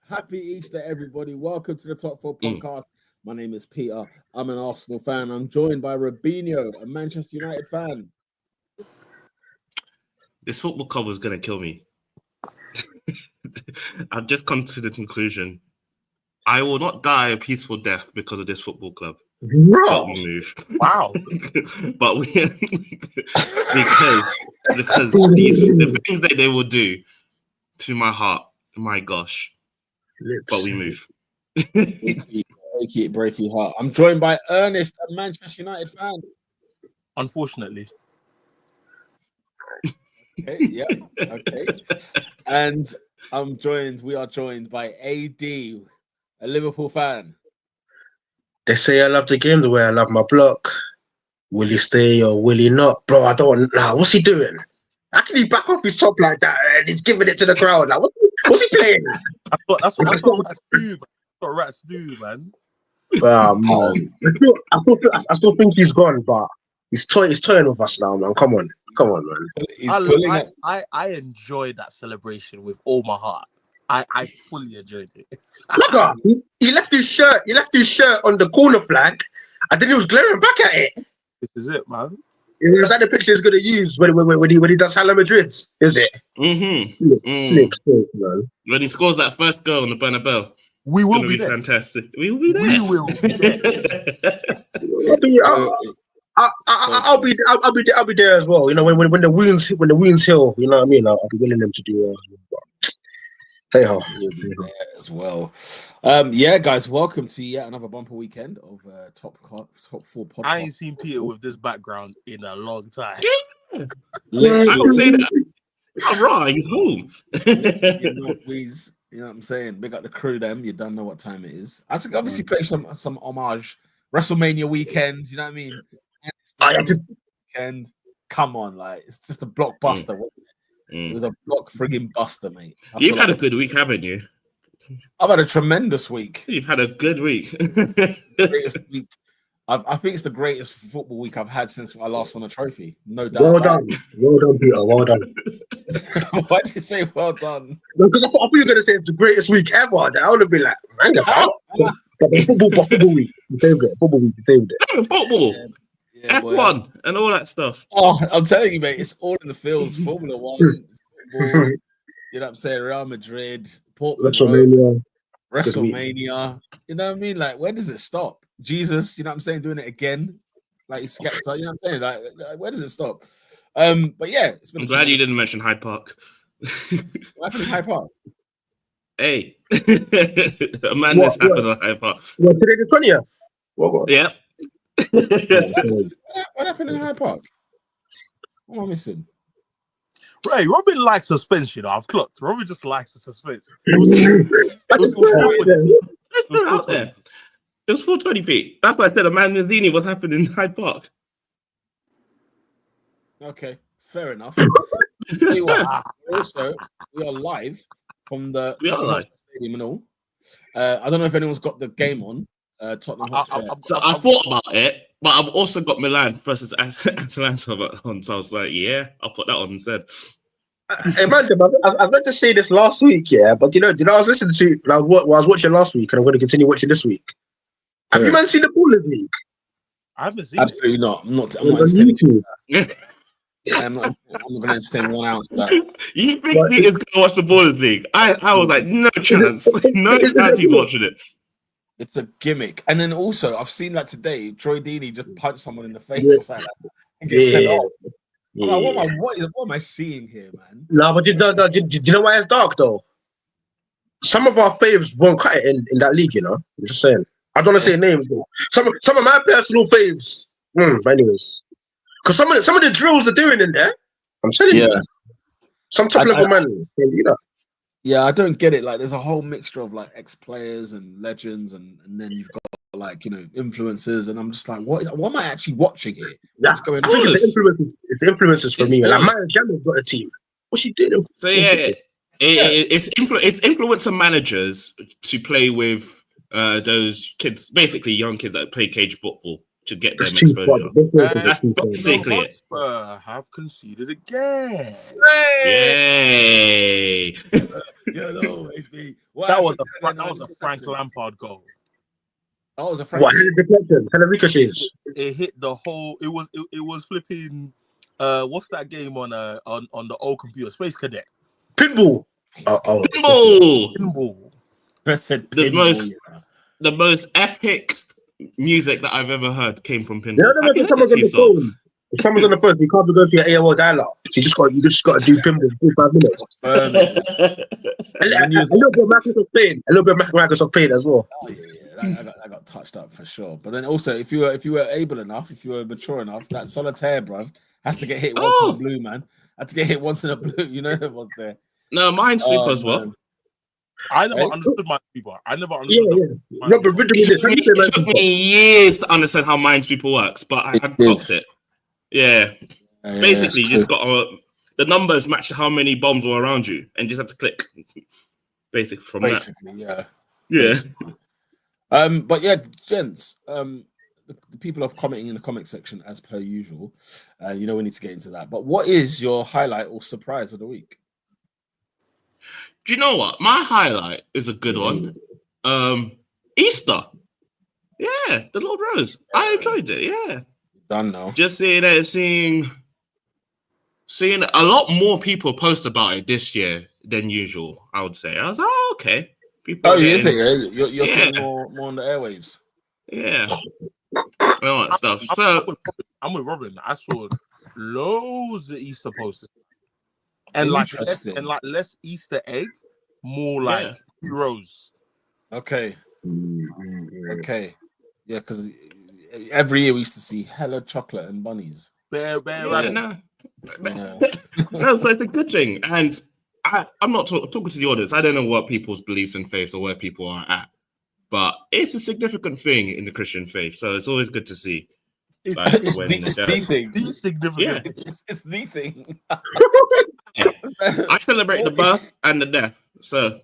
Happy Easter, everybody. Welcome to the Top 4 podcast. My name is Peter. I'm an Arsenal fan. I'm joined by Robinho, a Manchester United fan. This football cover is going to kill me. I've just come to the conclusion. I will not die a peaceful death because of this football club. But we move. Wow. But we because the things that they will do to my heart, my gosh. But we move. Breaky heart. I'm joined by Ernest, a Manchester United fan. Unfortunately. Okay, yeah, okay. And we are joined by AD, a Liverpool fan. They say I love the game the way I love my block. Will he stay or will he not? Bro, I don't know. What's he doing? How can he back off his top like that and he's giving it to the crowd? Like, what's he playing? That's what Rats do, man. That's what Rats do, man. Man. I still think he's gone, but he's toying with us now, man. Come on, man. I enjoyed that celebration with all my heart. I fully enjoyed it. Look, he left his shirt on the corner flag, and then he was glaring back at it. This is it, man. Is that the picture he's going to use when he does Hala Madrid's? Is it? Man. When he scores that first goal on the Bernabeu, we will be there. Fantastic. We will be there. We will be there. I'll be there as well. You know, when the wounds heal, you know what I mean. I'll be willing them to do. Hey ho, as well. Yeah, guys, welcome to yet another bumper weekend of top 4 podcast. I ain't seen Peter with this background in a long time. I don't say that. I'm right. He's home. You know what I'm saying? Big up the crew, them. You don't know what time it is. I think obviously play some homage. WrestleMania weekend. You know what I mean? Weekend. Come on, like it's just a blockbuster, wasn't it? It was a block frigging buster, mate. You've had a good week, haven't you? I've had a tremendous week. You've had a good week. Greatest week. I think it's the greatest football week I've had since I last won a trophy. No doubt. Well done, Peter. Well done. Why did you say well done? Because I thought you were going to say it's the greatest week ever. Then I would have been like, man, football week. You saved it. Football week. You saved it. Football. Yeah, F1 and all that stuff. Oh, I'm telling you, mate, it's all in the fields. Formula 1, football, you know what I'm saying? Real Madrid, WrestleMania. You know what I mean? Like, where does it stop? Jesus, you know what I'm saying? Doing it again, like he's Skepta. You know what I'm saying? Like where does it stop? But yeah, I'm glad you didn't mention Hyde Park. What happened in Hyde Park? Hey, a madness happened on Hyde Park. Well, today the 20th. What? Yeah. What happened in Hyde Park? What am I missing? Hey, Robin likes suspense, you know. I've clocked. Robin just likes the suspense. It was 420 feet. That's why I said a man Mazzini was happening in Hyde Park. Okay, fair enough. Also, we are live from the Tottenham Stadium and all. I don't know if anyone's got the game on. Tottenham Hotspur. I thought about it, but I've also got Milan versus Atalanta on. So I was like, yeah, I'll put that on instead. Hey man, I was meant to say this last week, yeah, but you know, I was listening to what I was watching last week, and I'm going to continue watching this week. Have you man seen the Ballers League? I haven't seen Absolutely it. not. I'm not entertaining. I'm not going to entertain 1 ounce of that. You think Peter's going to watch the Ballers League? I was like, no chance. No chance he's watching it. It's a gimmick. And then also, I've seen that today. Troy Deeney just punched someone in the face or something like that and get sent off. Yeah. Like, what am I seeing here, man? No, but do you know why it's dark, though? Some of our faves won't cut it in that league, you know? I'm just saying. I don't want to say names, though. Some of my personal faves. But anyways. Because some of the drills they're doing in there, I'm telling you. Some top level man, you know. Yeah, I don't get it. Like, there's a whole mixture of like ex-players and legends, and then you've got like, you know, influencers, and I'm just like, what am I actually watching here? What's going on? It's the influencers for me. Like, Maya Jammer's got a team. What's she doing? So it's influencer managers to play with those kids, basically young kids that play cage football to get them exposure. That's basically it. Have conceded again. Yay! You're You'll always be. That was a Frank Lampard goal. That was a Frank. What? Hella deflection, hella ricochets. It hit the whole. It was flipping. What's that game on the old computer? Space Cadet. Pinball. Pinball. The most epic music that I've ever heard came from Pinball. If someone's on the phone, you can't go to your AOL dial-up. You just got to do Pinball for 5 minutes. A little bit of Microsoft Paint as well. Oh yeah. I got touched up for sure. But then also, if you were able enough, if you were mature enough, that solitaire, bruv, has to get hit once in a blue, man. Had to get hit once in a blue. You know what there. No, Minesweeper as well. I never understood Minesweeper. I never understood. It took me years to understand how Minesweeper works, but I had clocked it. Yeah. Basically, you just got the numbers match how many bombs were around you, and you just have to click. Basically, yeah. Yeah. But yeah, gents, the people are commenting in the comment section as per usual. We need to get into that. But what is your highlight or surprise of the week? Do you know what? My highlight is a good one. Easter. Yeah, the Lord Rose. I enjoyed it. Yeah. Done now. Just seeing a lot more people post about it this year than usual. I would say. I was like, oh, okay. People is it? Yeah? You're seeing more on the airwaves. Yeah. All that stuff. I'm with Robin. I saw loads of Easter posts. And less Easter eggs, more like heroes. Okay. Okay. Yeah, because every year we used to see hella chocolate and bunnies. Bear. No, so it's a good thing. And I'm not talking to the audience. I don't know what people's beliefs in faith or where people are at. But it's a significant thing in the Christian faith. So it's always good to see. It's the thing. It's the thing. I celebrate the birth and the death. So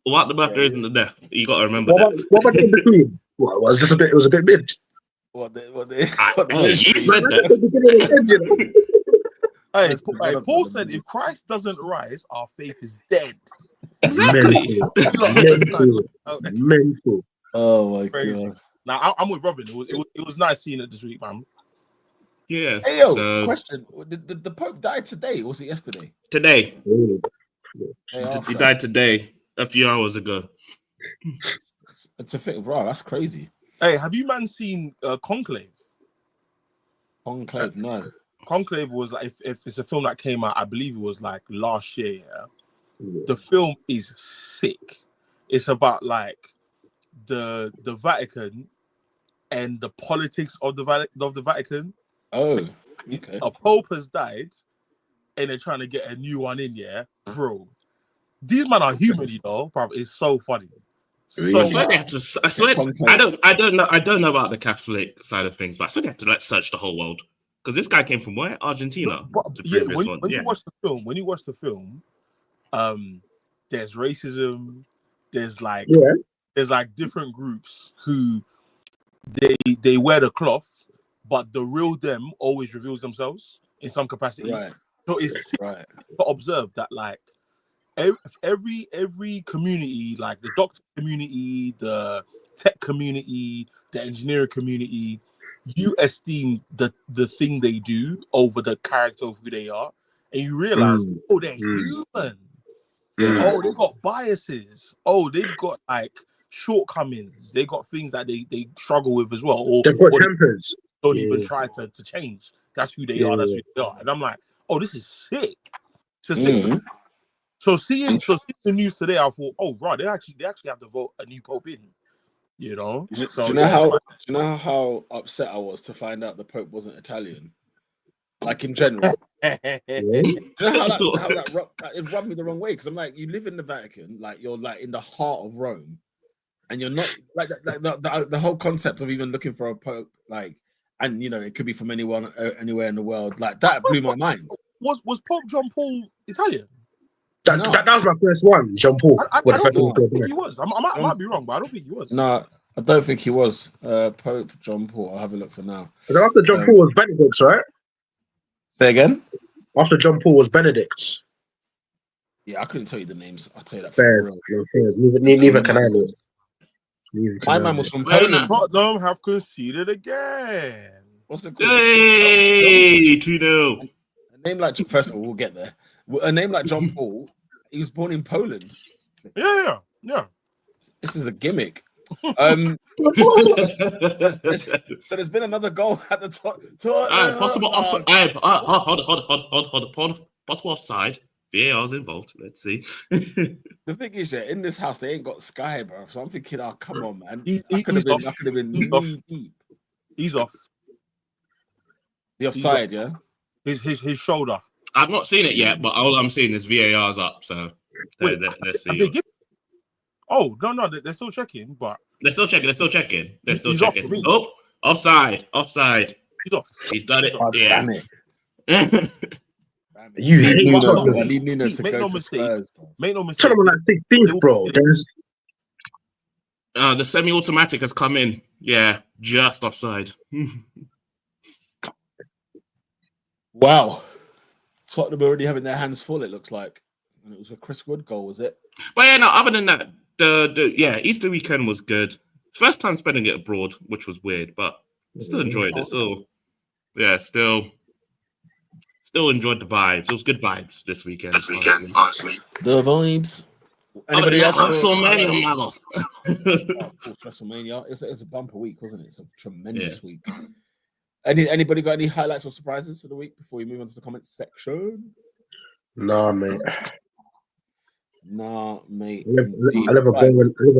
what the birth there is in the death, you got to remember that. What about in between? It was a bit mid. You said that. Hey, Paul said, if Christ doesn't rise, our faith is dead. Exactly. Mental. Oh my god. Now I'm with Robin. It was nice seeing it this week, man. Yeah. Hey yo, question: Did the Pope die today? Or was it yesterday? Today. He died today, a few hours ago. It's a thing, wow, that's crazy. Hey, have you man seen Conclave? Conclave, no. Conclave was like if it's a film that came out, I believe it was like last year. Yeah? The film is sick. It's about like the Vatican and the politics of the Vatican. Oh, okay. A pope has died, and they're trying to get a new one in. Yeah, bro. These men are human, bro. It's so funny. I swear, I don't know about the Catholic side of things, but I swear they have to search the whole world because this guy came from where? Argentina. When you watch the film, there's racism. There's different groups who they wear the cloth, but the real them always reveals themselves in some capacity. Right. So it's to observe that like every community, like the doctor community, the tech community, the engineering community, you esteem the thing they do over the character of who they are, and you realize, oh, they're human. Yeah. Oh, they got biases. Oh, they've got like shortcomings. They got things that they struggle with as well. Or they've got tempers. Don't even try to change. That's who they are. That's who they are. And I'm like, oh, this is sick. So seeing the news today, I thought, oh right, they actually have to vote a new pope in. You know. Do you know how upset I was to find out the Pope wasn't Italian? Like in general. Do you know how that it rubbed me the wrong way? Because I'm like, you live in the Vatican, like you're like in the heart of Rome, and you're not like the whole concept of even looking for a Pope, like, and you know, it could be from anyone anywhere in the world. Like that blew my mind. Was Pope John Paul Italian? That was my first one, John Paul. I don't think he was. I might be wrong, but I don't think he was. No, I don't think he was. Pope John Paul. I'll have a look for now. But after John Paul was Benedict, right? Say again? After John Paul was Benedict. Yeah, I couldn't tell you the names. I'll tell you that Fair. for real. Neither can I. My man was from Poland. Tottenham have conceded again. What's it called? Hey, 2-0. A name like, first of all, we'll get there. A name like John Paul, he was born in Poland. Yeah. This is a gimmick. So there's been another goal at the top. Possible offside. Hold. Possible offside. VAR's involved. Let's see. The thing is, in this house they ain't got Sky, bro. So I'm thinking, oh, come on, man. I could have been knee deep. He's off. The offside, yeah. His shoulder. I've not seen it yet, but all I'm seeing is VAR's up. So let's see. Oh no, they're still checking, but they're still checking. Oh, offside. He's off. He's done it. Oh, yeah. Damn it. You hate Nuno. I need Nuno to go to Spurs. Make no mistake. Tottenham like 16th, bro. The semi-automatic has come in. Yeah, just offside. Wow. Tottenham already having their hands full, it looks like. And it was a Chris Wood goal, was it? But yeah, no, other than that, Easter weekend was good. First time spending it abroad, which was weird, but still enjoyed it. Still enjoyed the vibes. It was good vibes this weekend. Honestly. The vibes. Anybody else? WrestleMania, WrestleMania. It was a bumper week, wasn't it? It's a tremendous week. Anybody got any highlights or surprises for the week before we move on to the comments section? Nah, mate. Indeed. I live a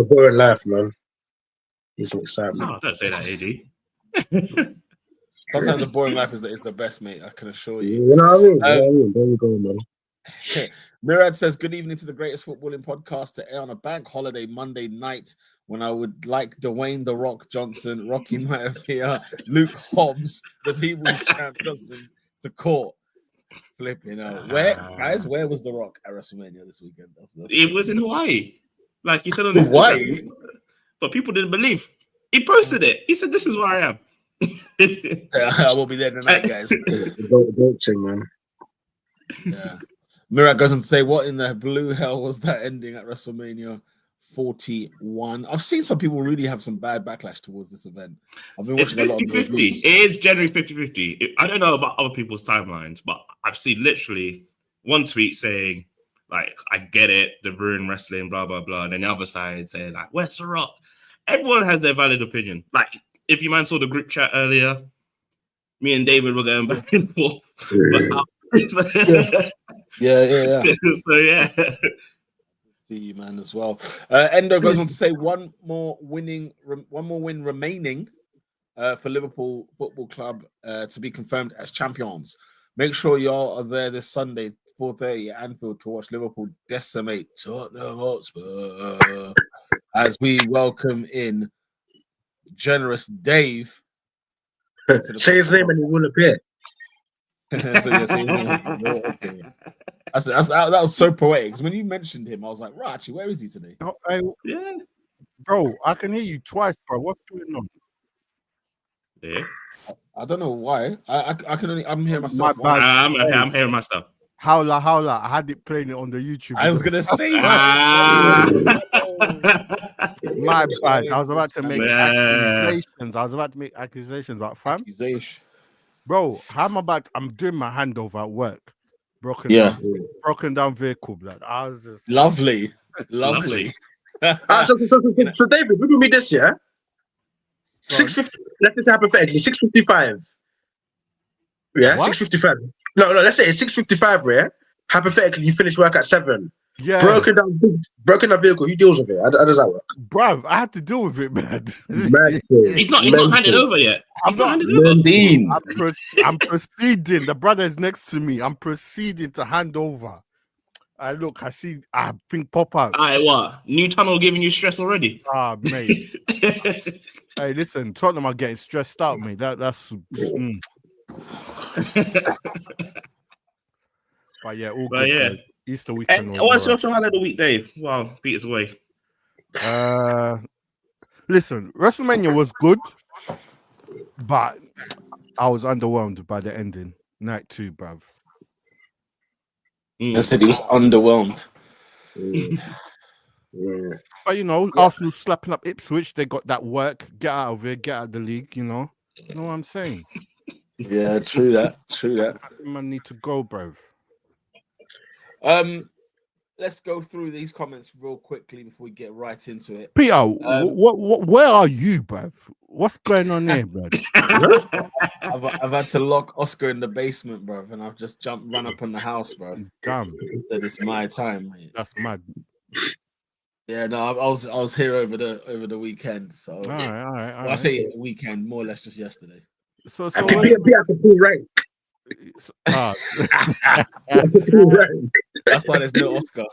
boring life, man. He's so excited. No, don't say that, AD. Sometimes a boring life is the best, mate. I can assure you. You know what I mean? There we go, man. Mirad says, good evening to the greatest footballing podcast to air on a bank holiday Monday night when I would like Dwayne The Rock Johnson, Rocky Maivia, Luke Hobbs, the People's Champions to court. Flipping out. Where was The Rock at WrestleMania this weekend? It was in Hawaii. Like he said on Instagram. Hawaii? But people didn't believe. He posted it. He said, this is where I am. I will be there tonight, guys. Don't sing, man. Yeah. Mirad goes on to say, what in the blue hell was that ending at WrestleMania 41? I've seen some people really have some bad backlash towards this event. I've been watching a lot of 50-50. It is generally 50-50. I don't know about other people's timelines, but I've seen literally one tweet saying, like, I get it, the ruin wrestling, blah, blah, blah. And then the other side saying, like, where's The Rock? Everyone has their valid opinion. Like, if you man saw the group chat earlier, me and David were going back and forth. Yeah. So, yeah. See you, man, as well. Endo goes on to say one more win remaining for Liverpool Football Club to be confirmed as champions. Make sure y'all are there this Sunday, 4:30 at Anfield to watch Liverpool decimate Tottenham Hotspur as we welcome in generous Dave. Say his name and he will appear. That was so poetic. Because when you mentioned him, I was like, right, actually, where is he today? Bro, I can hear you twice, bro. What's going on? Yeah. I don't know why. I can only. I'm hearing myself. I'm hearing myself. Howler. I had it playing it on the YouTube. I was gonna say my bad. I was about to make accusations. But fam, bro, I'm doing my handover at work. Broken down vehicle, blood. I was just lovely. So David, we do me this, yeah? 6:50. Let's say hypothetically 6:55. Yeah, 6:55. No. Let's say it's 6:55. Yeah. Hypothetically, you finish work at 7. Yeah. Broken down vehicle. Who deals with it? How does that work? Bruv, I had to deal with it, man. He's not handed over yet. I'm proceeding. The brother is next to me. I'm proceeding to hand over. I think pop out. What? New tunnel giving you stress already? Ah, mate. Hey, listen, Tottenham are getting stressed out, mate. That's. But yeah, all good. Yeah. Easter weekend. What's your highlight of the week, Dave? Wow, beat us away. Listen, WrestleMania was good, but I was underwhelmed by the ending. Night 2, bruv. I said he was underwhelmed. But Arsenal slapping up Ipswich. They got that work. Get out of here. Get out of the league. You know what I'm saying? Yeah, true that. Man need to go, bro. Let's go through these comments real quickly before we get right into it. Peter, where are you, bruv? What's going on there, bro? I've had to lock Oscar in the basement, bruv, and I've just run up on the house, bro. Damn, that it's my time, mate. That's mad. Yeah, no, I was here over the weekend, so all right. I say weekend, more or less just yesterday. So be at the full rank. That's why there's no Oscar.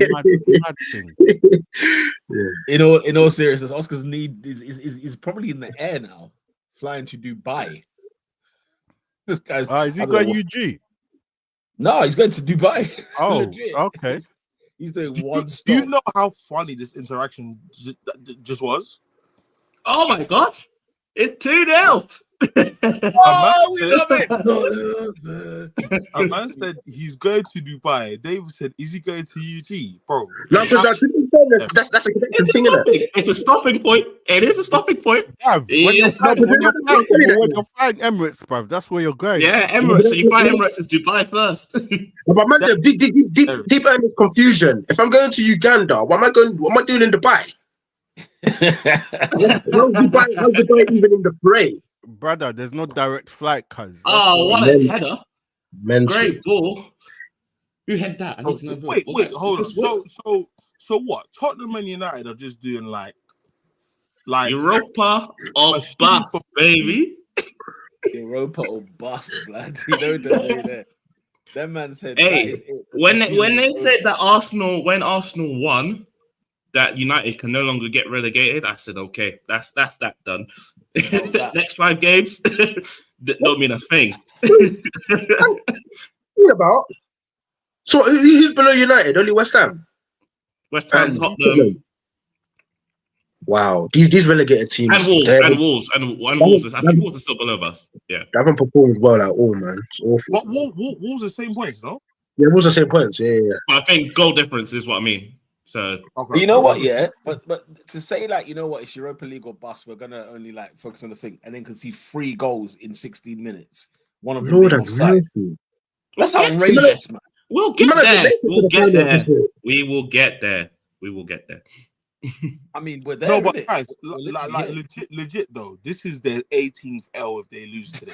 Mad thing. In all seriousness, Oscar's need is probably in the air now, flying to Dubai. This guy's is he going UG? No, he's going to Dubai. Oh, okay. He's doing one stop. Do you know how funny this interaction just was? Oh my gosh, it's 2-0. Oh, we love it. A man said he's going to Dubai. David said, "Is he going to UG, bro?" That's a connection thing, isn't it? It's a stopping point. It is a stopping point. When you're flying Emirates, bro, that's where you're going. Yeah, Emirates. So you fly Emirates is Dubai first. But man, deep earnest confusion. If I'm going to Uganda, what am I doing in Dubai? How's Dubai even in the fray? Brother, there's no direct flight, cuz. Oh, what a header. Mental. Great ball. Who had that? Wait, hold on. So what? Tottenham and United are just doing like Europa or bust, baby. Europa or bust, lad. You know that. That man said. Hey, when they said that Arsenal won, that United can no longer get relegated, I said, okay, that's that done. Next 5 games don't mean a thing. What about? So who's below United? Only West Ham. West Ham, Tottenham. Wow, these relegated teams and Wolves. I think Wolves are still below us. Yeah, they haven't performed well at all, man. It's awful. But Wolves the same points, no? Yeah, Wolves the same points. Yeah. But I think goal difference is what I mean. So, you know what? Yeah, but to say like, you know what, it's Europa League or bust. We're gonna only like focus on the thing, and then concede 3 goals in 16 minutes. One of them being offside. That's outrageous, man. We'll get there. We will get there. I mean, we're there. No, but guys, like legit though, this is their 18th L if they lose today.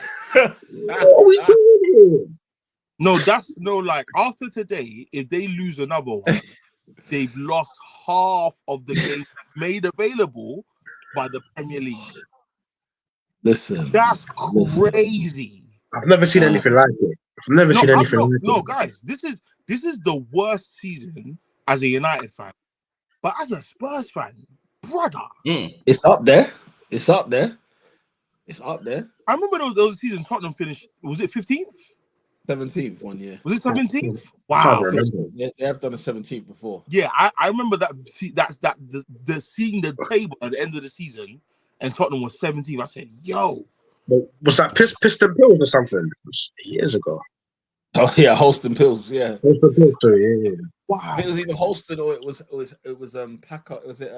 Like after today, if they lose another one, they've lost half of the games made available by the Premier League. Listen, that's crazy. I've never seen anything like it. No, guys, this is the worst season as a United fan, but as a Spurs fan, brother, it's up there. I remember those season Tottenham finished. Was it 15th? 17th one year. Was it 17th? Wow. They have done a 17th before. Yeah, I remember that. The seeing the table at the end of the season, and Tottenham was 17th. I said, "Yo." Was that Piston Pills or something? Years ago. Oh yeah, Holston Pills. Yeah. Holston Pills. Yeah. Wow. I think it was either Holston or it was Packard. Was it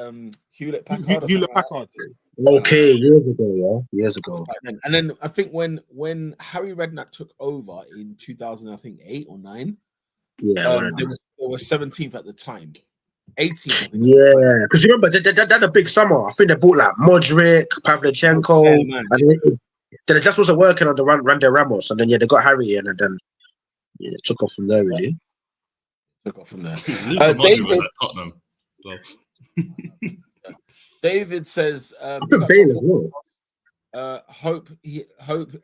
Hewlett Packard? Hewlett Packard. Okay, years ago. And then I think when Harry Redknapp took over in 2008 or 9, they were 17th at the time. 18th. Yeah, because you remember they had a big summer. I think they bought like Modric, Pavlyuchenko, and then it just wasn't working on the Randy Ramos, and then they got Harry in, and then it took off from there. Really, took off from there. David Tottenham. David says, hope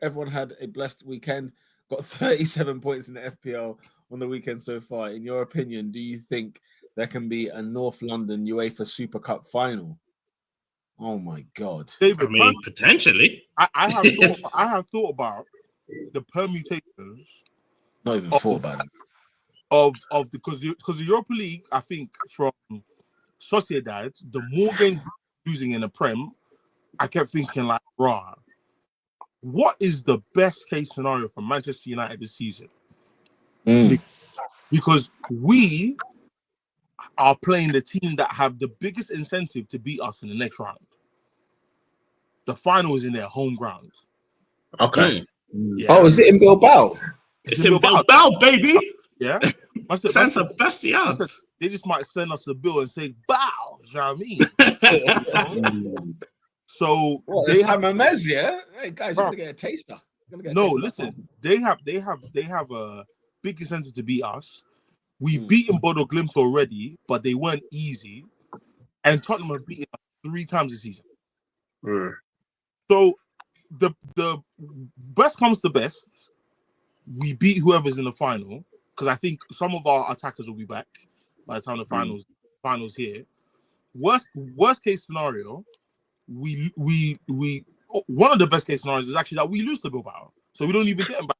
everyone had a blessed weekend. Got 37 points in the FPL on the weekend so far. In your opinion, do you think there can be a North London UEFA Super Cup final? Oh my God, David, I mean, potentially. I have thought about the permutations. Not even thought about it. Of because the Europa League, I think from Sociedad, the more games losing in the Prem, I kept thinking like, what is the best case scenario for Manchester United this season? Because we are playing the team that have the biggest incentive to beat us in the next round. The final is in their home ground. Okay. Yeah. Oh, is it in Bilbao? It's in Bilbao, baby. Yeah. San Sebastian. They just might send us the bill and say, bow. You know what I mean? So they have Mamez, yeah? Hey guys, you're gonna get a taster. Listen, they have a big incentive to beat us. We've beaten Bodo Glimt already, but they weren't easy. And Tottenham have beaten us 3 times this season. So the best comes to best. We beat whoever's in the final, because I think some of our attackers will be back by the time the finals here. Worst case scenario, we one of the best case scenarios is actually that we lose to Bilbao, so we don't even get them back.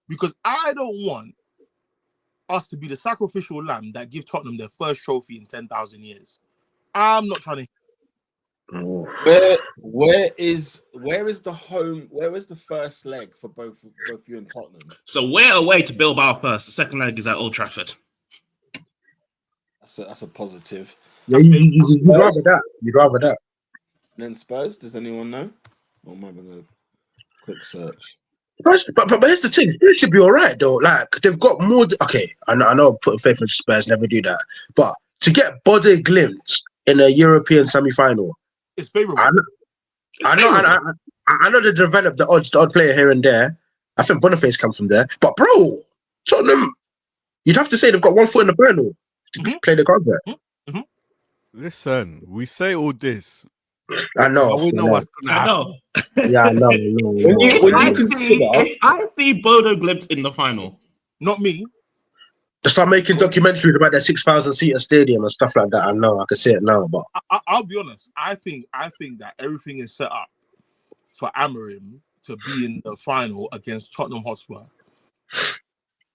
Because I don't want us to be the sacrificial lamb that give Tottenham their first trophy in 10,000 years. I'm not trying to. Where is the first leg for both you and Tottenham? So we're away to Bilbao first. The second leg is at Old Trafford. That's a positive. Yeah, you'd rather that. You'd rather that. And then Spurs. Does anyone know? Or am I going to quick search? But here's the thing. It should be all right though. Like they've got more. Okay, I know. Putting faith in Spurs, never do that. But to get Bodo Glimt in a European semi-final, it's favorable. I know they developed the odd player here and there. I think Boniface comes from there. But bro, Tottenham, you'd have to say they've got one foot in the final to play the card there. Listen, we say all this. I know. We know what's gonna happen. Yeah, I know. When you consider, I see Bodo Glimt in the final. Not me. They start making documentaries about their 6,000 seater stadium and stuff like that. I know, I can see it now, but I'll be honest. I think that everything is set up for Amorim to be in the final against Tottenham Hotspur.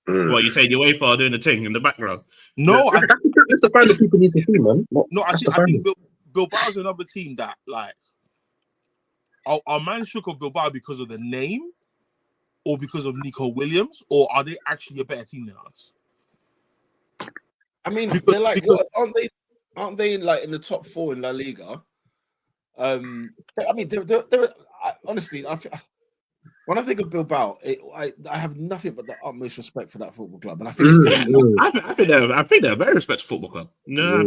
What you saying? You're way far doing the thing in the background. No, that's the final people need to see, man. I think Bilbao's another team that like our man shook of Bilbao because of the name, or because of Nico Williams, or are they actually a better team than us? I mean, they're like, aren't they like in the top 4 in La Liga? I mean, they're honestly, when I think of Bilbao, I have nothing but the utmost respect for that football club, and I think I think they're a very respectful football club. I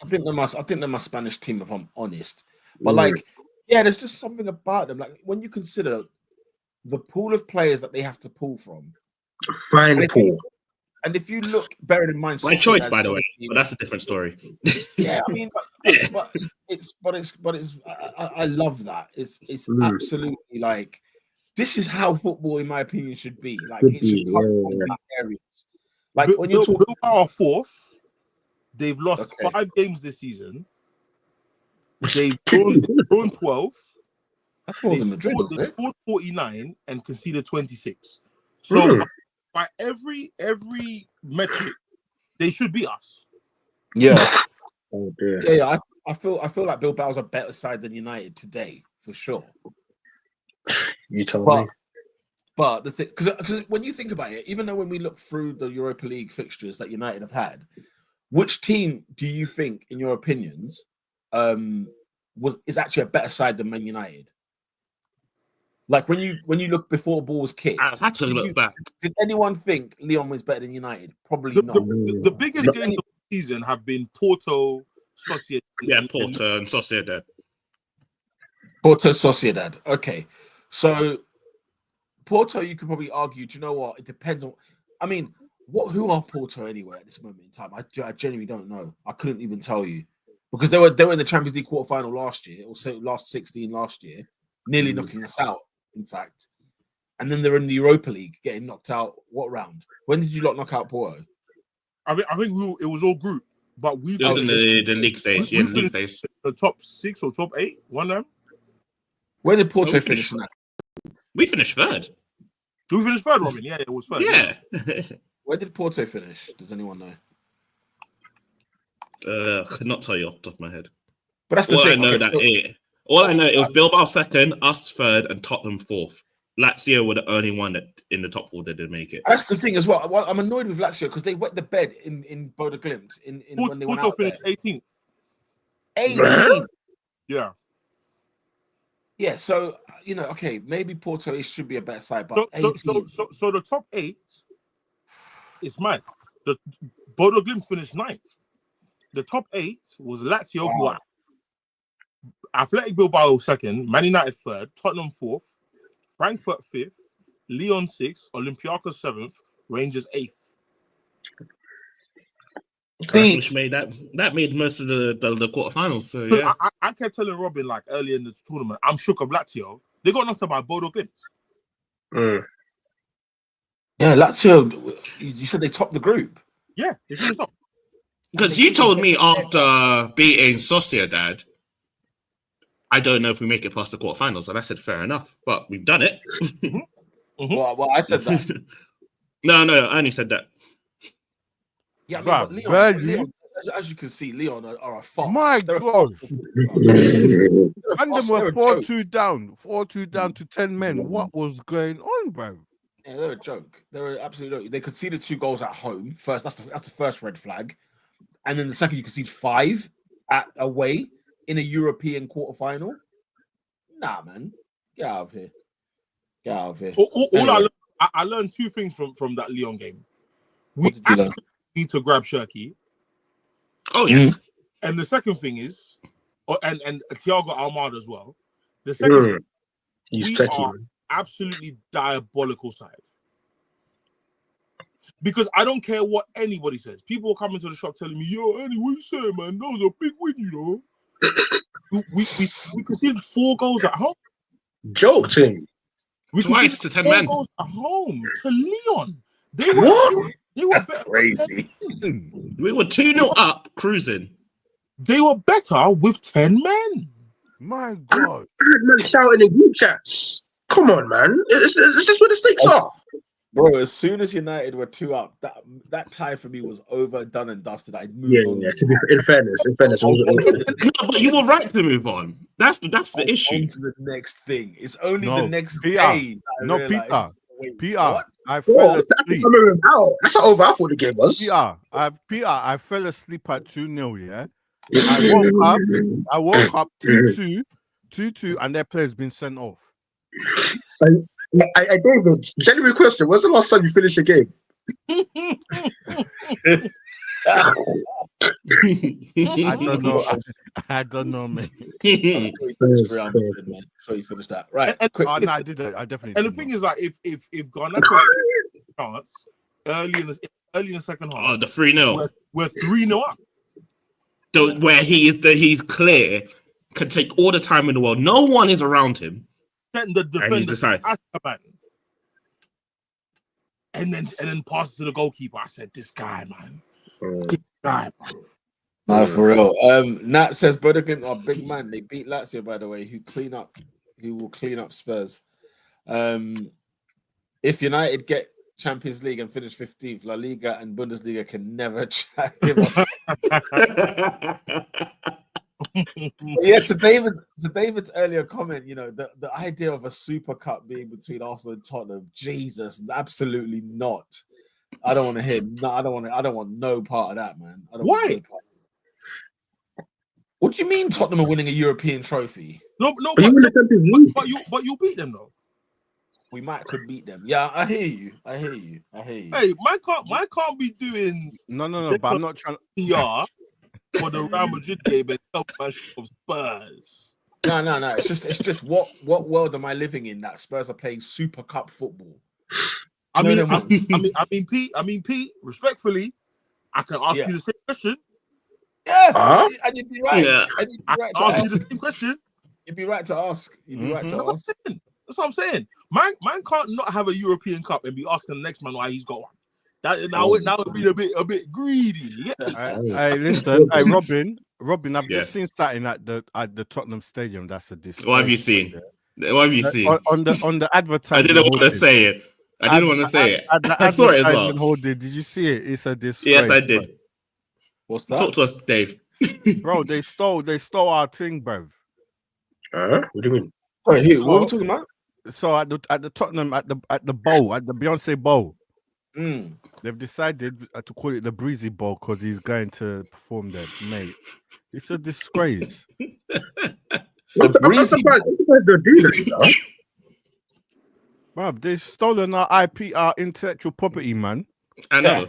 think they're my Spanish team, if I'm honest. But like, yeah, there's just something about them. Like when you consider the pool of players that they have to pull from, fine pool. And if you look, bearing in mind, my choice, by the way, but that's a different story. Yeah, I mean, but it's I love that. It's absolutely like this is how football, in my opinion, should be. Like it should come from these areas. Like when you talk about 4th, they've lost 5 games this season. They've drawn 12. That's more than Madrid. They scored 49 and conceded 26. So. By every metric, they should beat us. Yeah. Oh, dear. Yeah. I feel like Bilbao's a better side than United today, for sure. You tell me. But the thing, because when you think about it, even though when we look through the Europa League fixtures that United have had, which team do you think, in your opinions, is actually a better side than Man United? Like when you look before the ball was kicked, I had to look back. Did anyone think Lyon was better than United? Probably not. The biggest games of the season have been Porto, Sociedad. Yeah, Porto and Sociedad. Porto, Sociedad. Okay, so Porto, you could probably argue. Do you know what? It depends on. I mean, who are Porto anyway at this moment in time? I genuinely don't know. I couldn't even tell you because they were in the Champions League quarterfinal last year, or so last 16 last year, nearly knocking us out. In fact, and then they're in the Europa League, getting knocked out. What round? When did you knock out Porto? I think it was all group, but it was in the league stage. Yeah, league phase. The top 6 or top 8, one of them. Where did Porto finish in that? We finished 3rd. We finished 3rd, Robin. Yeah, it was 3rd. Yeah. Where did Porto finish? Does anyone know? Could not tell you off the top of my head. But that's the thing. All I know, it was Bilbao 2nd, us 3rd, and Tottenham 4th. Lazio were the only one that in the top four that didn't make it. That's the thing as well. I'm annoyed with Lazio because they wet the bed in Bodo Glimt when they went out finished there. 18th. 18. Yeah. Yeah, so okay, maybe Porto should be a better side, but so the top 8 is mine. The Bodo Glimt finished 9th. The top 8 was Lazio, who are Athletic Bilbao 2nd, Man United 3rd, Tottenham 4th, Frankfurt 5th, Lyon 6th, Olympiacos 7th, Rangers 8th. Which made that made most of the quarterfinals. So yeah, I kept telling Robin like earlier in the tournament, I'm shook of Lazio. They got knocked out by Bodo Glimt. Yeah, Lazio. You said they topped the group. Yeah, they finished top. Because you told me after beating Sociedad, I don't know if we make it past the quarterfinals, and I said fair enough, but we've done it. Well, I said that. No, I only said that. Yeah, but Leon, as you can see, Leon are a fox. My God. And they were 4-2 down. 4-2 down to 10 men. What was going on, bro? Yeah, they're a joke. They're absolutely. They conceded 2 goals at home. First, that's the first red flag, and then the second, you concede 5 away in a European quarterfinal. Nah, man, get out of here. Get out of here. I learned 2 things from that Lyon game. What did you learn? Need to grab Shirky. Oh yes. And the second thing is, and Thiago Almada as well. The second, we are absolutely diabolical side. Because I don't care what anybody says. People will come into the shop telling me, "Yo, Andy, what you saying, man? That was a big win, you know." we conceded 4 goals at home. Joke team. We Twice to 10 4 men. goals at home to Lyon. They were better. Crazy. We were 2-0 up, cruising. They were better with 10 men. My God. I heard man shouting in group chats. Come on, man. It's just where the stakes are. Bro, as soon as United were 2 up, that tie for me was over, done and dusted. I moved on. Yeah. To be in fairness, No, but you were right to move on. That's the issue. On to the next thing. It's only the next day. Peter, I fell asleep. That's how over I thought the game was. Peter, I fell asleep at 2-0, yeah? I woke up 2-2, and their player's been sent off. I David, genuine question. When's the last time you finished a game? I don't know, man. So you finished that. Right. No, I did it. I definitely And did the thing is, like, if Ghana took a chance early in the second half. Oh, the 3-0. We're 3-0 up. Where he's clear, can take all the time in the world. No one is around him. Setting the defender decide. And then pass to the goalkeeper. I said, this guy, man. This guy, bro. No, for real. Nat says Bodo Glimt are big man. They beat Lazio, by the way, who will clean up Spurs. If United get Champions League and finish 15th, La Liga and Bundesliga can never give up. Yeah, to David's earlier comment, the idea of a Super Cup being between Arsenal and Tottenham, Jesus, absolutely not. I don't want to hear. No, I don't want no part of that, man. Why? What do you mean Tottenham are winning a European trophy? No, but you beat them though. We could beat them. Yeah, I hear you. Hey, my can't be doing no, but I'm not trying to for the Real Madrid game and of Spurs. No. It's just what world am I living in that Spurs are playing Super Cup football? I mean, Pete. Respectfully, I can ask you the same question. Yeah, and you'd be right. Yeah. And you'd be right to ask ask. you the same question. You'd be right to ask. That's what I'm saying. Man can't not have a European Cup and be asking the next man why he's got one. That would be a bit greedy. Hey, listen. Hey, Robin, I've just seen starting at the Tottenham Stadium. That's a disgrace. What have you seen? What have you seen? On the advertising. I didn't want to say it. I saw it as well. Did you see it? It's a disgrace. Yes, I did. What's that? Talk to us, Dave. Bro, they stole our thing, bro. What do you mean? Sorry, what are we talking about? So at the Tottenham at the bowl at the Beyonce bowl, they've decided to call it the Breezy Bowl because he's going to perform there, mate. It's a disgrace. I'm surprised they're doing that, you know? Bruv, they've stolen our IP, our intellectual property, man. I know.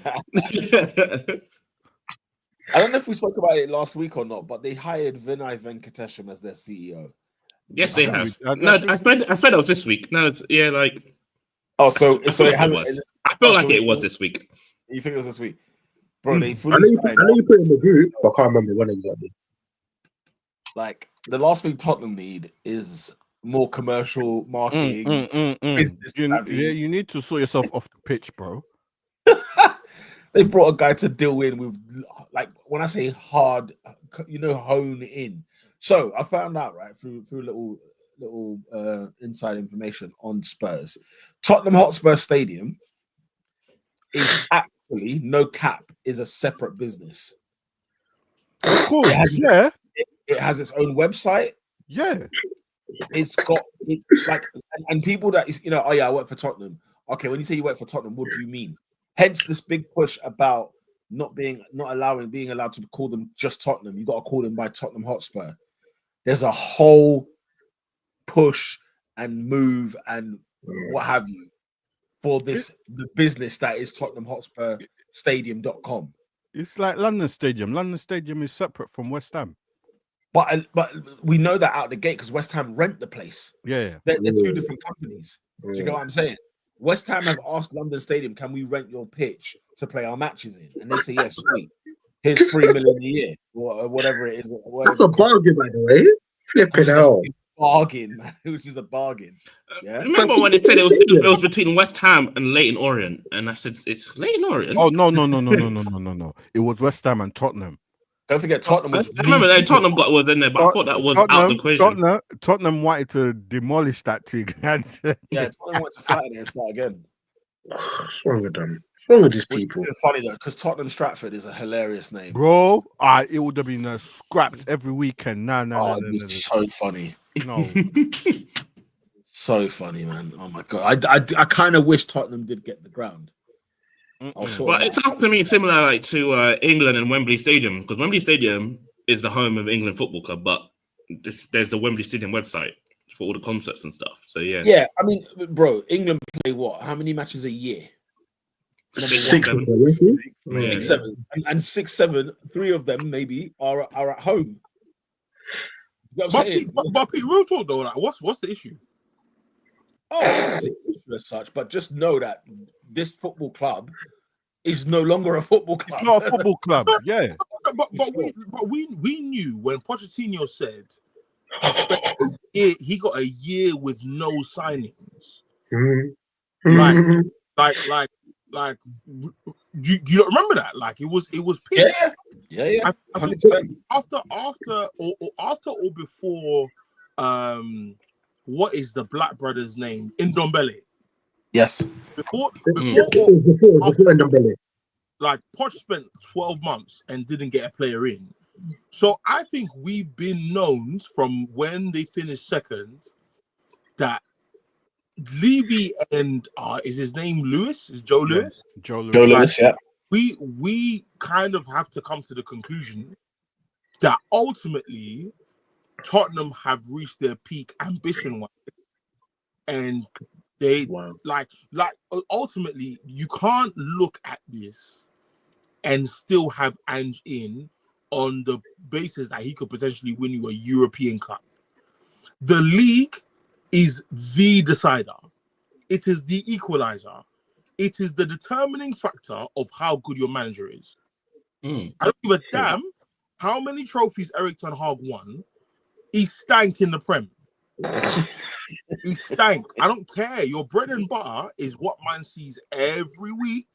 I don't know if we spoke about it last week or not, but they hired Vinay Venkatesham as their CEO. Yes, they have. No, I swear that was this week. No, it's like. Oh, so it was. I feel like it was this week. You think it was this week, bro? They I know you put it in the group, but I can't remember when exactly. Like the last thing Tottenham need is more commercial marketing. Business you need to sort yourself off the pitch, bro. They brought a guy to deal in with, like, when I say hard, hone in. So I found out, right, through little inside information on Spurs. Tottenham Hotspur Stadium is actually, no cap, is a separate business. Of course, it has its own website. Yeah. It's like, and people that is, oh yeah, I work for Tottenham. Okay, when you say you work for Tottenham, what do you mean? Hence this big push about being allowed to call them just Tottenham. You got to call them by Tottenham Hotspur. There's a whole push and move and what have you for the business that is Tottenham Hotspur Stadium.com. It's like London Stadium. London Stadium is separate from West Ham. But we know that out the gate because West Ham rent the place. Yeah. They're two different companies. Do you get what I'm saying? West Ham have asked London Stadium, can we rent your pitch to play our matches in? And they say, yes, sweet. Here's $3 million a year or whatever it is. That's a bargain, by the way. Flipping hell. Bargain, man, which is a bargain. Yeah. Remember when they said it was between West Ham and Leyton Orient? And I said, it's Leyton Orient? Oh, no. It was West Ham and Tottenham. Don't forget, Tottenham was. I remember that Tottenham was in there, but I thought that was out of the equation. Tottenham wanted to demolish that team. Yeah, Tottenham wanted to flatten it and start again. What's wrong with them? What's wrong with these people? It's funny though, because Tottenham Stratford is a hilarious name, bro. It would have been scraps every weekend. No. It's so funny. No, so funny, man. Oh my god, I kind of wish Tottenham did get the ground. But it sounds to me similar to England and Wembley Stadium, because Wembley Stadium is the home of England Football Club, but there's the Wembley Stadium website for all the concerts and stuff. So yeah, I mean, bro, England play what? How many matches a year? 6, 7. 7. And 6, 7. 3 of them maybe are at home. You know but Pete, real talk though, like, what's the issue? Oh, it's an issue as such, but just know that this football club is no longer a football club. It's not a football club, yeah. But we knew when Pochettino said he got a year with no signings. Like, do you remember that? Like, it was peak. Yeah. 100%. After or before what is the Black brother's name? Ndombele. Yes. Before Ndombele. Like, Poch spent 12 months and didn't get a player in. So I think we've been known from when they finished second that Levy and is his name Lewis? Is Joe Lewis? Joe Lewis, yeah. We kind of have to come to the conclusion that ultimately Tottenham have reached their peak ambition-wise, and they like ultimately you can't look at this and still have Ange in on the basis that he could potentially win you a European Cup. The league is the decider. It is the equalizer. It is the determining factor of how good your manager is. I don't give a damn how many trophies Eric Ten Hag won. He stank in the Prem. He stank. I don't care. Your bread and butter is what man sees every week.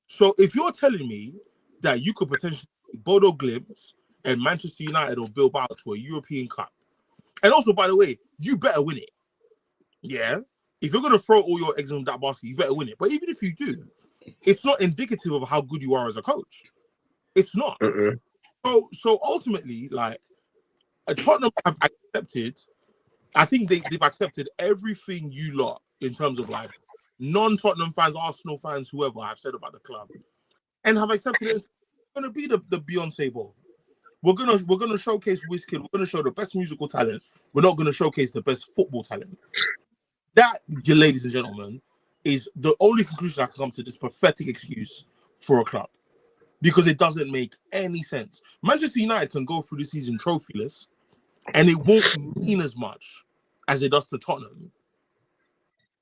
So if you're telling me that you could potentially Bodo Glimt and Manchester United or Bilbao to a European Cup, and also, by the way, you better win it. Yeah? If you're going to throw all your eggs in that basket, you better win it. But even if you do, it's not indicative of how good you are as a coach. It's not. So ultimately, like, Tottenham have accepted I think they've accepted everything you lot in terms of like non-Tottenham fans, Arsenal fans, whoever have said about the club, and have accepted it. It's going to be the Beyonce Bowl. We're gonna showcase Wizkid. We're gonna show the best musical talent. We're not gonna showcase the best football talent. That, ladies and gentlemen, is the only conclusion I can come to this pathetic excuse for a club, because it doesn't make any sense. Manchester United can go through the season trophyless, and it won't mean as much as it does to Tottenham.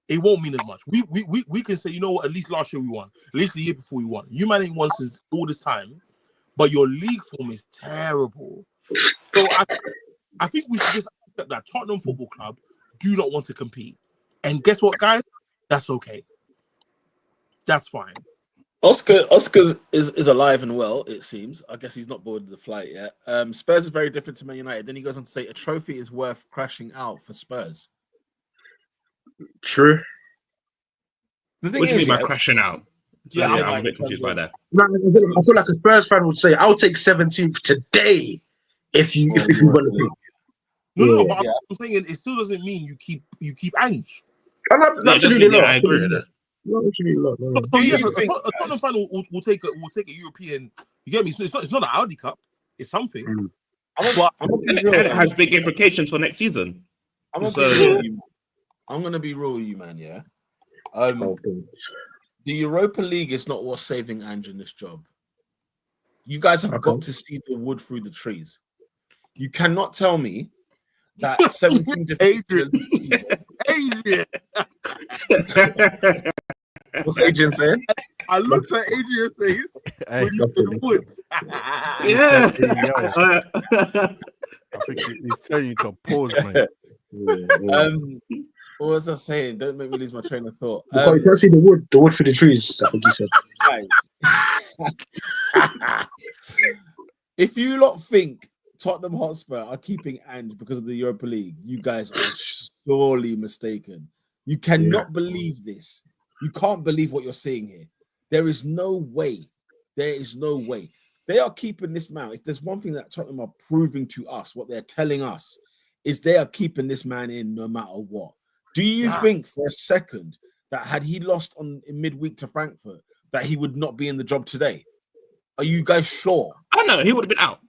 It won't mean as much. We can say, you know what, at least last year we won. At least the year before we won. You man ain't won since all this time, but your league form is terrible. So I think we should just accept that Tottenham Football Club do not want to compete. And guess what, guys? That's okay. That's fine. Oscar is alive and well, it seems. I guess he's not boarded the flight yet. Spurs is very different to Man United. Then he goes on to say a trophy is worth crashing out for Spurs. True. The thing What do you is, mean by crashing out? Yeah, I'm a bit confused by that. I feel like a Spurs fan would say, "I'll take 17th today if you want to." No, but I'm saying it still doesn't mean you keep Ange. Absolutely not. I agree with that. No, absolutely not. No. So yes, a Tottenham fan will take a European. You get me? It's not an Audi Cup. It's something. And it has big implications for next season. I'm gonna be real with you, man. Yeah. The Europa League is not what's saving Ange in this job. You guys have got to see the wood through the trees. You cannot tell me that 17 defeats. Adrian. What's Adrian saying? I looked at Adrian's face when you said wood. Yeah. I think he's telling you to pause, man. What was I saying? Don't make me lose my train of thought. You can't see the wood for the trees. I think he said. If you lot think Tottenham Hotspur are keeping Ange because of the Europa League, you guys are sorely mistaken. You cannot believe this. You can't believe what you're seeing here. There is no way. There is no way. They are keeping this man. If there's one thing that Tottenham are proving to us, what they're telling us, is they are keeping this man in no matter what. Do you think for a second that had he lost in midweek to Frankfurt, that he would not be in the job today? Are you guys sure? I know he would have been out.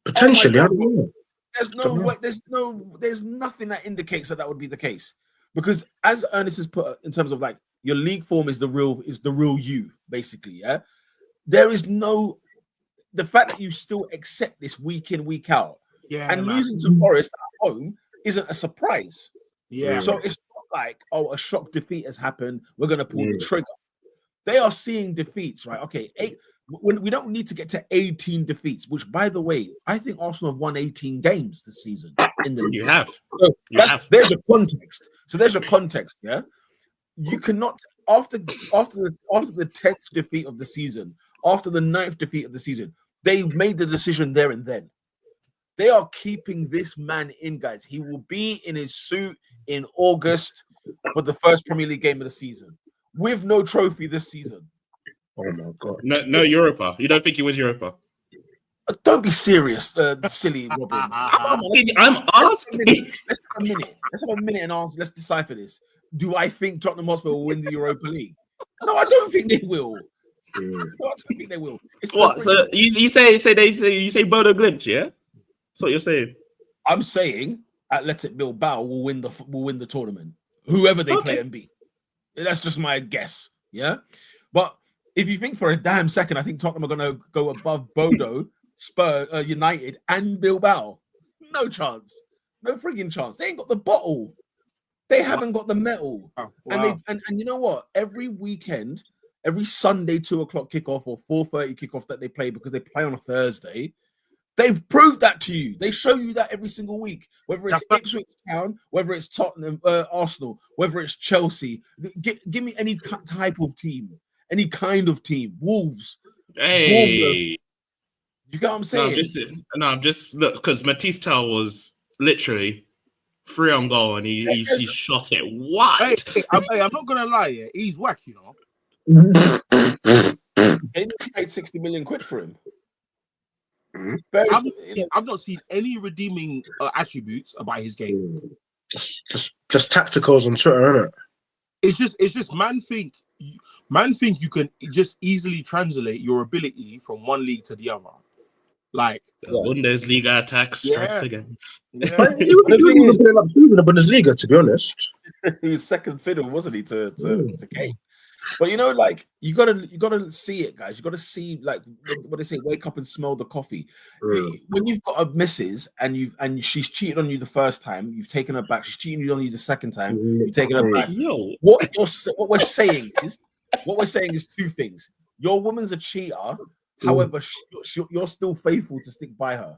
Potentially. There's no way. There's nothing that indicates that would be the case. Because as Ernest has put in terms of like your league form is the real you, basically. Yeah. There is no the fact that you still accept this week in, week out. Yeah. And losing to Forest at home isn't a surprise. Yeah. So it's not like, a shock defeat has happened. We're going to pull the trigger. They are seeing defeats, right? Okay, we don't need to get to 18 defeats, which, by the way, I think Arsenal have won 18 games this season. You have. So there's your context. So there's your context, yeah? You cannot, after the 10th defeat of the season, after the 9th defeat of the season, they made the decision there and then. They are keeping this man in, guys. He will be in his suit in August for the first Premier League game of the season with no trophy this season. Oh my God! No Europa. You don't think he was Europa? Don't be serious, silly Robin. I'm asking. Let's have a minute. Let's have a minute and answer. Let's decipher this. Do I think Tottenham Hotspur will win the Europa League? No, I don't think they will. No, I don't think they will. What? So you say Bodo Glimt, yeah? That's what you're saying. I'm saying Athletic Bilbao will win the tournament, whoever they play and beat. That's just my guess. Yeah, but if you think for a damn second, I think Tottenham are going to go above Bodo, Spurs, United, and Bilbao. No chance. No freaking chance. They ain't got the bottle. They haven't got the medal. Oh, wow. And you know what? Every weekend, every Sunday 2:00 kickoff or 4:30 kickoff that they play, because they play on a Thursday, they've proved that to you. They show you that every single week, whether it's Ipswich Town, whether it's Tottenham, Arsenal, whether it's Chelsea. Give me any type of team, any kind of team. Wolves. Hey. You get what I'm saying? I'm just look, because Matisse Tel was literally 3 on goal and he shot it wide. Hey, I'm not gonna lie, yeah, he's whack, you know. They paid 60 million quid for him. I've not seen any redeeming attributes about his game. Just tacticals on Twitter, isn't it? It's just man think you can just easily translate your ability from one league to the other. Like Bundesliga attacks strikes again. Yeah. But he was playing up in the Bundesliga, to be honest. He was second fiddle, wasn't he, to Kane? But you know, like you gotta see it, guys. You gotta see, like what they say, wake up and smell the coffee. When you've got a missus and she's cheated on you the first time, you've taken her back. She's cheating on you the second time, you've taken her back. What we're saying is two things. Your woman's a cheater, however, you're still faithful to stick by her.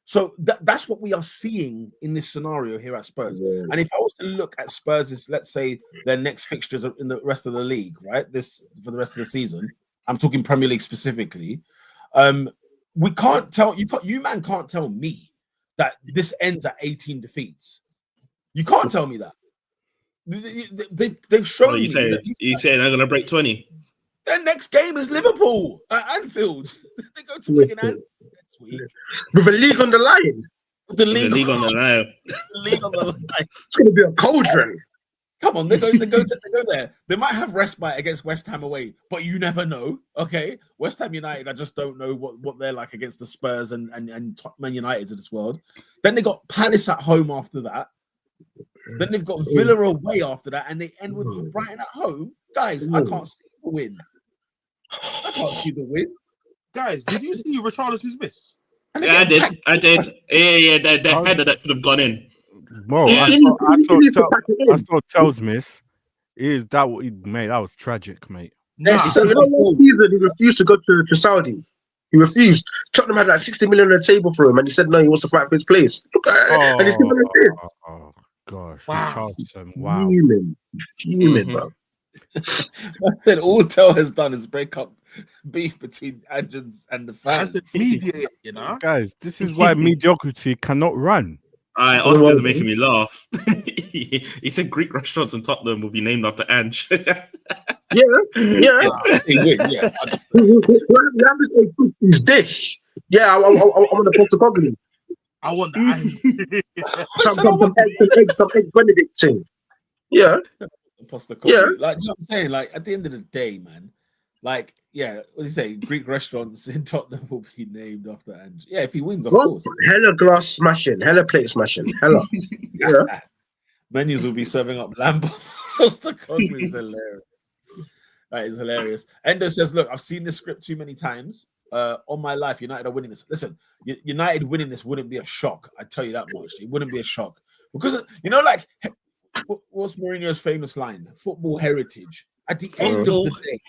So that's what we are seeing in this scenario here at Spurs. And if I was to look at Spurs, let's say their next fixtures in the rest of the league, right? This for the rest of the season. I'm talking Premier League specifically. We can't tell you man can't tell me that this ends at 18 defeats. You can't tell me that. They've shown you saying they're gonna break 20. Their next game is Liverpool at Anfield. They go to Wigan next week with a league on the line. The league on the line. The league on the line. It's going to be a cauldron. Come on, they go there. They might have respite against West Ham away, but you never know. Okay, West Ham United, I just don't know what they're like against the Spurs and Man United of this world. Then they got Palace at home after that. Then they've got Villa away after that, and they end with Brighton at home. Guys, I can't see the win. I can't see the win. Guys, did you see Richarlison's miss? Yeah, I did. Yeah, the header that should have gone in. Bro, I saw Tell's miss. Is that what he made? That was tragic, mate. Last season, he refused to go to Saudi. He refused. Tottenham had like 60 million on the table for him, and he said no, he wants to fight for his place. Look at it. And he's giving him this. Oh gosh, wow. Wow. Fuming, bro. I said all Tell has done is break up beef between agents and the fans. Media, you know, guys, this is why mediocrity cannot run. Oscar's making me laugh. He said Greek restaurants in Tottenham will be named after Ange. Yeah. His dish. Yeah, I want the Portugal. I want the some egg Benedict thing. Yeah. Yeah, like you know what I'm saying, like at the end of the day, man, like what do you say? Greek restaurants in Tottenham will be named after Ange. Yeah, if he wins, of course. Hella glass smashing, hella plate smashing, hella. Yeah. Menus will be serving up lamb Postecoglou is hilarious. That is hilarious. Endo says, "Look, I've seen this script too many times. On my life, United are winning this. Listen, United winning this wouldn't be a shock. I tell you that much. It wouldn't be a shock because like." What's Mourinho's famous line? Football heritage. At the end of the day,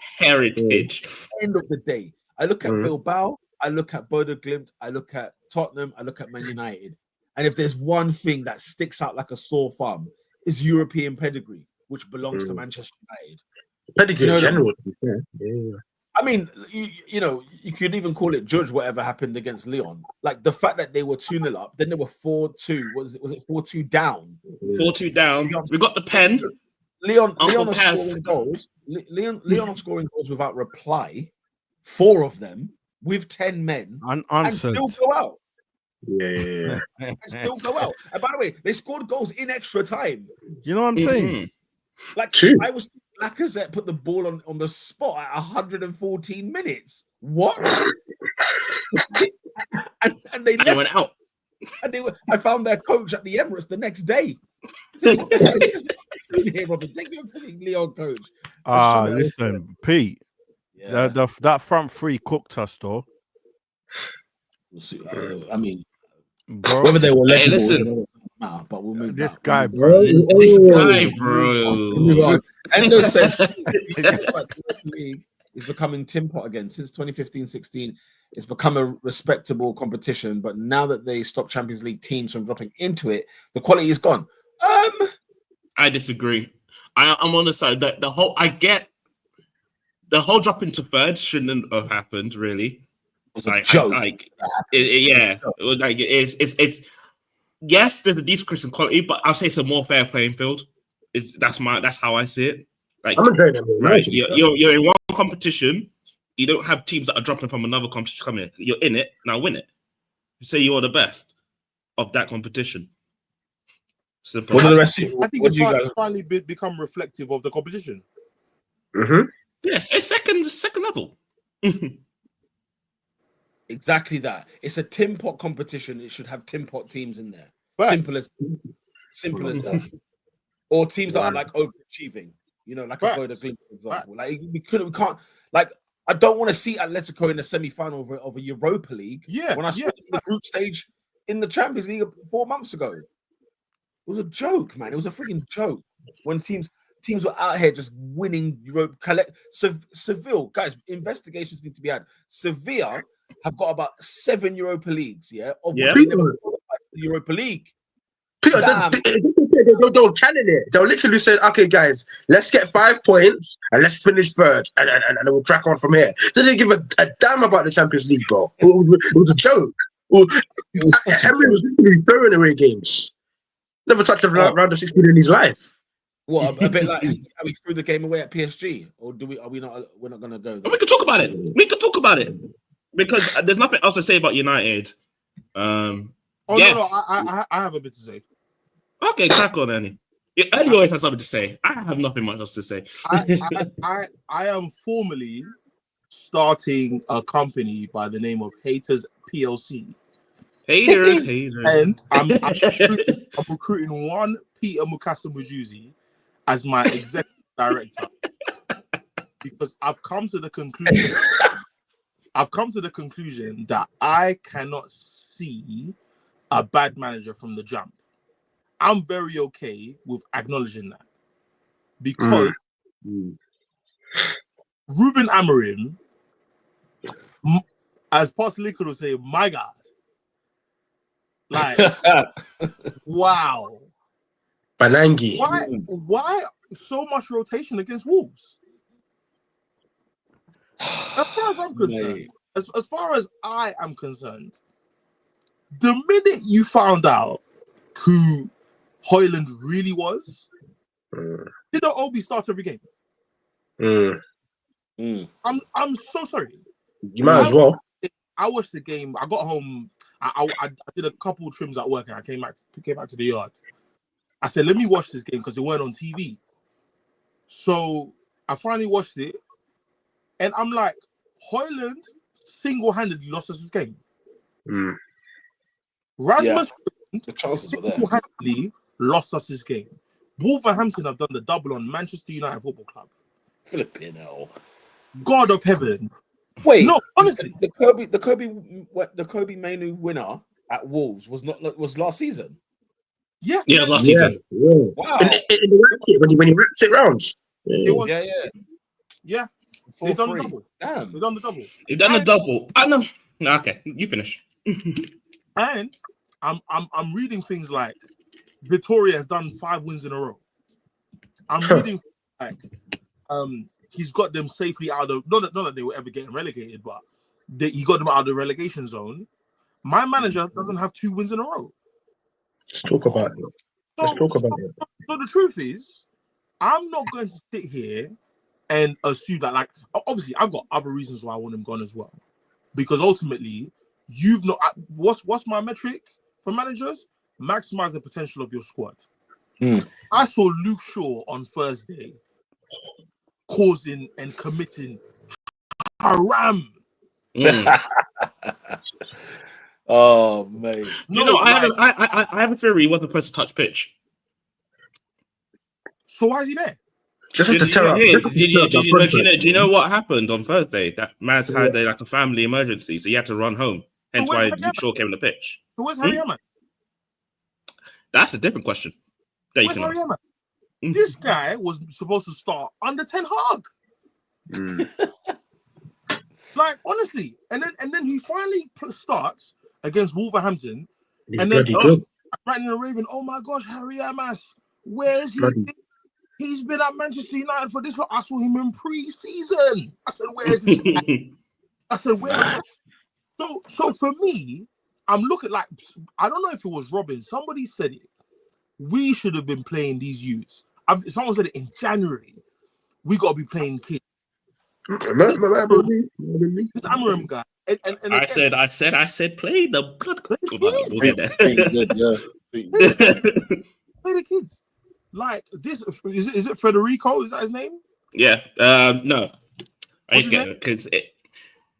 End of the day, I look at Bilbao, I look at Bodo Glimt, I look at Tottenham, I look at Man United, and if there's one thing that sticks out like a sore thumb, is European pedigree, which belongs to Manchester United. Pedigree in general. Yeah. I mean, you could even call it judge whatever happened against Lyon. Like the fact that they were 2-0 up, then they were 4-2. Was it 4-2 down? 4-2 down. We got the pen. Leon are scoring goals. Leon are scoring goals without reply. 4 of them with 10 men unanswered. And still go out. Yeah. And still go out. And by the way, they scored goals in extra time. You know what I'm saying? Like I was Lacazette put the ball on the spot at 114 minutes. What? and they left. Went out. And I found their coach at the Emirates the next day. Here, Robin, take your Leon coach. Listen, Pete. Yeah. That front three cooked us, though. I mean, bro, whether they were listen. But we'll move this back. guy, bro. Endo says league is becoming Tim Pot again. Since 2015-16, it's become a respectable competition. But now that they stop Champions League teams from dropping into it, the quality is gone. I disagree. I'm on the side that the whole drop into third shouldn't have happened. Really, it was a joke. It's yes, there's a decrease in quality, but I'll say it's a more fair playing field. That's how I see it. Like, I'm enjoying them. Right, you're in one competition. You don't have teams that are dropping from another competition coming in. You're in it now. Win it. You say you're the best of that competition. Simple. What are the rest of I think it's finally become reflective of the competition. Mm-hmm. Yes, it's second level. Exactly that. It's a tin pot competition. It should have tin pot teams in there. Right. Simple as that. Or teams that are like overachieving. You know, like a Boda Glimt, for example. Like we can't. Like I don't want to see Atletico in the semi-final of a Europa League. Yeah. When I saw it in the group stage in the Champions League 4 months ago, it was a joke, man. It was a freaking joke when teams were out here just winning Europe. Seville, guys, investigations need to be had. Sevilla have got about 7 Europa Leagues, of which they never qualified for the Europa League. Peter, they'll challenge it. They'll literally say, okay, guys, let's get 5 points and let's finish third and we'll crack on from here. They didn't give a damn about the Champions League, bro. It was a joke. Everyone was literally throwing away games. Never touched a round of 16 in his life. What, a bit like how we threw the game away at PSG, or we're not going to go there? We can talk about it. We can talk about it because there's nothing else to say about United. No, I have a bit to say. Okay, crack on, Ernie. Ernie always has something to say. I have nothing much else to say. I am formally starting a company by the name of Haters PLC. Haters. And I'm recruiting one Peter Mukasa-Mujuzi as my executive director because I've come to the conclusion that I cannot see a bad manager from the jump. I'm very okay with acknowledging that because Ruben Amorim, as Pastor Lincoln would say, my God, like, wow, Banangi. Why so much rotation against Wolves? As far as I'm concerned, as far as I am concerned, the minute you found out who Højlund really was, did Obi start every game? I'm so sorry. You might as well. I watched the game. I got home. I did a couple of trims at work, and I came back to the yard. I said, "Let me watch this game because it weren't on TV." So I finally watched it, and I'm like, Højlund single-handedly lost us this game. Rasmus single-handedly lost us this game. Wolverhampton have done the double on Manchester United Football Club. Flipping hell. God of heaven. Wait, no, honestly, the Kobe Mainoo winner at Wolves was last season. Yeah, it was last season. Yeah. Wow. When he wrapped it round. It was, yeah. 4-3. They've done the double. Damn. They've done the double. They've done the double. I know. Okay, you finish. And I'm reading things like Vittoria has done 5 wins in a row. I'm reading like he's got them safely out of not that they were ever getting relegated, but he got them out of the relegation zone. My manager doesn't have 2 wins in a row. Let's talk about it. So the truth is, I'm not going to sit here and assume that, like, obviously I've got other reasons why I want him gone as well, because ultimately you've not. What's my metric for managers? Maximize the potential of your squad. I saw Luke Shaw on Thursday causing and committing haram. Oh mate! I have a theory he wasn't supposed to touch pitch. So why is he there? Do you know what happened on Thursday? That man's had like a family emergency, so he had to run home. Hence why Luke Shaw came on the pitch. So where's Harry Hammond? That's a different question. Where's Harry Hammond? This guy was supposed to start under Ten Hag. Like, honestly, and then he finally starts against Wolverhampton, and then right in the Raven. Oh my gosh, Harry Hamas, where's he? He's been at Manchester United for this. I saw him in pre-season. I said, where's this guy? I said, where? So for me, I'm looking like, I don't know if it was Robin. Somebody said it. We should have been playing these youths. Someone said it in January. We got to be playing kids. This Amorim guy. And I said, play the blood. Play the kids. Like this, is it Federico? Is that his name? Yeah. No. I need to get it because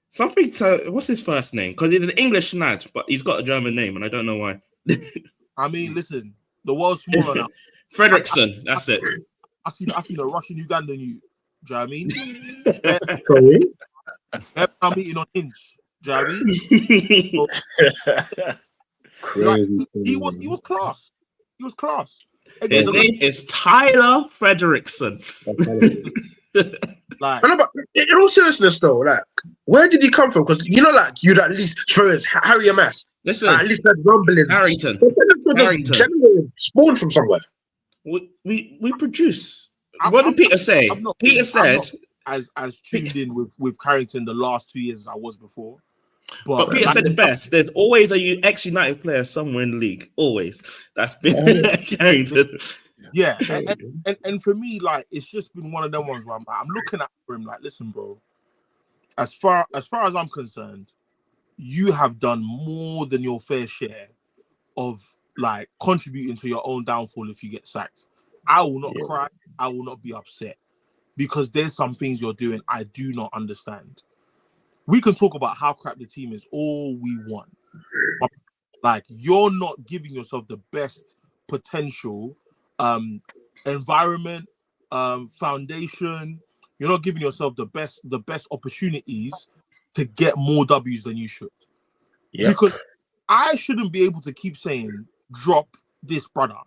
something. So, what's his first name? Because he's an English lad, but he's got a German name, and I don't know why. I mean, listen, the world's smaller now. Fredrickson, that's it. I seen a Russian Ugandan you. Do you know what I mean? Sorry? I'm eating on Hinge. Do you know what I mean? Crazy. He was class. He was class. His name is Tyler Fredrickson. Like, but in all seriousness, though, like, where did he come from? Because like you'd at least throw his Harry Amass. Listen, at least had rumblings. Harrington. Generally spawned from somewhere. We produce. What did Peter say? Peter said, as tuned in with Carrington the last 2 years as I was before. But Peter said it best. There's always a ex-United player somewhere in the league. Always. That's been Carrington. Yeah, and for me, like, it's just been one of them ones where I'm looking at him like, listen, bro. As far as I'm concerned, you have done more than your fair share of like contributing to your own downfall if you get sacked. I will not cry. I will not be upset because there's some things you're doing I do not understand. We can talk about how crap the team is all we want. Like, you're not giving yourself the best potential environment, foundation. You're not giving yourself the best opportunities to get more W's than you should. Yeah. Because I shouldn't be able to keep saying, drop this brother.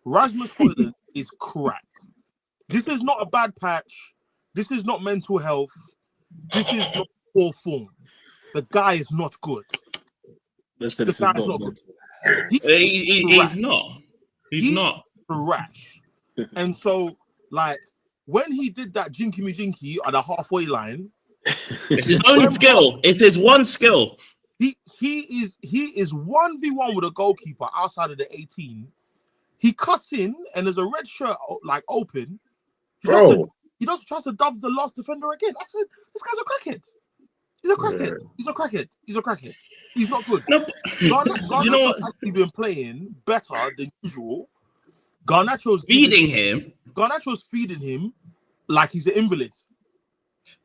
Rasmus Højlund is crap. This is not a bad patch. This is not mental health. This is not poor form. The guy is not good. The guy is not good. He's not. He's not. Trash. And so, like, when he did that jinky me jinky at the halfway line, it's his own skill. It is one skill. He is 1v1 with a goalkeeper outside of the 18. He cuts in and there's a red shirt like open. He doesn't try to dubs the last defender again. I said, this guy's a crackhead. He's a crackhead. Yeah. He's a crackhead. He's a crackhead. He's not good. No, Garnacho's actually been playing better than usual. Garnacho's feeding him. Garnacho's feeding him like he's an invalid.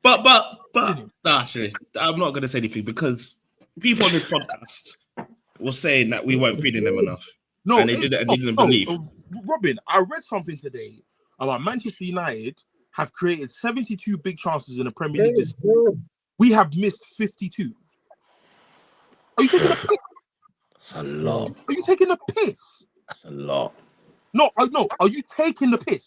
But actually, I'm not going to say anything because people on this podcast were saying that we weren't feeding them enough. No, and they didn't believe. Robin, I read something today about Manchester United have created 72 big chances in the Premier League this year. We have missed 52. Are you taking a piss? That's a lot. Are you taking a piss? That's a lot. No. Are you taking the piss?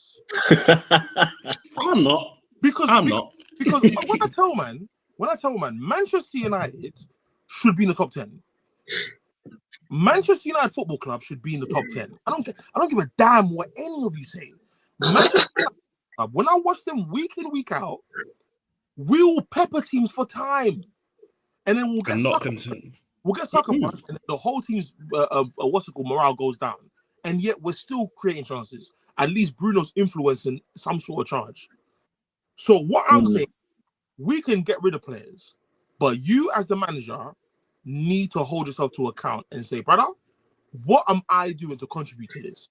I'm not. Because when I tell man, Manchester United should be in the top 10. Manchester United Football Club should be in the top 10. I don't give a damn what any of you say. Manchester United, when I watch them week in, week out, we will pepper teams for time. And then we'll get sucker punched, and the whole team's morale goes down. And yet we're still creating chances. At least Bruno's influencing some sort of charge. So what I'm saying, we can get rid of players, but you as the manager need to hold yourself to account and say, brother, what am I doing to contribute to this?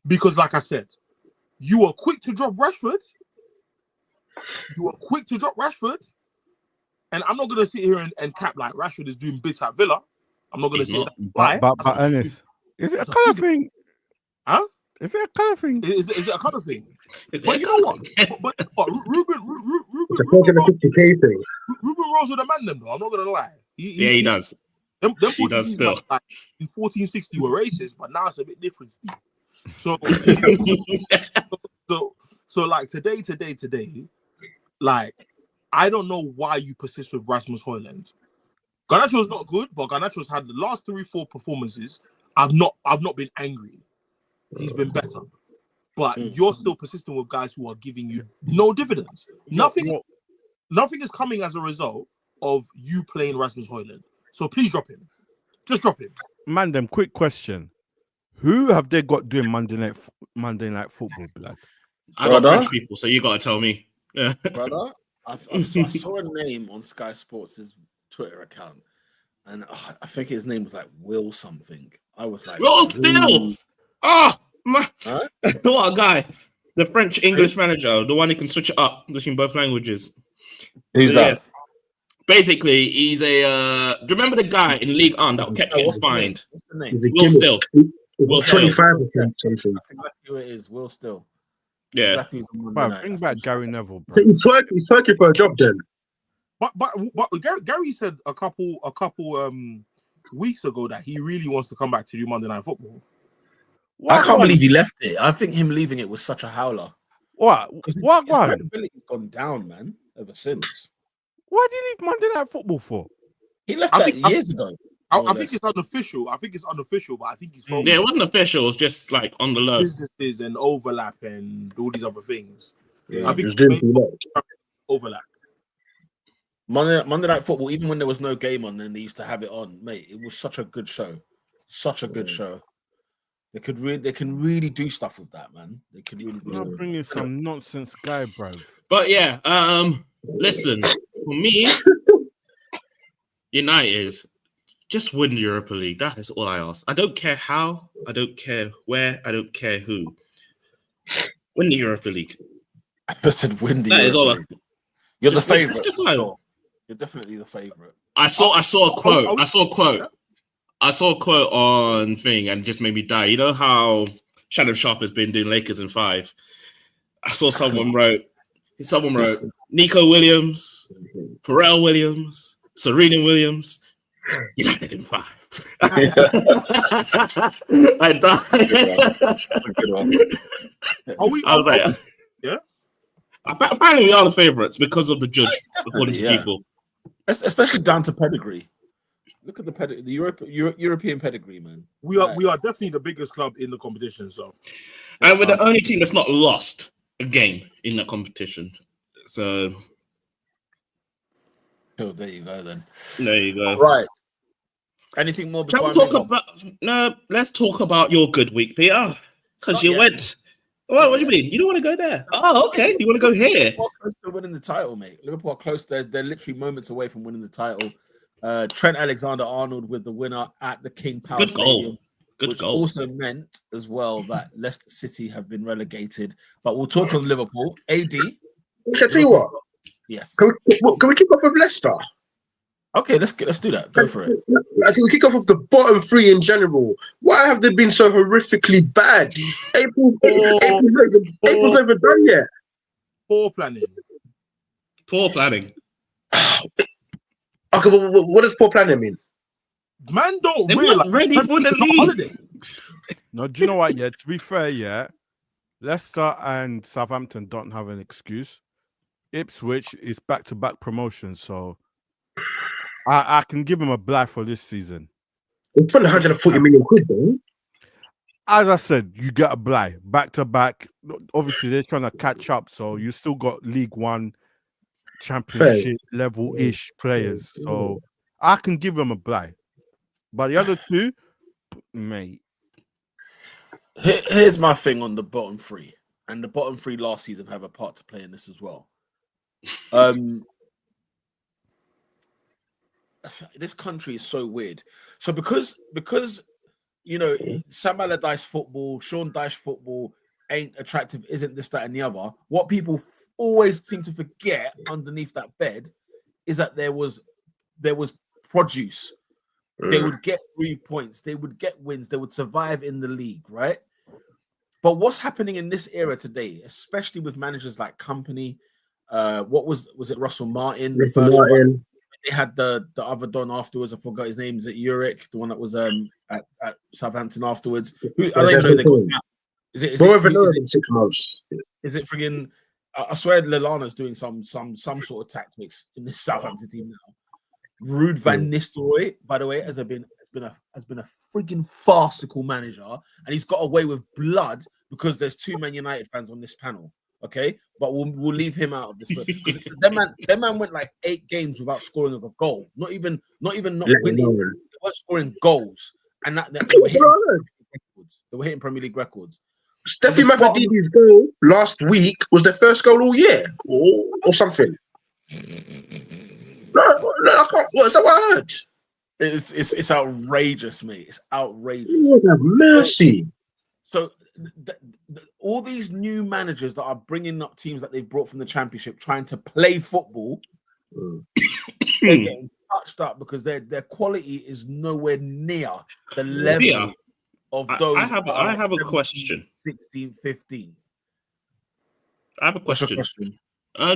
Because like I said, you are quick to drop Rashford. And I'm not going to sit here and cap like Rashford is doing bits at Villa. I'm not going to say that. But Ernest, is it a colour thing? Huh? Is it a colour thing? Is it a colour thing? But you know what? Ruben Rose with a man them though. I'm not going to lie. He does. Them he does still. Like, in 1460 were racist, but now it's a bit different. So like today, like, I don't know why you persist with Rasmus Højlund. Garnacho's not good, but Garnacho's had the last 3-4 performances. I've not been angry. He's been better. But you're still persistent with guys who are giving you no dividends. Nothing is coming as a result of you playing Rasmus Højlund. So please drop him. Just drop him. Man, quick question. Who have they got doing Monday night football, blood? I got French people, so you got to tell me. Yeah. Brother, I saw a name on Sky Sports' Twitter account, and I think his name was like Will something. I was like, Will Still. What a guy. The French English manager, the one who can switch it up between both languages. Who's that? Yeah. Basically, he's a. Do you remember the guy in League One that kept getting fined? What's the name? Will Still. Will 25 or something. That's exactly what it is. Will Still. Yeah. Exactly. Bring back Gary Neville. Bro. So he's working for a job then. But Gary said a couple weeks ago that he really wants to come back to do Monday Night Football. I can't believe he left it. I think him leaving it was such a howler. What? His What? credibility's gone down, man, ever since. Why did he leave Monday Night Football for? He left that years ago. I think it's unofficial. But I think he's focused. Yeah, it wasn't official. It was just like on the low. Businesses and overlap and all these other things. Yeah, I think he's doing too much. Overlap. Monday Night Football, even when there was no game on and they used to have it on, mate, it was such a good show. Such a good show. They can really do stuff with that, man. They could really do I'm bringing some nonsense guy, bro. But yeah, listen, for me, United, just win the Europa League. That is all I ask. I don't care how, I don't care where, I don't care who. Win the Europa League. I said win the That is all. You're the favourite. Sure. You're definitely the favourite. I saw a quote. I saw a quote on thing and it just made me die. You know how Shannon Sharp has been doing Lakers in 5? I saw someone wrote Nico Williams, Pharrell Williams, Serena Williams, United in 5. I died. I was like, yeah. Apparently we are the favourites because of the judge, according to people. Especially down to pedigree. Look at the pedigree, the European pedigree, man. We are definitely the biggest club in the competition. So, and we're the only team that's not lost a game in that competition. So, there you go. Then there you go. Right. Anything more? Can we talk about? No, let's talk about your good week, Peter, because you went. What do you mean? You don't want to go there? Oh, okay. You want to go here? Liverpool are close to winning the title, mate. Liverpool are close. They're literally moments away from winning the title. Trent Alexander-Arnold with the winner at the King Power Stadium. Good goal. Also meant as well that Leicester City have been relegated. But we'll talk on Liverpool. AD. Shall I tell you what? Yes. Can we kick off with Leicester? Okay, let's do that. Go for it. Can we kick off with the bottom 3 in general? Why have they been so horrifically bad? April's never done yet. Poor planning. Okay, but what does poor planning mean? Man, don't They're realize not ready for the league. holiday. No, do you know what? Yeah, to be fair, yeah, Leicester and Southampton don't have an excuse. Ipswich is back-to-back promotion, so I can give him a black for this season. They spent 140 million quid, though. As I said, you get a black back-to-back. Obviously, they're trying to catch up, so you still got League One, Championship level-ish players. So I can give them a black. But the other two, mate. Here's my thing on the bottom 3. And the bottom 3 last season have a part to play in this as well. This country is so weird. So because you know Sam Allardyce football, Sean Dyche football ain't attractive, isn't this, that, and the other. What people always seem to forget underneath that bed is that there was produce. They would get 3 points, they would get wins, they would survive in the league, right? But what's happening in this era today, especially with managers like Company, what was it Russell Martin? The first one. They had the other Don afterwards. I forgot his name. Is it Uric, the one that was at Southampton afterwards? I don't know. They got out. Is it 6 months? Is it friggin'? I swear, Lallana's doing some sort of tactics in this Southampton team now. Ruud van Nistelrooy, by the way, has been a friggin' farcical manager, and he's got away with blood because there's 2 Man United fans on this panel. Okay, but we'll leave him out of this. That man went like 8 games without scoring a goal. Not even winning. They weren't scoring goals, and they were hitting Premier League records. Steffi Mavadidi's goal last week was their first goal all year, or something. No, I can't. What is that what I heard? It's outrageous, mate. It's outrageous. Lord have mercy. So all these new managers that are bringing up teams that they've brought from the Championship, trying to play football, they're getting touched up because their quality is nowhere near the level of those. I have a question. 16, 15. I have a question.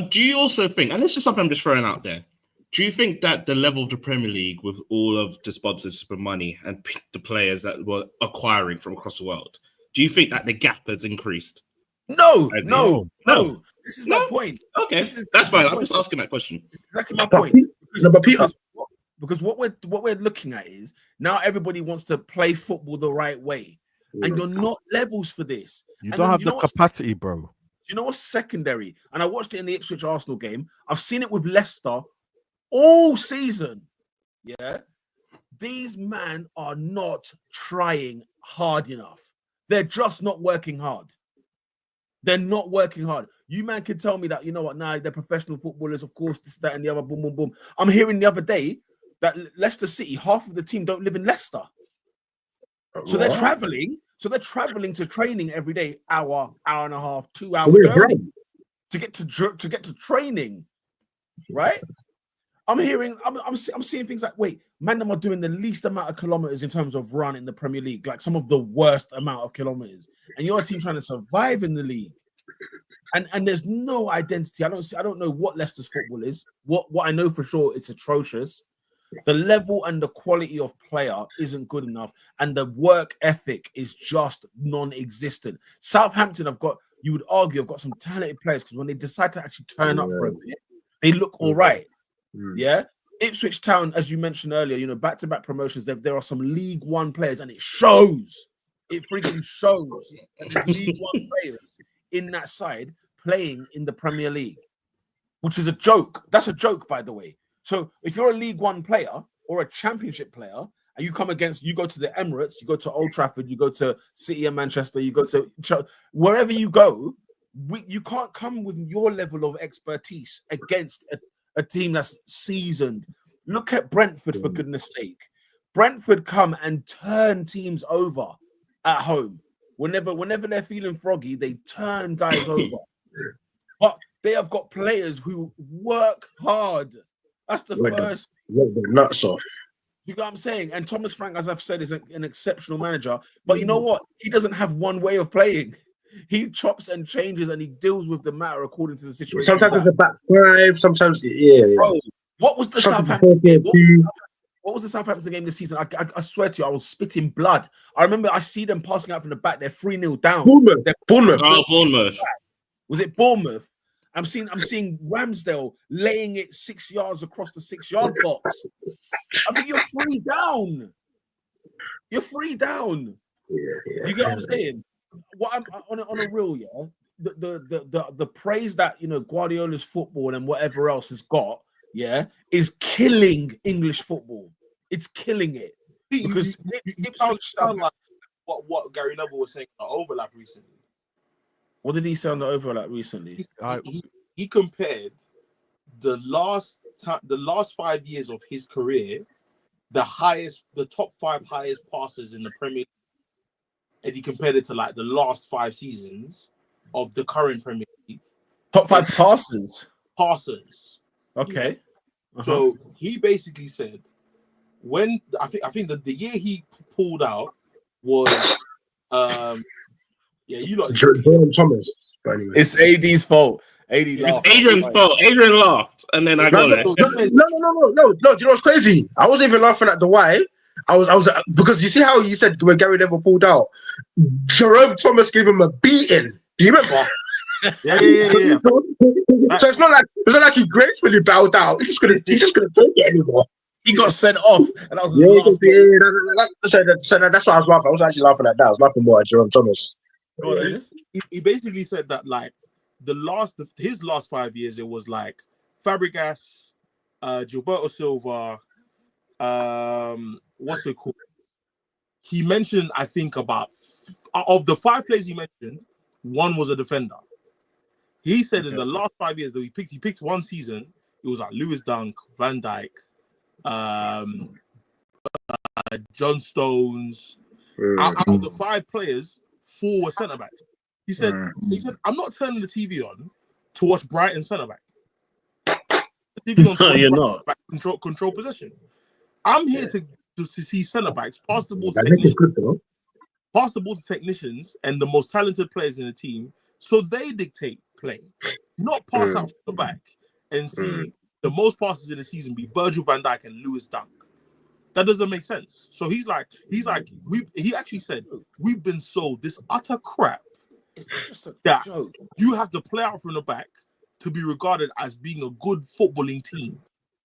Do you also think, and this is something I'm just throwing out there, do you think that the level of the Premier League, with all of the sponsorship and money and the players that we're acquiring from across the world, do you think that the gap has increased? No. This is my point. Okay, that's fine. I'm just asking that question. Exactly my point. Because what we're looking at is now everybody wants to play football the right way, and you're not levels for this. You don't have the capacity, bro. You know what's secondary? And I watched it in the Ipswich Arsenal game. I've seen it with Leicester all season. Yeah, these men are not trying hard enough. They're just not working hard. They're not working hard. You man can tell me that, you know what, nah, they're professional footballers, of course, this, that, and the other, boom, boom, boom. I'm hearing the other day that Leicester City, half of the team don't live in Leicester. So they're traveling. So they're traveling to training every day, hour and a half, 2 hour journey to get to training, right? I'm seeing things like, wait, man, them are doing the least amount of kilometers in terms of run in the Premier League, like some of the worst amount of kilometers, and you're a team trying to survive in the league, and there's no identity. I don't know what Leicester's football is. What I know for sure, it's atrocious. The level and the quality of player isn't good enough, and the work ethic is just non-existent. Southampton you would argue, have got some talented players, because when they decide to actually turn up for a bit, they look all right. Yeah. Ipswich Town, as you mentioned earlier, you know, back-to-back promotions, there are some League One players, and it shows. It freaking shows that these League One players in that side playing in the Premier League, which is a joke. That's a joke, by the way. So if you're a League One player or a Championship player, and you go to the Emirates, you go to Old Trafford, you go to City and Manchester, you go to wherever you go, you can't come with your level of expertise against a team that's seasoned. Look at Brentford, for goodness sake. Brentford come and turn teams over at home. Whenever they're feeling froggy, they turn guys over. But they have got players who work hard. That's the first. Nuts off. You know what I'm saying? And Thomas Frank, as I've said, is an exceptional manager. But you know what? He doesn't have one way of playing. He chops and changes, and he deals with the matter according to the situation. Sometimes it's a back five. Sometimes, Bro, what was the Southampton game? What was the Southampton game this season? I swear to you, I was spitting blood. I remember I see them passing out from the back. They're 3-0 down. Bournemouth. Oh, Bournemouth. Was it Bournemouth? I'm seeing Ramsdale laying it 6 yards across the 6-yard box. I think you're 3 down. You're 3 down. You get what I'm saying? What I'm on a real, the praise that, you know, Guardiola's football and whatever else has got, is killing English football. It's killing it, because it sound like what Gary Neville was saying on Overlap recently. What did he say on the Overlap recently? He compared the last 5 years of his career, the top 5 highest passers in the Premier League, and he compared it to like the last 5 seasons of the current Premier League. Top 5 passers. Okay. So he basically said, when I think that the year he pulled out was Jerome Thomas. Anyway. It's AD's fault. It's Adrian's fault. Adrian laughed, and then I got it. No. Do you know what's crazy? I wasn't even laughing at the why. I was because you see how you said when Gary Neville pulled out, Jerome Thomas gave him a beating. Do you remember? Yeah. So it's not like he gracefully bowed out. He just couldn't take it anymore. He got sent off, and that was that's why I was laughing. I was actually laughing at that. I was laughing more at Jerome Thomas. He basically said that like his last 5 years, it was like Fabregas, Gilberto Silva, what's it called? He mentioned, I think, about of the 5 players he mentioned, 1 was a defender. He said in the last 5 years that he picked one season, it was like Lewis Dunk, Van Dijk, John Stones. Out of the 5 players, forward centre backs. He said, I'm not turning the TV on to watch Brighton centre back. The TV's on to You're watch not. control possession. I'm here to see centre backs pass the ball to technicians and the most talented players in the team, so they dictate play, not pass out from the back and see the most passes in the season be Virgil van Dijk and Lewis Dunk. That doesn't make sense. So he actually said, we've been sold this utter crap that you have to play out from the back to be regarded as being a good footballing team.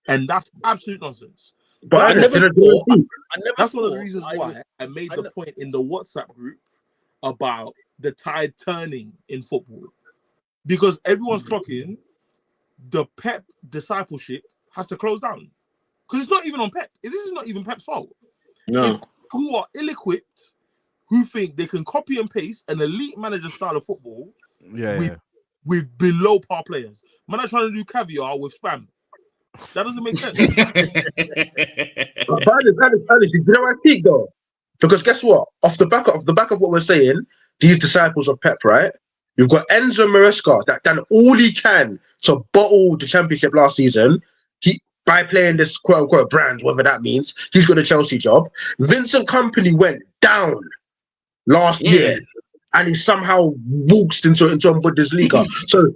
And that's absolute nonsense. But that's one of the reasons why I made the point in the WhatsApp group about the tide turning in football. Because everyone's clocking, the Pep discipleship has to close down. Because it's not even on Pep. This is not even Pep's fault. No. Who are ill-equipped, who think they can copy and paste an elite manager style of football with below par players. Man, I'm trying to do caviar with spam. That doesn't make sense. But Alex, you know what I think though? Because guess what? Off the back of what we're saying, these disciples of Pep, right? You've got Enzo Maresca that done all he can to bottle the championship last season. By playing this quote unquote brand, whatever that means, he's got a Chelsea job. Vincent Kompany went down last year, and he somehow waltzed into Bundesliga. so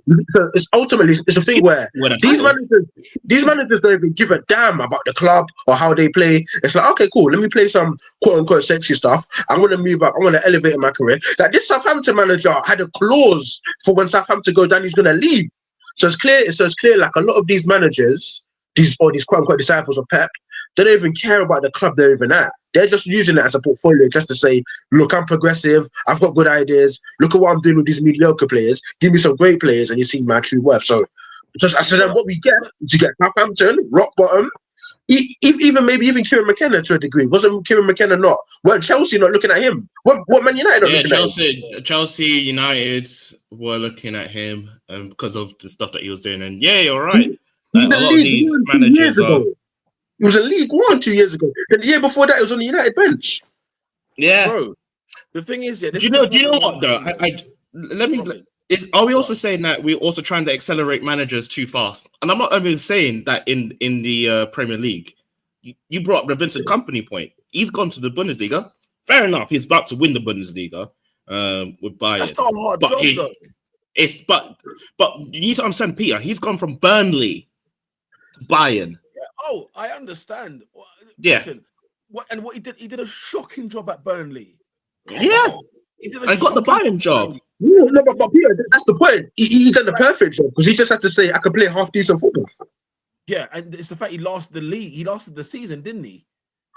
it's ultimately it's a thing where these managers don't even give a damn about the club or how they play. It's like, okay, cool, let me play some quote unquote sexy stuff. I'm gonna move up. I'm gonna elevate in my career. Like this Southampton manager had a clause for when Southampton go down, he's gonna leave. So it's clear. Like a lot of these managers, these quote unquote disciples of Pep, they don't even care about the club they're even at. They're just using it as a portfolio just to say, look, I'm progressive, I've got good ideas, look at what I'm doing with these mediocre players, give me some great players and you see my true worth. So then what we get to get Southampton, rock bottom, even Kieran McKenna to a degree. Wasn't Kieran McKenna not? Well, Chelsea not looking at him. What Man United not looking at him? Chelsea United were looking at him because of the stuff that he was doing. And yeah, you're right. Like, a lot of these managers are... He was in League One 2 years ago. Then the year before that, he was on the United bench. Yeah, bro. The thing is, do you know what though? Are we also saying that we're also trying to accelerate managers too fast? And I'm not even saying that in the Premier League. You brought up the Vincent Kompany point. He's gone to the Bundesliga. Fair enough. He's about to win the Bundesliga with Bayern. That's not a hard job, though. But you need to understand, Peter. He's gone from Burnley to Bayern. Oh, I understand. Yeah. Listen, what he did a shocking job at Burnley. Yeah. I got the Bayern job. No, but Peter, that's the point. He done the perfect job because he just had to say, I can play half decent football. Yeah, and it's the fact he lasted the league. He lasted the season, didn't he?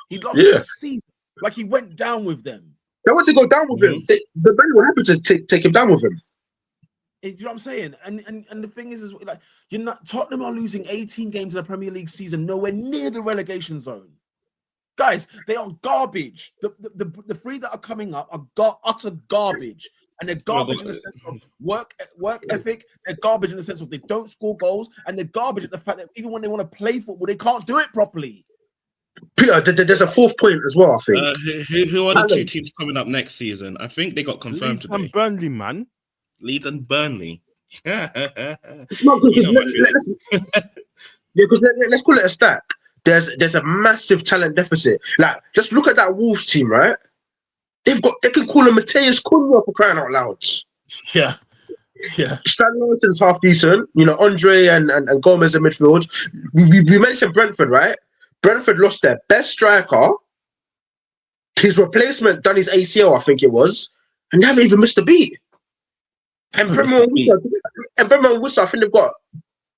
He lasted the season. Like he went down with them. They want to go down with him. The Burnley were happy to take him down with him. You know what I'm saying? And the thing is like, you're not, Tottenham are losing 18 games in the Premier League season, nowhere near the relegation zone. Guys, they are garbage. The three that are coming up are utter garbage. And they're garbage in the sense of work ethic. They're garbage in the sense of they don't score goals. And they're garbage at the fact that even when they want to play football, they can't do it properly. Peter, there's a fourth point as well, I think. Who are the two teams coming up next season? I think they got confirmed today. And Burnley, man. Leeds and Burnley. No, because let's call it a stack. There's a massive talent deficit. Like, just look at that Wolves team, right? They can call him Mateus Cunha for crying out loud. Yeah. Stan Larson's half decent. You know, Andre and Gomez in midfield. We mentioned Brentford, right? Brentford lost their best striker. His replacement done his ACL, I think it was, and they haven't even missed a beat. And Bremer and Worcester, I think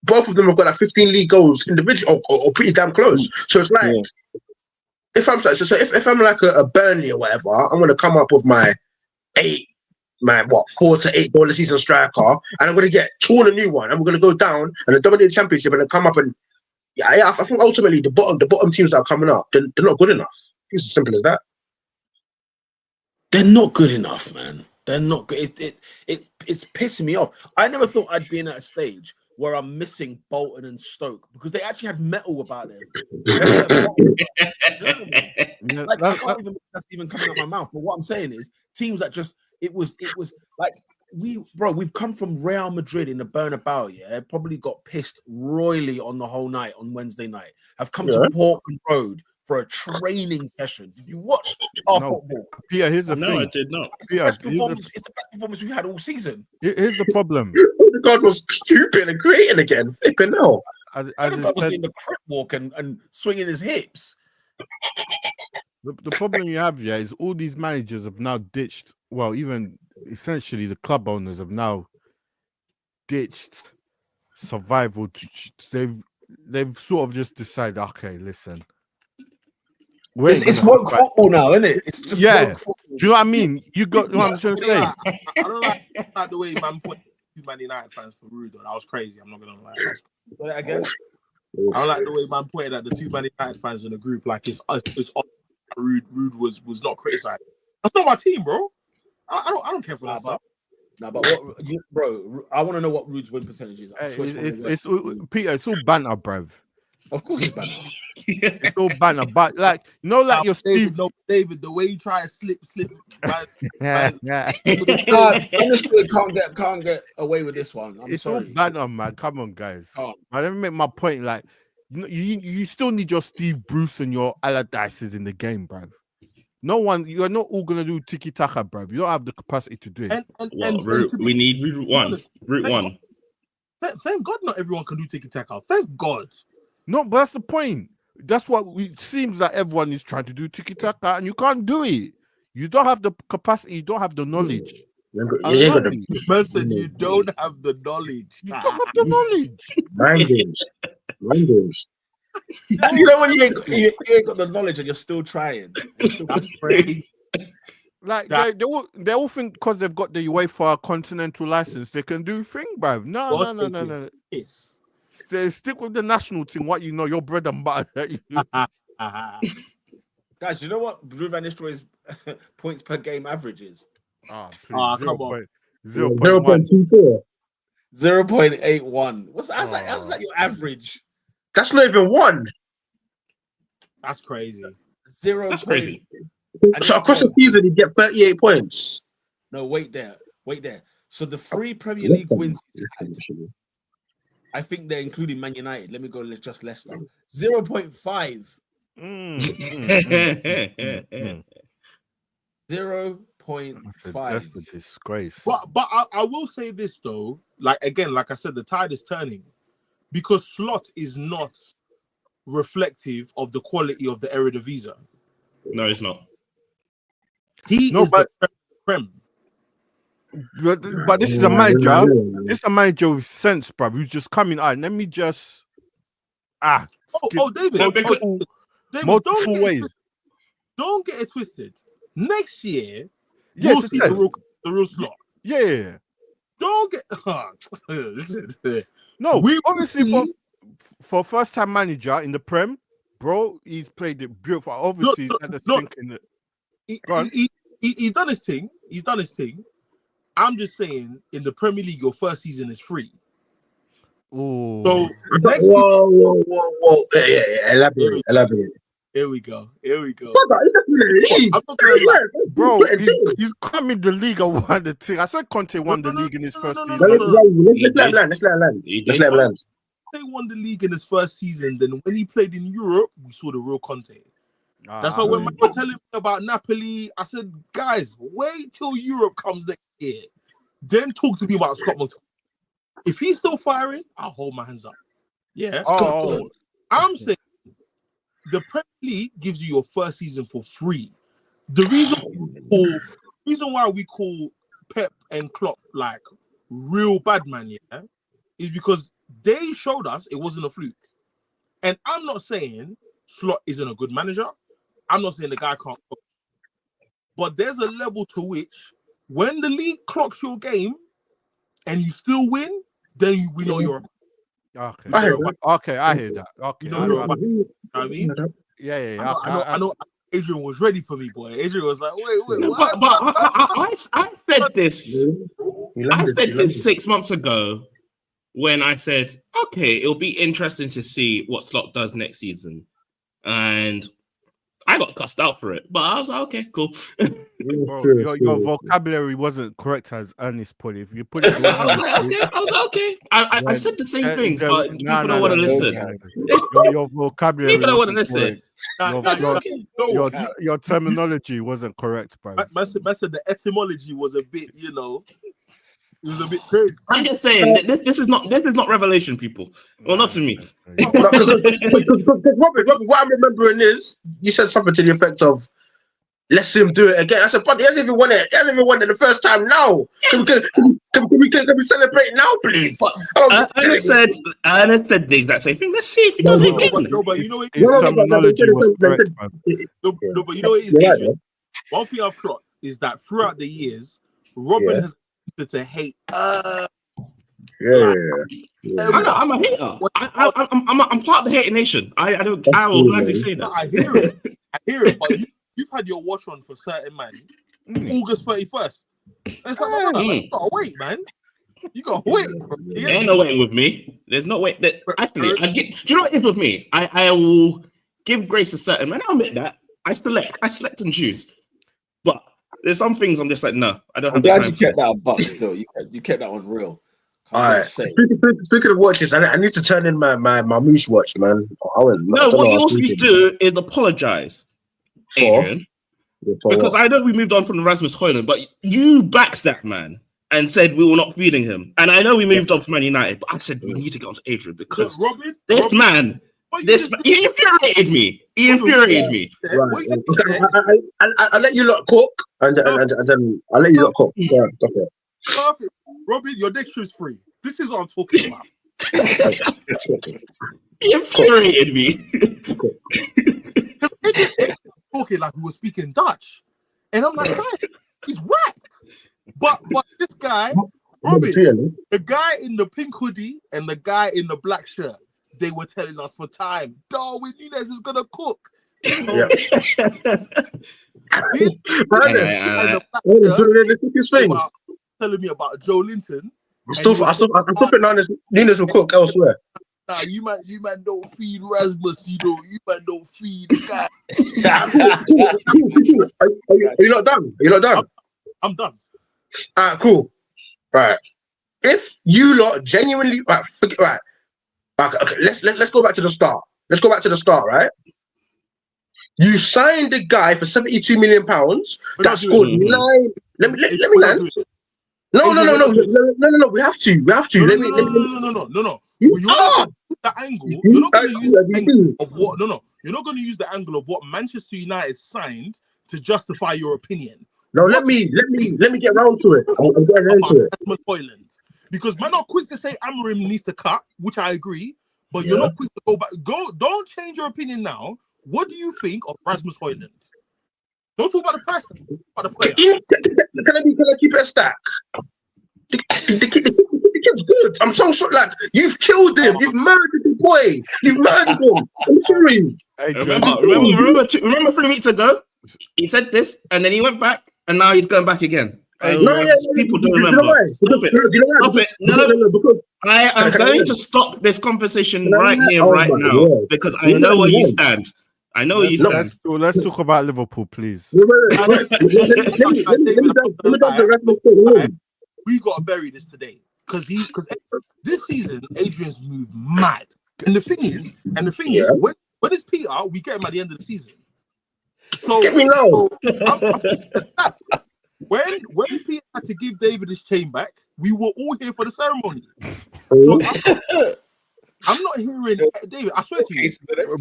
both of them have got like 15 league goals individually, or pretty damn close. So it's like, if I'm like a Burnley or whatever, I'm gonna come up with my 4 to 8 goal a season striker, and I'm gonna get torn a new one, and we're gonna go down and dominate the championship, and then come up and I think ultimately the bottom teams that are coming up, they're not good enough. It's as simple as that. They're not good enough, man. They're not good. It's pissing me off. I never thought I'd be in at a stage where I'm missing Bolton and Stoke because they actually had metal about them. Like, I can't even, that's even coming out my mouth. But what I'm saying is teams that just It was like we've come from Real Madrid in the Bernabeu, yeah. Probably got pissed royally on the whole night on Wednesday night. Have come to Portland Road for a training session. Did you watch our football? Peter, here's the thing. No, I did not. It's the best performance. It's the best performance we've had all season. Here's the problem. The God was stupid and creating again. Flipping now. As was doing the crip walk and swinging his hips. The problem you have here is all these managers have now ditched. Well, even essentially the club owners have now ditched survival. They've sort of just decided, okay, listen. It's woke football now, isn't it? It's just woke football. Do you know what I mean? You got what I'm trying to say. I don't like the way man put two Man United fans for rude. Though. That was crazy. I'm not gonna lie. Again, I don't like the way man pointed at the two Man United fans in the group like it's rude. Rude was not criticized. That's not my team, bro. I don't care for that stuff. No, but bro, I want to know what Rude's win percentage is. It's Peter. It's all banter, bruv. Of course, it's banter. It's all banter, but like your Steve. No, David, the way you try to slip. Honestly, can't get away with this one. It's sorry. All banter, man. Come on, guys. Let me make my point. Like, you still need your Steve Bruce and your Allardyces in the game, bruv. You are not all gonna do tiki taka, bruv. You don't have the capacity to do it. We need route one. Route one. Thank God, not everyone can do tiki taka. Thank God. No, but that's the point. That's what it seems like everyone is trying to do tiki taka, and you can't do it. You don't have the capacity. You don't have the knowledge. Listen, you don't have the knowledge. You don't have the knowledge. Mind games. You know when you ain't got the knowledge and you're still trying. That's crazy. Like they all think because they've got the UEFA continental license, they can do thing, bruv. No. Yes. Stick with the national team. What you know, your bread and butter. Guys, you know what Ruvan Nistelrooy's points per game average is? Come on. 0.24. 0.81. How's that your average? That's not even one. That's crazy. That's crazy. So across the season, you get 38 points. No, wait there. So the 3 Premier League wins, I think they're including Man United. Let me go just Leicester. 0.5. 0.5. That's a disgrace. But I will say this though, like I said, the tide is turning because Slot is not reflective of the quality of the Eredivisie. No, it's not. The Prem. But this is a manager. This is a manager with sense, bruv. Who's just coming out. Let me just David. Multiple ways. Don't get it twisted. Next year, you'll see the real Slot. Yeah. Don't get no. Obviously for first time manager in the Prem, bro, he's played it beautiful. Obviously, he's done his thing. I'm just saying, in the Premier League, your first season is free. Oh, so whoa! Yeah. Elaborate. Here we go. I'm not gonna bro, he's come in the league and won the thing. I saw Conte won the league in his first season. Let's let him land. They won the league in his first season. Then when he played in Europe, we saw the real Conte. That's why when man was telling me about Napoli, I said, guys, wait till Europe comes next year. Then talk to me about Scott McTominay. If he's still firing, I'll hold my hands up. Yeah. I'm saying the Premier League gives you your first season for free. The reason why we call Pep and Klopp like real bad man, yeah, is because they showed us it wasn't a fluke. And I'm not saying Slot isn't a good manager. I'm not saying the guy can't coach. But there's a level to which when the league clocks your game and you still win, then we know you're okay. I hear that. Okay. You know what I mean? Yeah. I know Adrian was ready for me, boy. Adrian was like, wait. No, but I said this. I said this 6 months ago when I said, okay, it'll be interesting to see what Slot does next season. And I got cussed out for it, but I was like, okay, cool. Bro, your vocabulary wasn't correct, as Ernest put it. If you put it, I was like, okay. I said the same things, but people don't want to listen. Your vocabulary. People don't want to listen. Your terminology wasn't correct, bro. I said the etymology was a bit, it was a bit crazy. I'm just saying this is not revelation, people. Well, not to me. Because Robert, what I'm remembering is you said something to the effect of, "Let's see him do it again." I said, "But he hasn't even won it. He hasn't even won it the first time. Now, can we celebrate now, please?" Ernest said the exact same thing. Let's see if he does it again. No, but you know what? His terminology was correct, man. No, but you know what it is? One thing I've clocked is that throughout the years, Robin has to hate. I'm a hater. I'm part of the hating nation. I will gladly say that. I hear it. But you've had your watch on for certain man. August 31st. It's like, you gotta wait, man. You gotta wait. There ain't no waiting with me. There's no wait. Actually, do you know what it is with me? I will give grace to certain man. I'll admit that. I select and choose. But there's some things I'm just like, no, I don't have the time. I'm glad you kept that on buck still. You kept that on real. All right. Speaking of watches, I need to turn in my Moose watch, man. What you also need to do is apologize, Adrian, because I know we moved on from Rasmus Højlund, but you backed that man and said we were not feeding him. And I know we moved on from Man United, but I said we need to get on to Adrian because this man, he infuriated me. Right. I'll let you lot cook, and then I'll let you lot cook. Yeah, okay. Perfect. Robin, your dictionary is free. This is what I'm talking about. He infuriated me. Talking like we were speaking Dutch. And I'm like, guys, he's whack. But this guy, Robin, the guy in the pink hoodie and the guy in the black shirt, they were telling us for time, Darwin Núñez is going to cook. Telling me about Joe Linton. I'm still thinking Núñez will cook elsewhere. Nah, you man don't feed Rasmus, you man don't feed the guy. Are you not done? I'm done. Cool. Right. If you lot genuinely okay, let's go back to the start. Right? You signed the guy for £72 million that scored 9. Let me land. No. We have to. No. You're not going to use the angle of what. No. You're not going to use the angle of what Manchester United signed to justify your opinion. No, let me get round to it. I'm getting into it. Because man, not quick to say Amorim needs to cut, which I agree. But you're not quick to go back. Don't change your opinion now. What do you think of Rasmus Højlund? Don't talk about the person, about the player. Can I keep it a stack? The kid's good. I'm so sorry. Like, you've killed him. You've murdered the boy. You've murdered him. I'm sorry. Remember 3 weeks ago, he said this, and then he went back, and now he's going back again. People don't remember. Stop it. No, I am going to stop this conversation right here, right now, because I know where you stand. I know you stand. Let's talk about Liverpool, please. We got to bury this today because this season Adrian's moved mad. And the thing is, when it's Peter, we get him at the end of the season. So get me low. When Peter had to give David his chain back, we were all here for the ceremony. So I'm not hearing David. I swear to you,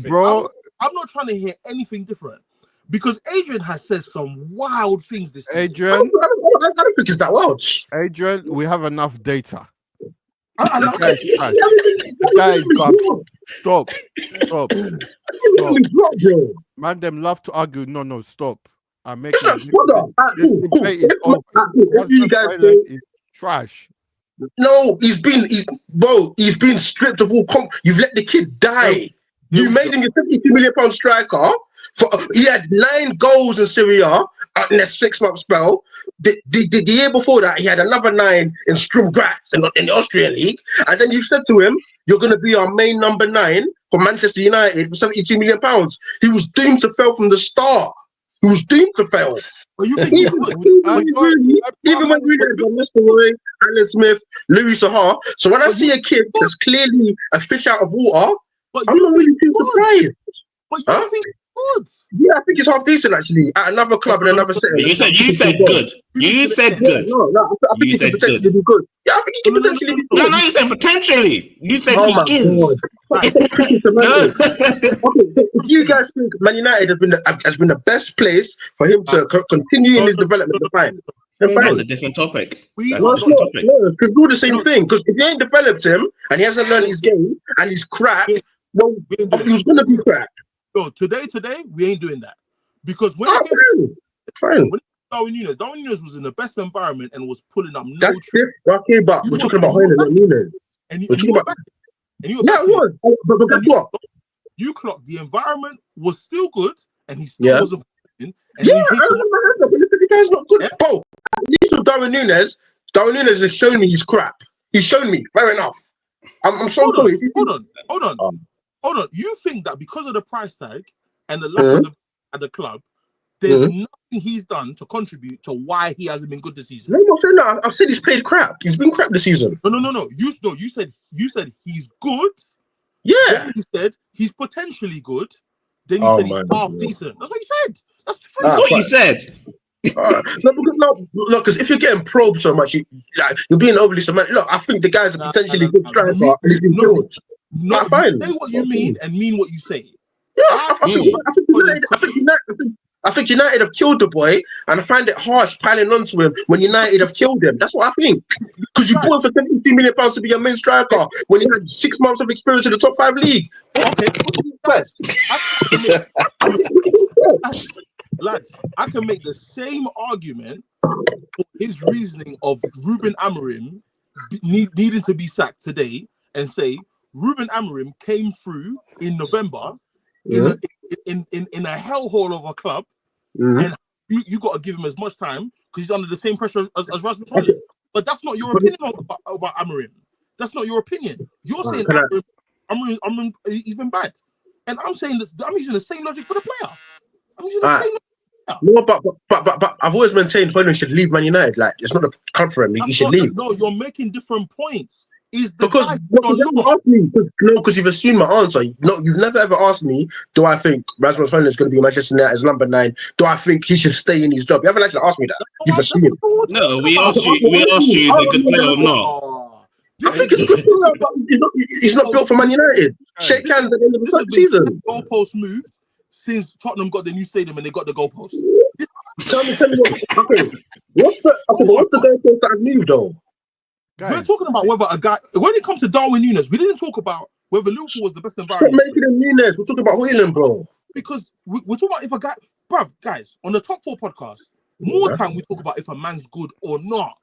bro. I'm not trying to hear anything different because Adrian has said some wild things this season. I don't think it's that wild. Adrian, we have enough data. Stop. Man, them love to argue. No, stop. I'm making this debate is over. You guys is trash. No, he's been stripped of all You've let the kid die. You made him a £72 million striker. He had 9 goals in Serie A in a 6-month spell. The year before that, he had another 9 in Sturm Graz in the Austrian league. And then you said to him, you're going to be our main number 9 for Manchester United for £72 million. He was doomed to fail from the start. He was doomed to fail. But you think Even when Rooney had Mr. Roy, Alan Smith, Louis Sahar. So when I see a kid that's clearly a fish out of water, I'm not really too surprised. But you think good? Yeah, I think it's half decent actually. At another club in another setting. You said good. You said good. No, I think he could potentially be good. Yeah, I think he could potentially be good. No, you said potentially. You said he is. Okay, if you guys think Man United has been the best place for him to continue in his development, fine. That's a different topic. Because we do the same thing. Because if you ain't developed him and he hasn't learned his game and he's crap, well, he was gonna be crap. So today, we ain't doing that. Because when Darwin Núñez was in the best environment and was pulling up That's different. Okay, but we're talking about Højlund and Núñez. And you were back. Yeah, it was. But guess what? You clocked the environment was still good, and he still wasn't. I remember that, but the guy's not good. Bro, at least with Darwin Núñez has shown me he's crap. He's shown me. Fair enough. I'm so sorry. Hold on. You think that because of the price tag and the lack of at the club, there's nothing he's done to contribute to why he hasn't been good this season? No, I'm not saying that. I've said he's played crap. He's been crap this season. No. You said he's good. Yeah. Then you said he's potentially good. Then you said he's half decent. That's what you said. That's what you said. Look, because if you're getting probed so much, you're being overly semantic. Look, I think the guy's a potentially good striker, and he's been good. Fine. Say what you mean and mean what you say. Yeah, I think United have killed the boy, and I find it harsh piling onto him when United have killed him. That's what I think. Because you bought him for £72 million to be your main striker when he had 6 months of experience in the top 5 league. Okay, lads, I can make the same argument for his reasoning of Ruben Amorim needing to be sacked today and say Ruben Amorim came through in November in a hellhole of a club, and you got to give him as much time because he's under the same pressure as Rasmus Højlund. But that's not your opinion about Amorim. That's not your opinion. You're saying Amorim, he's been bad, and I'm saying this. I'm using the same logic for the player. I'm using the same logic. No, but I've always maintained Højlund should leave Man United. Like, it's not a club for him. He should leave. No, you're making different points. Because you've assumed my answer. No, you've never ever asked me, do I think Rasmus Højlund is going to be Manchester United as number 9? Do I think he should stay in his job? You haven't actually asked me that. You've assumed. No, we asked you if he's a good player or not. I think he's a good player, but he's not built for Man United. Shake hands at the end of the season. Goalpost moved since Tottenham got the new stadium and they got the goalpost. Tell me what. Okay, what's the goalpost that has moved though? Guys, we're talking about whether a guy. When it comes to Darwin Núñez, we didn't talk about whether Liverpool was the best environment. Stop making him Núñez. We're talking about Højlund, bro. Because we're talking about if a guy, bruv, guys, on the Top 4 podcast, more time we talk about if a man's good or not.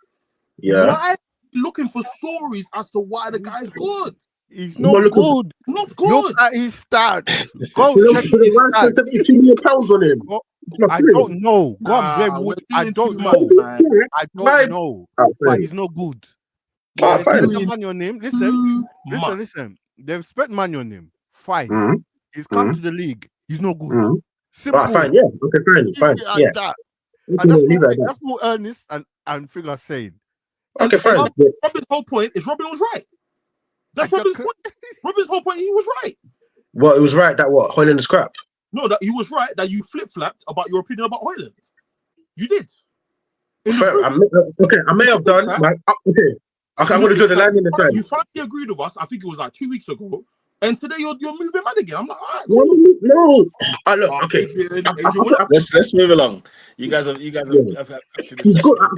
Yeah. Why are you looking for stories as to why the guy's good? He's not good. Not good. Look at his stats. Go check his stats. £72 million on him. I don't know. Go on, blame Wood. I don't know. I don't know. But he's not good. They spent money on him. Listen. They've spent money on him. Fine. He's come to the league. He's not good. Simple. Fine. Yeah. Okay. Fine. Yeah. That. And that's what Ernest and Figure saying. Okay. Fine. Robin's whole point is Robin was right. That's Robin's point. Robin's whole point. He was right. Well, it was right that what Højlund is crap. No, that he was right that you flip-flapped about your opinion about Højlund. You did. I may have done. Okay, I'm going to draw the line in the sand. You finally agreed with us. I think it was like 2 weeks ago, and today you're moving mad again. I'm like, all right, no. Look, okay. Adrian, let's move along. You guys have. He's good. I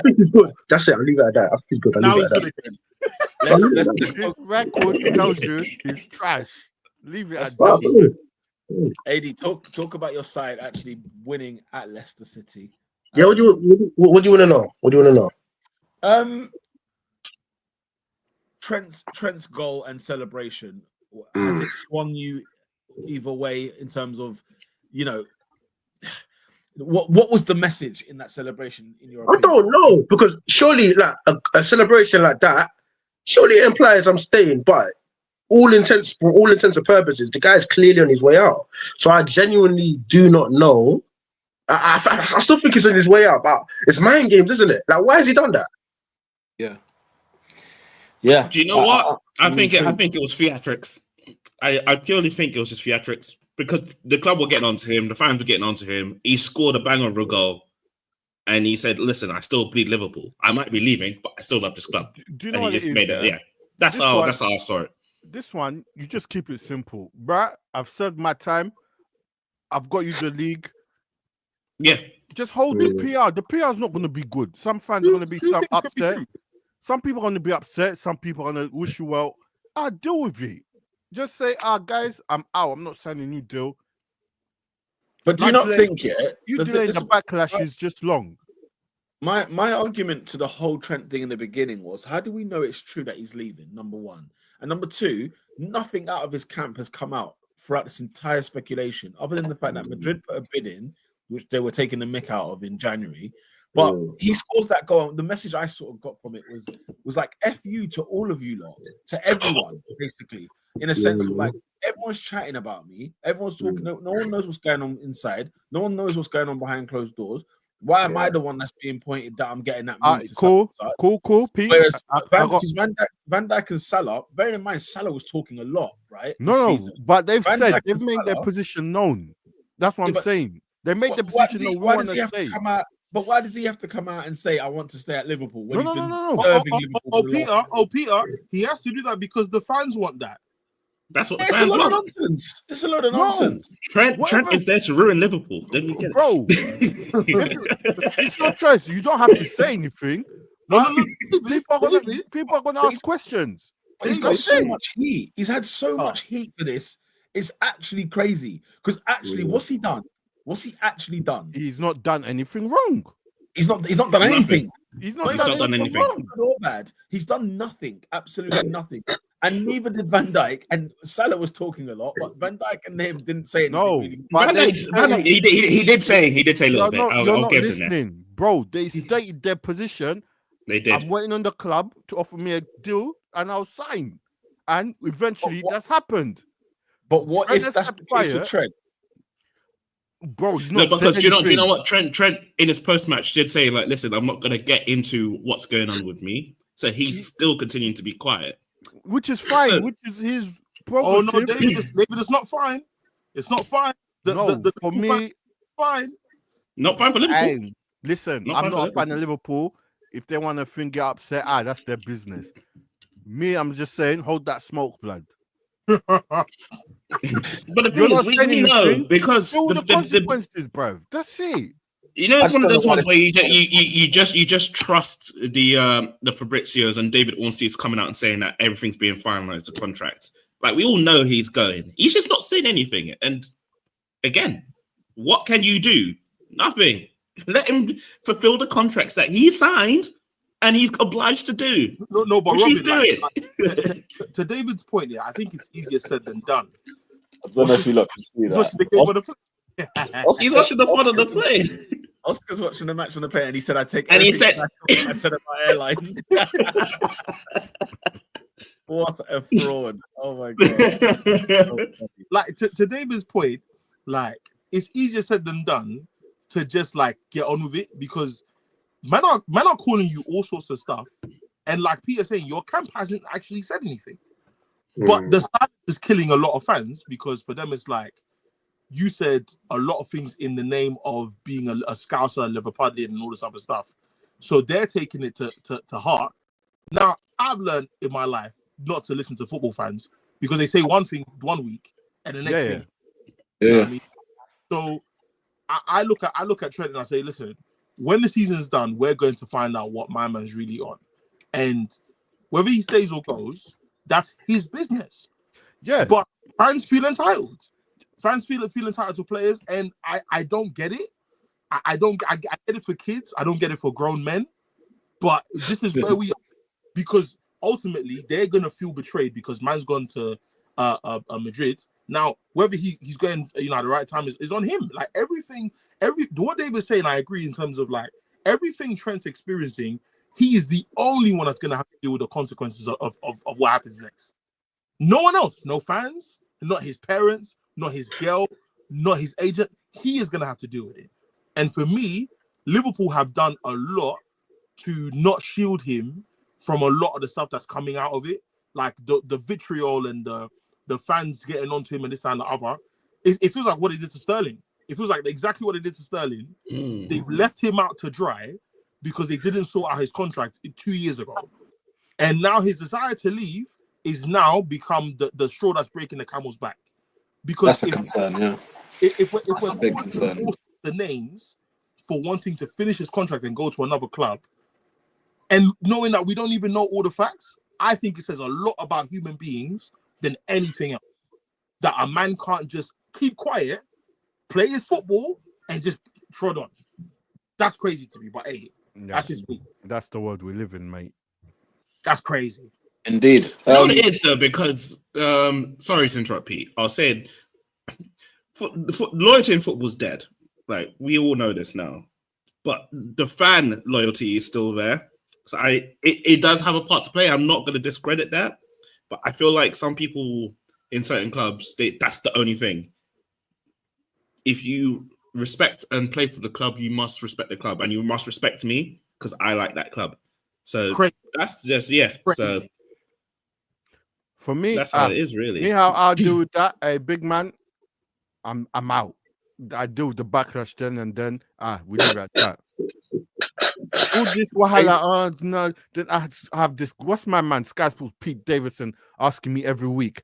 think he's good. That's it. I'll leave it at that. I think he's good. I'll leave it at that. This record tells you he's trash. Leave it at that. AD, talk about your side actually winning at Leicester City. Yeah, what do you want to know? What do you want to know? Trent's goal and celebration, has it swung you either way in terms of, what was the message in that celebration in your opinion? I don't know, because surely like a celebration like that, surely it implies I'm staying, but for all intents and purposes, the guy's clearly on his way out. So I genuinely do not know. I still think he's on his way out, but it's mind games, isn't it? Like, why has he done that? Yeah. Yeah. Do you know what? I think it was theatrics. I purely think it was just theatrics because the club were getting onto him, the fans were getting onto him. He scored a banger of a goal, and he said, "Listen, I still bleed Liverpool. I might be leaving, but I still love this club." Do you know what it is? Yeah, that's how I saw it. This one, you just keep it simple, bruh. I've served my time. I've got you the league. Yeah, just hold the PR. The PR is not going to be good. Some fans are going to be upset. Some people are going to be upset. Some people are going to wish you well. I'll deal with it. Just say, guys, I'm out. I'm not signing a new deal. But do you not think it? You delaying the backlash is just long. My argument to the whole Trent thing in the beginning was, how do we know it's true that he's leaving? Number one. And number two, nothing out of his camp has come out throughout this entire speculation, other than the fact that Madrid put a bid in, which they were taking the mick out of in January. But he scores that goal. The message I sort of got from it was like F you to all of you lot, to everyone, basically, in a sense of like, everyone's chatting about me. Everyone's talking. No one knows what's going on inside. No one knows what's going on behind closed doors. Why am I the one that's being pointed that I'm getting that move to cool, Pete. Whereas Van Dijk and Salah, bearing in mind Salah was talking a lot, right? No, but they've made their position known. That's what I'm saying. They made the position known. Why does he have to come out? But why does he have to come out and say, I want to stay at Liverpool? When Peter, he has to do that because the fans want that. That's what the fans want. Nonsense. It's a lot of nonsense. Trent is there to ruin Liverpool. Bro, it's your choice. You don't have to say anything. People are going to ask questions. He's got so much heat. He's had so much heat for this. It's actually crazy. Because actually, what's he done? What's he actually done? He's not done anything wrong. He's not done anything. He's not done anything wrong. Good or bad. He's done nothing. Absolutely nothing. And neither did Van Dijk. And Salah was talking a lot, but Van Dijk and him didn't say anything. No, really. He did say a little bit. You're not listening, bro. They stated their position. They did. I'm waiting on the club to offer me a deal, and I'll sign. And eventually, that's happened. But what if that's the case with Trent? Bro, he's not because you know what? Trent in his post-match did say, like, listen, I'm not gonna get into what's going on with me. So he's still continuing to be quiet. Which is fine, which is his prerogative. Oh no, David, it's not fine. It's not fine. For me, fine. Not fine for Liverpool. Hey, listen, I'm not a fan of Liverpool. If they want to get upset, that's their business. Me, I'm just saying, hold that smoke, blood. But the thing is, we know because the consequences, bro. That's it. You know, it's one of those ones where you just trust the Fabrizios and David Ornstein's coming out and saying that everything's being finalized, the contracts. Like, we all know he's going. He's just not saying anything. And again, what can you do? Nothing. Let him fulfill the contracts that he signed and he's obliged to do. No, but Robin, he's doing. To David's point, I think it's easier said than done. I don't know if you lot can see that. He's watching the fun of the play. Oscar's watching the match on the play, and he said, "I take." And he said, "I said about airlines." What a fraud! Oh my god! Like to David's point, like it's easier said than done to just like get on with it because men are calling you all sorts of stuff, and like Peter saying, your camp hasn't actually said anything, but the silence is killing a lot of fans because for them it's like. You said a lot of things in the name of being a Scouser, Liverpudlian, and all this other stuff. So they're taking it to heart. Now, I've learned in my life not to listen to football fans because they say one thing one week and the next thing. You know what I mean? So I look at Trent and I say, listen, when the season's done, we're going to find out what my man's really on. And whether he stays or goes, that's his business. Yeah. But fans feel entitled. Fans feel entitled to players, and I don't get it. I get it for kids. I don't get it for grown men. But this is where we are. Because ultimately, they're going to feel betrayed because man's gone to Madrid. Now, whether he's going at the right time is on him. Like, what David's saying, I agree in terms of, like, everything Trent's experiencing, he is the only one that's going to have to deal with the consequences of what happens next. No one else. No fans. Not his parents. Not his girl. Not his agent. He is going to have to deal with it. And for me, Liverpool have done a lot to not shield him from a lot of the stuff that's coming out of it, like the vitriol and the fans getting onto him and this and the other. It feels like what it did to Sterling. It feels like exactly what it did to Sterling. They've left him out to dry because they didn't sort out his contract 2 years ago. And now his desire to leave is now become the straw that's breaking the camel's back. Because that's a concern, yeah. If we're a big concern. The names for wanting to finish his contract and go to another club, and knowing that we don't even know all the facts, I think it says a lot about human beings than anything else. That a man can't just keep quiet, play his football, and just trod on. That's crazy to me, but hey, that's just me. That's the world we live in, mate. That's crazy. Indeed. You know what it is, though, because, sorry to interrupt, Pete. I'll say loyalty in football's dead. Like, we all know this now. But the fan loyalty is still there. So it does have a part to play. I'm not going to discredit that. But I feel like some people in certain clubs, that's the only thing. If you respect and play for the club, you must respect the club. And you must respect me because I like that club. So that's just, yeah. So for me, that's how it is, really. Me, how I do with that, a big man, I'm out. I do the backlash then and then. We leave it at that. All this wahala, no, then I have this. What's my man? Sky Sports Pete Davidson asking me every week.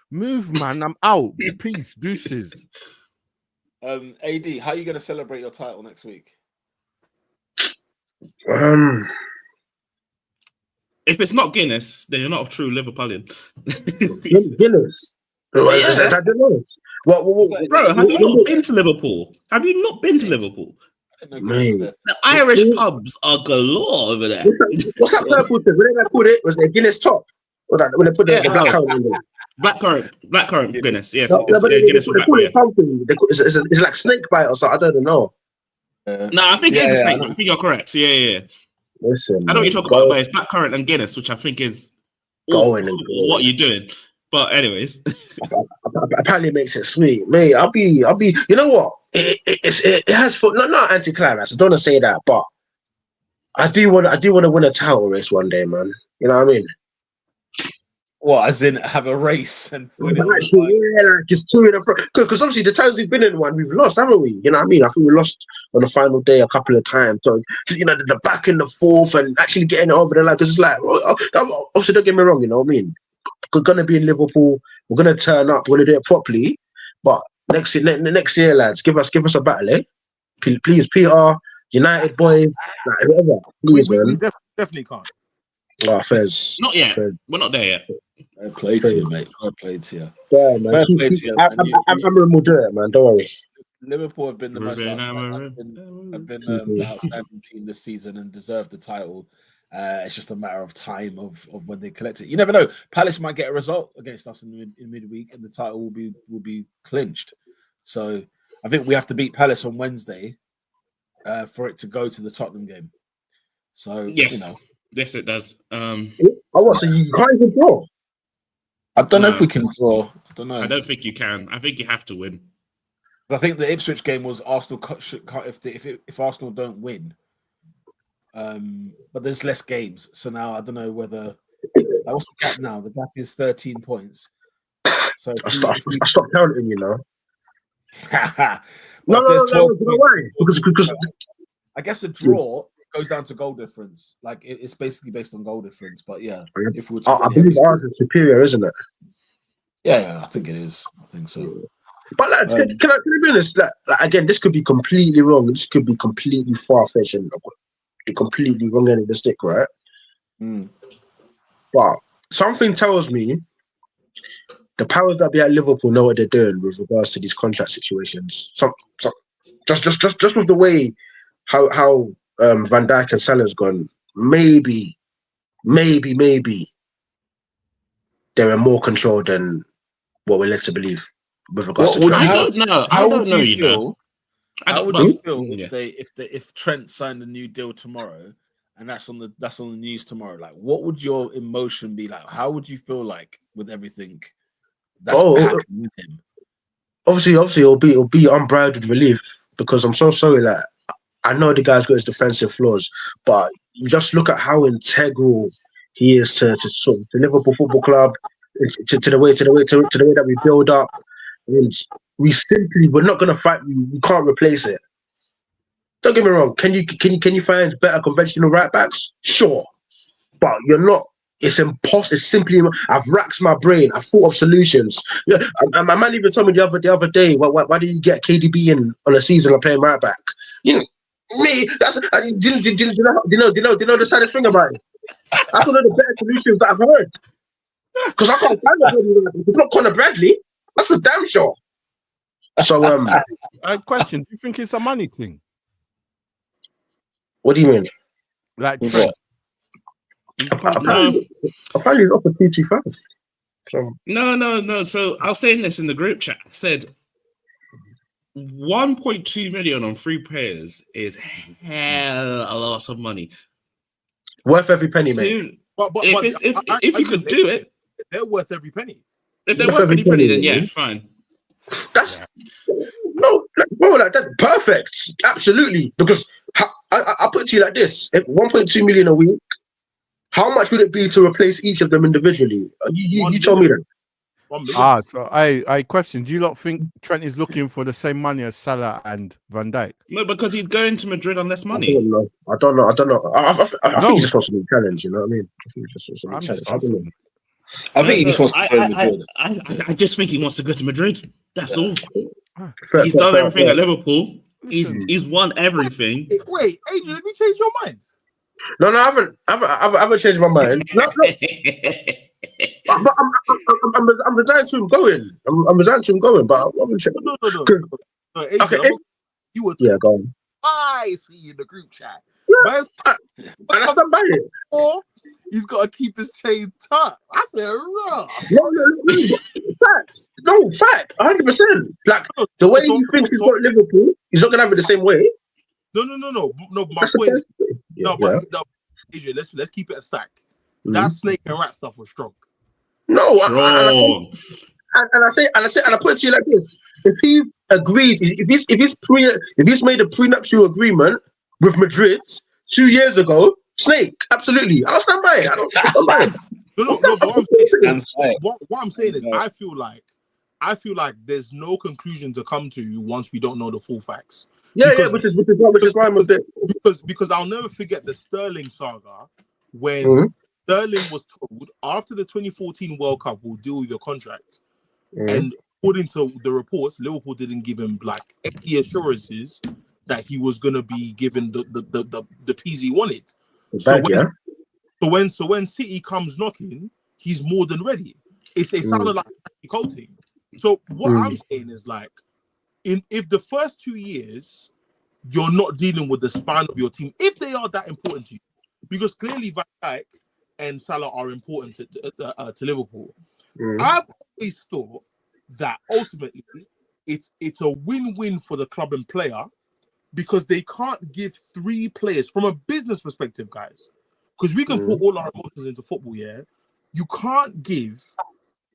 Move, man. I'm out. Peace, deuces. AD, how are you going to celebrate your title next week? If it's not Guinness, then you're not a true Liverpoolian. Guinness. Is that Guinness? Bro, have you not been to Liverpool? Have you not been to Liverpool? The Irish pubs are galore over there. What's that purple thing? What did I call it? Was it a Guinness top? When they put the blackcurrant in there. Blackcurrant Guinness, yes. No, but Guinness they call it something. It's like snake bite or something. I don't know. No, I think it's a snake. I think you're correct. Yeah. Listen, I know what you're talking about, but it's blackcurrant and Guinness, which I think is what you're doing. But anyways, apparently it makes it sweet, mate. I'll be. You know what? It has not anti-climax. I don't want to say that, but I do want to win a title race one day, man. You know what I mean? What, as in have a race and win it? Actually, like it's 2 in a front. Because obviously the times we've been in one, we've lost, haven't we? You know what I mean? I think we lost on the final day a couple of times. So the back and the forth and actually getting it over the line. Because it's like, obviously, don't get me wrong. You know what I mean? We're gonna be in Liverpool. We're gonna turn up. We're gonna do it properly. But next year, lads, give us a battle, eh? Please, Peter, United boy, whoever. Please, we definitely can't. Oh, Fez. Not yet. Fez. We're not there yet. Fair play to you, mate. Fair play to you. Yeah, man. Fair play to you. Amram will do it, man. Don't worry. Liverpool have been the most outstanding team this season and deserve the title. It's just a matter of time of when they collect it. You never know. Palace might get a result against us in midweek, and the title will be clinched. So I think we have to beat Palace on Wednesday for it to go to the Tottenham game. So yes, yes, it does. So you can't even draw. I don't know if we can draw. I don't know. I don't think you can. I think you have to win. I think the Ipswich game was Arsenal if Arsenal don't win. But there's less games, so now I don't know whether. What's the gap now? The gap is 13 points. So I stopped counting, you know. No, why? Because I guess a draw goes down to goal difference. Like it's basically based on goal difference. But yeah, if we I believe ours is superior, isn't it? Yeah, I think it is. I think so. But lads, can I be honest? Like, again, this could be completely wrong. This could be completely far-fetched and completely wrong end of the stick, right? But something tells me the powers that be at Liverpool know what they're doing with regards to these contract situations. Just with the way how Van Dijk and Salah's gone, maybe they're in more control than what we're led to believe with regards to. I don't know. How would you feel Yeah. if Trent signed a new deal tomorrow and that's on the news tomorrow? Like, what would your emotion be like? How would you feel like with everything that's happening with him. Obviously, it'll be unbridled relief because I'm so sorry. Like, I know the guy's got his defensive flaws, but you just look at how integral he is to sort of the Liverpool Football Club, to the way that we build up, and we're not gonna fight. We can't replace it. Don't get me wrong. Can you find better conventional right backs? Sure, but you're not. It's impossible. It's simply. I've racked my brain. I've thought of solutions. Yeah, my man even told me the other day. Why do you get KDB in on a season and playing right back? You know, me. That's. Do you know the saddest thing about it? That's one of the better solutions that I've heard. Because I can't find it. It's not Conor Bradley. That's for damn sure. So question: do you think it's a money thing? What do you mean? Like what? Apparently he's offered 325. So. No. So I was saying this in the group chat. I said 1.2 million on 3 players is hell a lot of money. Worth every penny, mate. But if you could do it, they're worth every penny. If they're worth every penny, then yeah, fine. That's that's perfect. Absolutely. Because I'll put it to you like this: 1.2 million a week. How much would it be to replace each of them individually? You told me that. So I question: do you not think Trent is looking for the same money as Salah and Van Dijk? No, because he's going to Madrid on less money. I don't know. I think he just wants to be challenged. You know what I mean? I think he just wants to be challenged. I think he just wants to go to Madrid. I just think he wants to go to Madrid. That's all. He's done everything at Liverpool. He's won everything. Wait, Adrian, have you changed your mind? No, I haven't changed my mind. No. But I'm resigned to him going. I'm resigned to him going, but I haven't changed. No. Adrian, okay, you were go on. I see in the group chat. Yeah, and I stand by it. Or he's got to keep his chain tucked. I said, raw. No, facts. No, facts. 100%. Like the way he thinks he's got Liverpool, he's not gonna have it the same way. No. My point is, but Adrian, let's keep it a stack. That snake and rat stuff was strong. No, and I put it to you like this: if he's agreed, if he's made a prenuptial agreement with Madrid 2 years ago, snake, absolutely, I'll stand by it. I don't stand by it. No. What I'm saying is, I feel like there's no conclusion to come to once we don't know the full facts. Which is why I'm a bit because I'll never forget the Sterling saga when Sterling was told after the 2014 World Cup we'll deal with your contract, and according to the reports, Liverpool didn't give him like any assurances that he was gonna be given the piece he wanted. So when City comes knocking, he's more than ready. It sounded like coating. So what I'm saying is like, if the first 2 years you're not dealing with the spine of your team, if they are that important to you, because clearly Van Dijk and Salah are important to Liverpool. I've always thought that ultimately it's a win-win for the club and player because they can't give 3 players from a business perspective, guys. Because we can put all our emotions into football, yeah. You can't give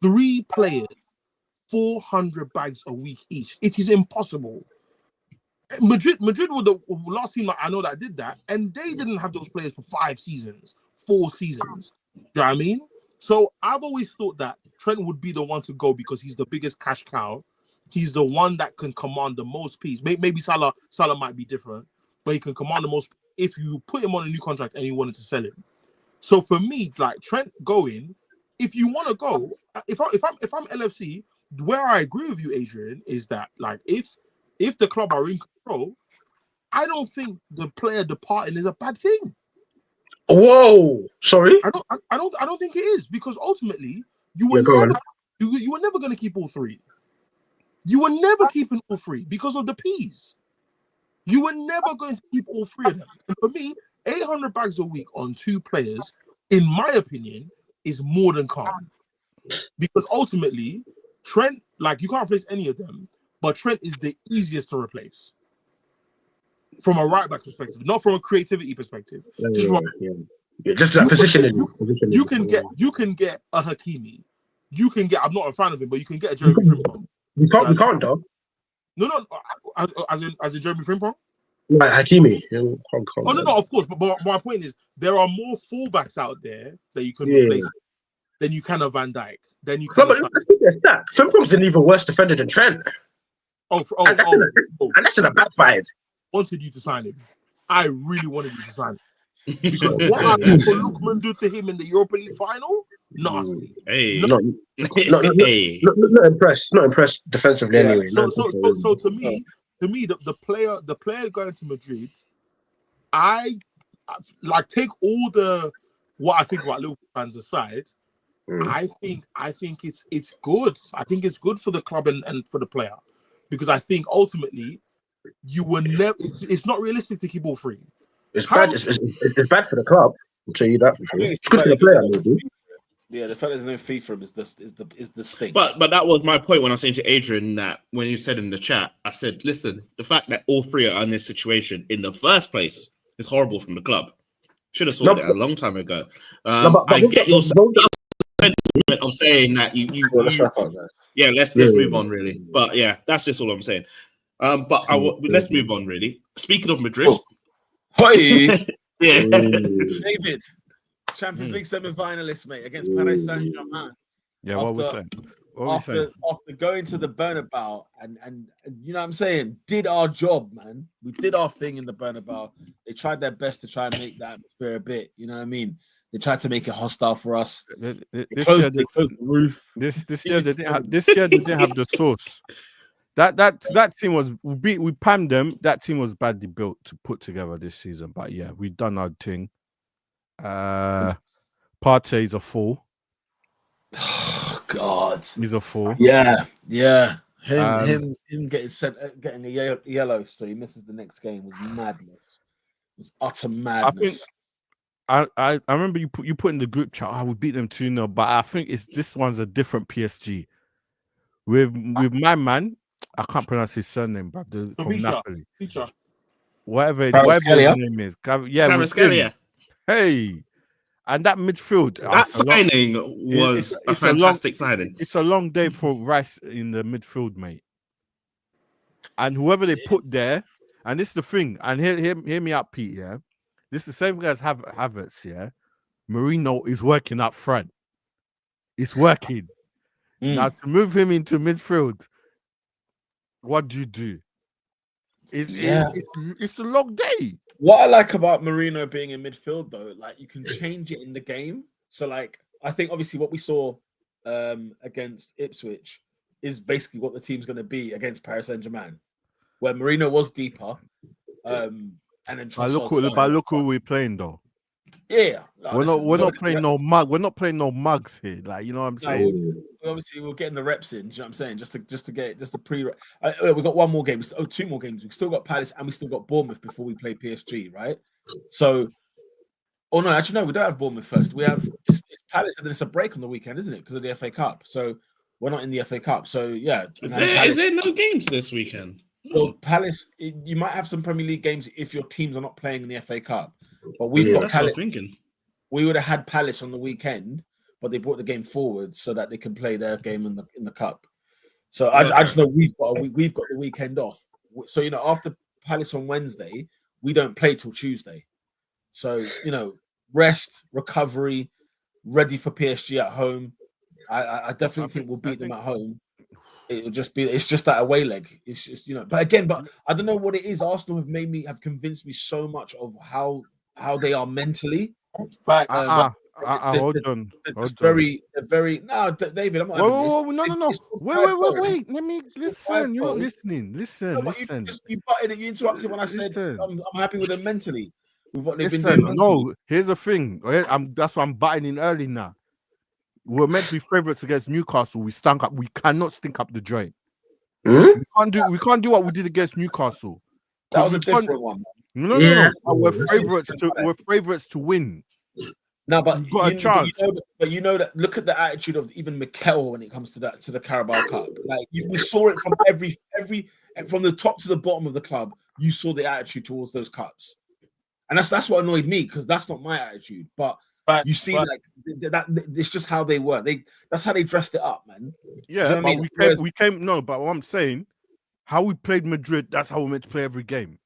3 players 400 bags a week each. It is impossible. Madrid were the last team I know that did that, and they didn't have those players for 5 seasons, 4 seasons. Do you know what I mean? So I've always thought that Trent would be the one to go because he's the biggest cash cow. He's the one that can command the most piece. Maybe Salah might be different, but he can command the most if you put him on a new contract and you wanted to sell him. So for me, like Trent going, if you want to go, if I'm LFC, where I agree with you, Adrian, is that like if the club are in control, I don't think the player departing is a bad thing. Whoa, sorry. I don't think it is because ultimately you were never going to keep all 3. You were never keeping all 3 because of the P's. You were never going to keep all 3 of them. And for me, 800 bags a week on 2 players, in my opinion, is more than calm. Because ultimately, Trent, like you can't replace any of them, but Trent is the easiest to replace. From a right back perspective, not from a creativity perspective. Just like positioning. You can get a Hakimi. you can get. I'm not a fan of him, but you can get a Jeremy Frimpong. We can't though. No, as in Jeremy Frimpong. Like Hakimi. Oh no, of course. But my point is, there are more fullbacks out there that you can replace than you can of Van Dijk. Then you can. No, but let's take a stat. Frimpong's an even worse defender than Trent. And that's in a back five. Wanted you to sign him. I really wanted you to sign him because what Lookman do to him in the Europa League final? Nasty. Hey, not impressed defensively anyway. So to me, the player going to Madrid, I like take all the what I think about Liverpool fans aside. I think it's good. I think it's good for the club and for the player because I think ultimately you will never. It's not realistic to keep all three. It's bad. It's bad for the club. I'll tell you that for sure. It's good for the player, maybe. Yeah, the fact there's no fee for him is the stink. But that was my point when I was saying to Adrian that when you said in the chat, I said, listen, the fact that all three are in this situation in the first place is horrible from the club. Should have sorted it a long time ago. I get your sentiment of saying that you let's move on really. But yeah, that's just all I'm saying. Let's move on really. Speaking of Madrid, David. Champions League semi-finalists, mate, against Paris Saint-Germain. Yeah, what we're saying. After going to the Bernabeu and you know what I'm saying, did our job, man. We did our thing in the Bernabeu. They tried their best to try and make that atmosphere a bit, you know what I mean? They tried to make it hostile for us. They closed the roof. This year they didn't have the sauce. That team was we panned them. That team was badly built to put together this season. But yeah, we've done our thing. Partey's a fool. Oh God, he's a fool. Yeah. Him getting a yellow, so he misses the next game was madness. It was utter madness. I remember you put in the group chat. We beat them 2-0, but I think this one's a different PSG. With my man, I can't pronounce his surname, but from Napoli. Whatever his name is. Kvaratskhelia. Hey, and that midfield. That signing was a fantastic signing. It's a long day for Rice in the midfield, mate. And whoever they put there, and this is the thing, and hear me out, Pete, yeah? This is the same guy as Havertz, yeah? Marino is working up front. It's working. Now, to move him into midfield, what do? It's a long day. What I like about Marino being in midfield, though, like you can change it in the game. So, like, I think obviously what we saw against Ipswich is basically what the team's going to be against Paris Saint-Germain, where Marino was deeper, and then look who we're playing though. Yeah, we're not playing no mug. We're not playing no mugs here. Like, you know what I'm saying? Obviously, we're getting the reps in. Do you know what I'm saying? Just to pre. We've got one more game. Two more games. We've still got Palace and we still got Bournemouth before we play PSG, right? So, no, actually no, we don't have Bournemouth first. We have it's Palace and then it's a break on the weekend, isn't it? Because of the FA Cup. So we're not in the FA Cup. So yeah, is there no games this weekend? Well, Palace, you might have some Premier League games if your teams are not playing in the FA Cup. But we've got Palace. We would have had Palace on the weekend, but they brought the game forward so that they can play their game in the cup. So I just know we've got the weekend off. So after Palace on Wednesday, we don't play till Tuesday. So rest, recovery, ready for PSG at home. I definitely think we'll beat them at home. It's just that away leg. It's just but I don't know what it is. Arsenal have convinced me so much of how they are mentally. Fact. Hold on. Very. No, David. I'm not. No. Wait. Let me listen. You're not listening. Listen. You interrupted when I said I'm happy with them mentally. With what they've been doing. No, here's the thing. That's why I'm biting in early now. We're meant to be favourites against Newcastle. We stunk up. We cannot stink up the joint. We can't do what we did against Newcastle. That was a different one. No. We're favourites to win. No, but you've got a chance. That. Look at the attitude of even Mikel when it comes to the Carabao Cup. Like we saw it from every from the top to the bottom of the club. You saw the attitude towards those cups, and that's what annoyed me because that's not my attitude. But you see, like that. It's just how they were. That's how they dressed it up, man. Yeah, but we came. No, but what I'm saying, how we played Madrid, that's how we're meant to play every game.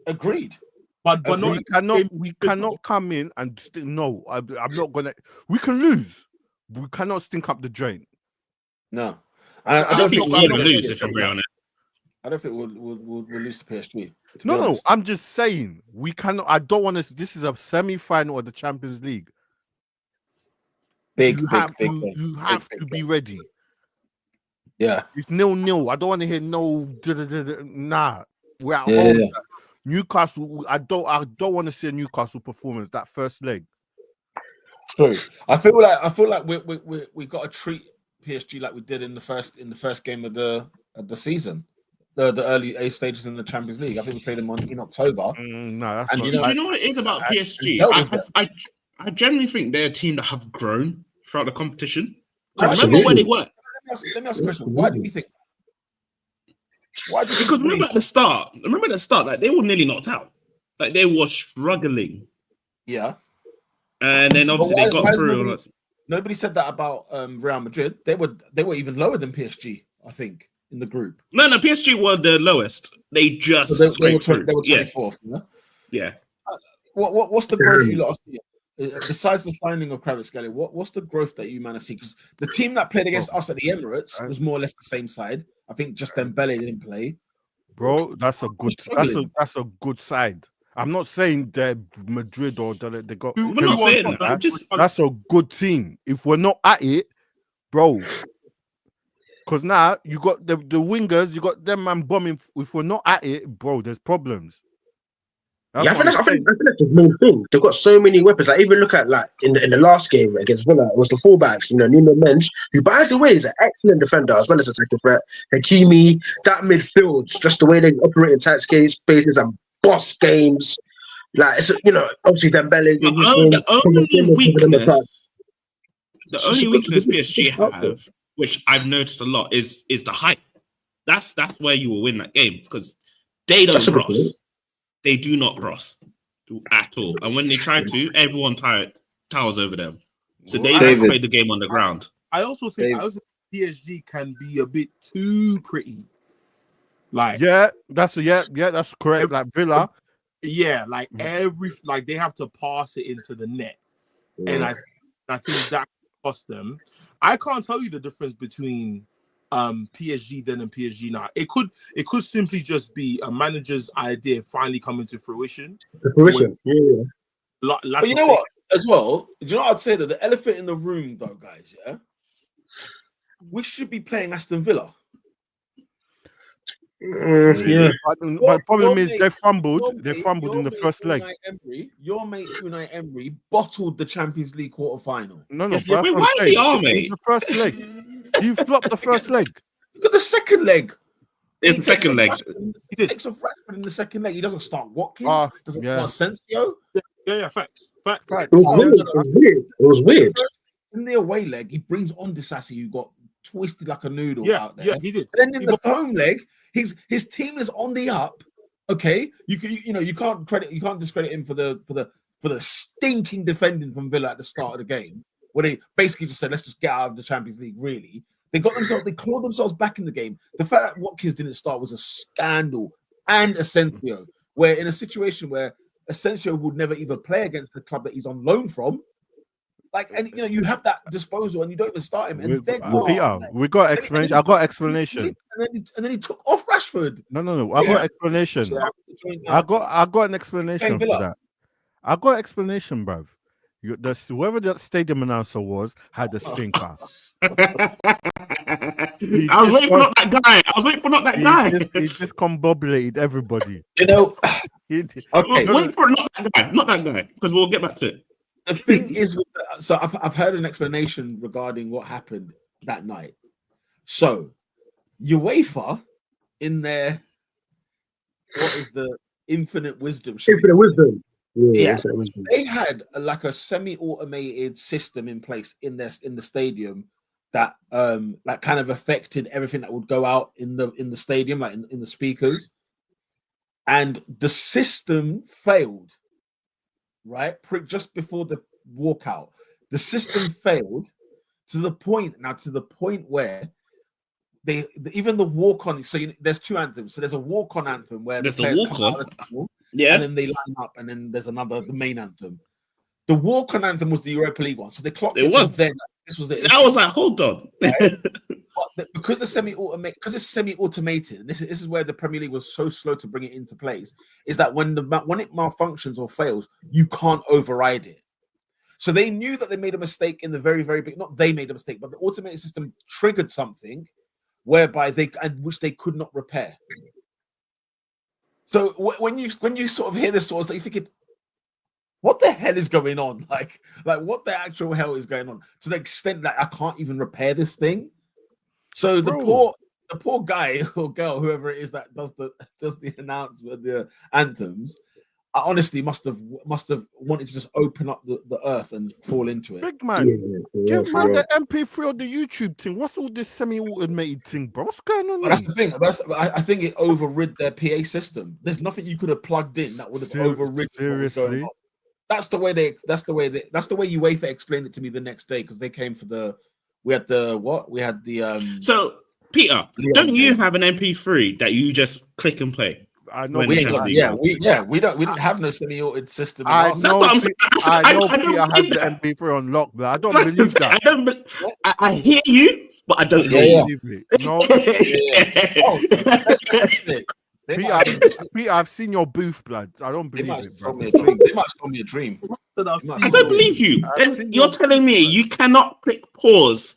Agreed. But we cannot come in and no. I'm not gonna. We can lose. We cannot stink up the drain. No, I don't think we'll lose. If I'm being honest, I don't think we'll lose to PSG. No, I'm just saying we cannot. I don't want to. This is a semi-final of the Champions League. You have to be ready. Yeah, it's 0-0. I don't want to hear no. Nah, we're at home. Yeah. Newcastle. I don't want to see a Newcastle performance that first leg. True. I feel like we got to treat PSG like we did in the first game of the season. The early A stages in the Champions League. I think we played them in October. No, that's and not. You know what it is about PSG? I generally think they're a team that have grown throughout the competition. Remember where they were. Let me ask a question. Why do we think? Because remember at the start, like they were nearly knocked out. Like they were struggling. Yeah. And then obviously they got through. Nobody said that about Real Madrid. They were even lower than PSG, I think, in the group. No, PSG were the lowest. They just they were 24th. Yeah. What's the growth you lot are seeing? Besides the signing of Kvaratskhelia, what's the growth that you managed to see? Because the team that played against us at the Emirates was more or less the same side. I think just Dembele didn't play. Bro, that's a good side. I'm not saying that Madrid or that they got. We're not saying that. That's a good team. If we're not at it, bro, because now you got the wingers, you got them man bombing. If we're not at it, bro, there's problems. I think that's the main thing. They've got so many weapons. Like even look at like in the last game against Villa, it was the fullbacks. Nuno Mendes, who by the way is an excellent defender as well as a second threat. Hakimi, that midfield, just the way they operate in tight spaces and boss games. Like it's obviously Dembele. The only weakness PSG have, which I've noticed a lot, is the height. That's where you will win that game because they don't cross. They do not cross at all. And when they try to, everyone towers over them. So they have to play the game on the ground. I also think PSG can be a bit too pretty. Like that's correct. Like Villa. Yeah, like they have to pass it into the net. And I think that cost them. I can't tell you the difference between PSG then and PSG now. It could simply just be a manager's idea finally coming to fruition. But you know what? As well, do you know what I'd say that the elephant in the room, though, guys? Yeah, we should be playing Aston Villa. But the problem is they fumbled. They fumbled in the first leg. Your mate Unai Emery bottled the Champions League quarter-final. No. Why is he our mate? The first leg. You flopped the first leg. Look at the second leg. It's the second leg. He takes off Rashford in the second leg. He doesn't start Watkins. Doesn't start Asensio. Yeah, facts. It was weird. In the away leg, he brings on Disasi, who got twisted like a noodle out there. Yeah, he did. And then in the home leg, his team is on the up. Okay, you can't discredit him for the stinking defending from Villa at the start of the game, where they basically just said, let's just get out of the Champions League. Really, they clawed themselves back in the game. The fact that Watkins didn't start was a scandal, and Asensio, where in a situation where Asensio would never even play against the club that he's on loan from. Like, and you have that disposal, and you don't even start him. And we got explanation. I got explanation. And then he took off Rashford. No. I got explanation. I got an explanation for that. I got explanation, bruv. Whoever that stadium announcer had a stinker. I was waiting for not that guy. He discombobulated everybody. Wait for not that guy, because we'll get back to it. The thing is, so I've heard an explanation regarding what happened that night. So, UEFA, in their what is the infinite wisdom? Infinite wisdom. Yeah, they had like a semi-automated system in place in the stadium that like kind of affected everything that would go out in the stadium, like in the speakers, and the system failed. Right, just before walkout. The system failed to the point where even the walk on. So there's two anthems. So there's a walk on anthem where there's the players come out of the tunnel, and then they line up, and then there's the main anthem. The walk on anthem was the Europa League one, so they clocked it was then. This was the. I was like, hold on, right? But because it's semi-automated, and this is where the Premier League was so slow to bring it into place, is that when it malfunctions or fails, you can't override it. So they knew that they made a mistake in the very, very big. Not they made a mistake, but the automated system triggered something whereby which they could not repair. So when you sort of hear this sort of stuff, you're thinking, what the hell is going on? Like what the actual hell is going on? To the extent that I can't even repair this thing. So the poor guy or girl, whoever it is that does the announcement, the anthems, I honestly must have wanted to just open up the earth and fall into it. Big man, give man the MP3 or the YouTube thing. What's all this semi-automated thing, bro? What's going on? That's the thing. I think it overrid their PA system. There's nothing you could have plugged in that would have overridden what was going on. That's the way UEFA explained it to me the next day, because they came for So Peter, don't you have an MP3 that you just click and play? I know. We didn't have no semi-automated system. I know Peter has the MP3 on lock, but I don't believe that. I hear you, but I don't believe it. No. Peter, I've seen your booth, blood. I don't believe it. They might have told me a dream. I don't believe you. You're telling me you cannot click pause,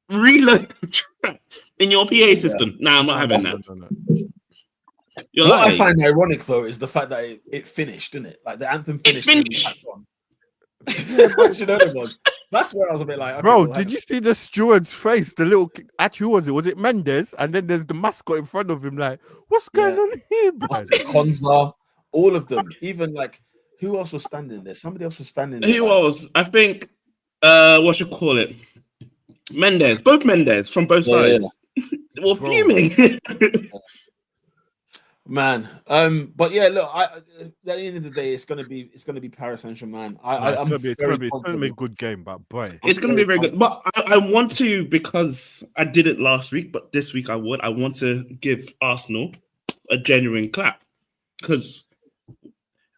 reload the track in your PA system. Nah, I'm not having that. No. What I find ironic though is the fact that it finished, didn't it? Like the anthem finished. But you know it was. That's where I was a bit like, okay, bro, did you see the steward's face? The little actually was it Mendes? And then there's the mascot in front of him, like, what's going on here, bro? Konza, all of them. Even like, who else was standing there? Somebody else was standing there. Who was? I think what should call it? Mendes, both Mendes from both sides. They were fuming. Man, but yeah, look, at the end of the day, it's gonna be Paris Saint-Germain. It's gonna be a good game, but boy, it's gonna be very good. But I want to, because I did it last week, but this week I want to give Arsenal a genuine clap, because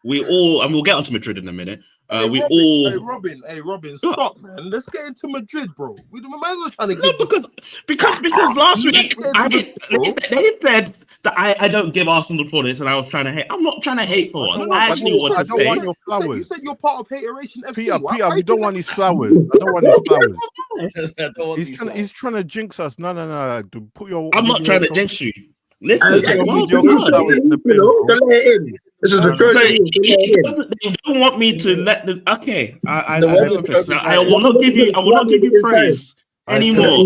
we'll get onto Madrid in a minute. Robin, stop, man. Let's get into Madrid, bro. We might as well trying to get because last week they said that I don't give Arsenal for this, and I was trying to hate. I'm not trying to hate for once. I don't want your flowers. You said you're part of Hateration FC. Peter, we don't want his flowers. I don't want his flowers. He's trying to jinx us. No. I'm not trying to jinx you. Listen, this is the first. They don't want me to let them. Okay, I will not give you praise anymore.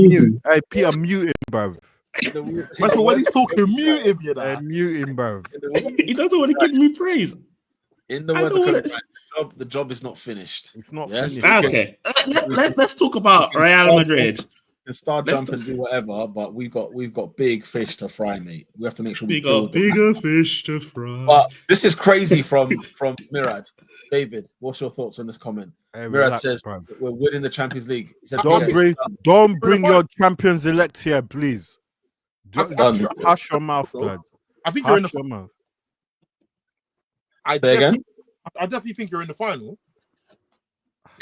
Hey, Peter, mute him, bro. That's when he's talking, mute him, you know. Mute him, bro. He doesn't want to give me praise. In the words of the job is not finished. It's not finished. Okay, let's talk about Real Madrid. Can start jump and do whatever, but we've got big fish to fry, mate. We have to make sure we got bigger fish to fry. But this is crazy from Mirad. David, what's your thoughts on this comment? Mirad says we're winning the Champions League. He said, don't bring your champions elect here, please. Hush your mouth, blood. I think you're in the final. I definitely think you're in the final.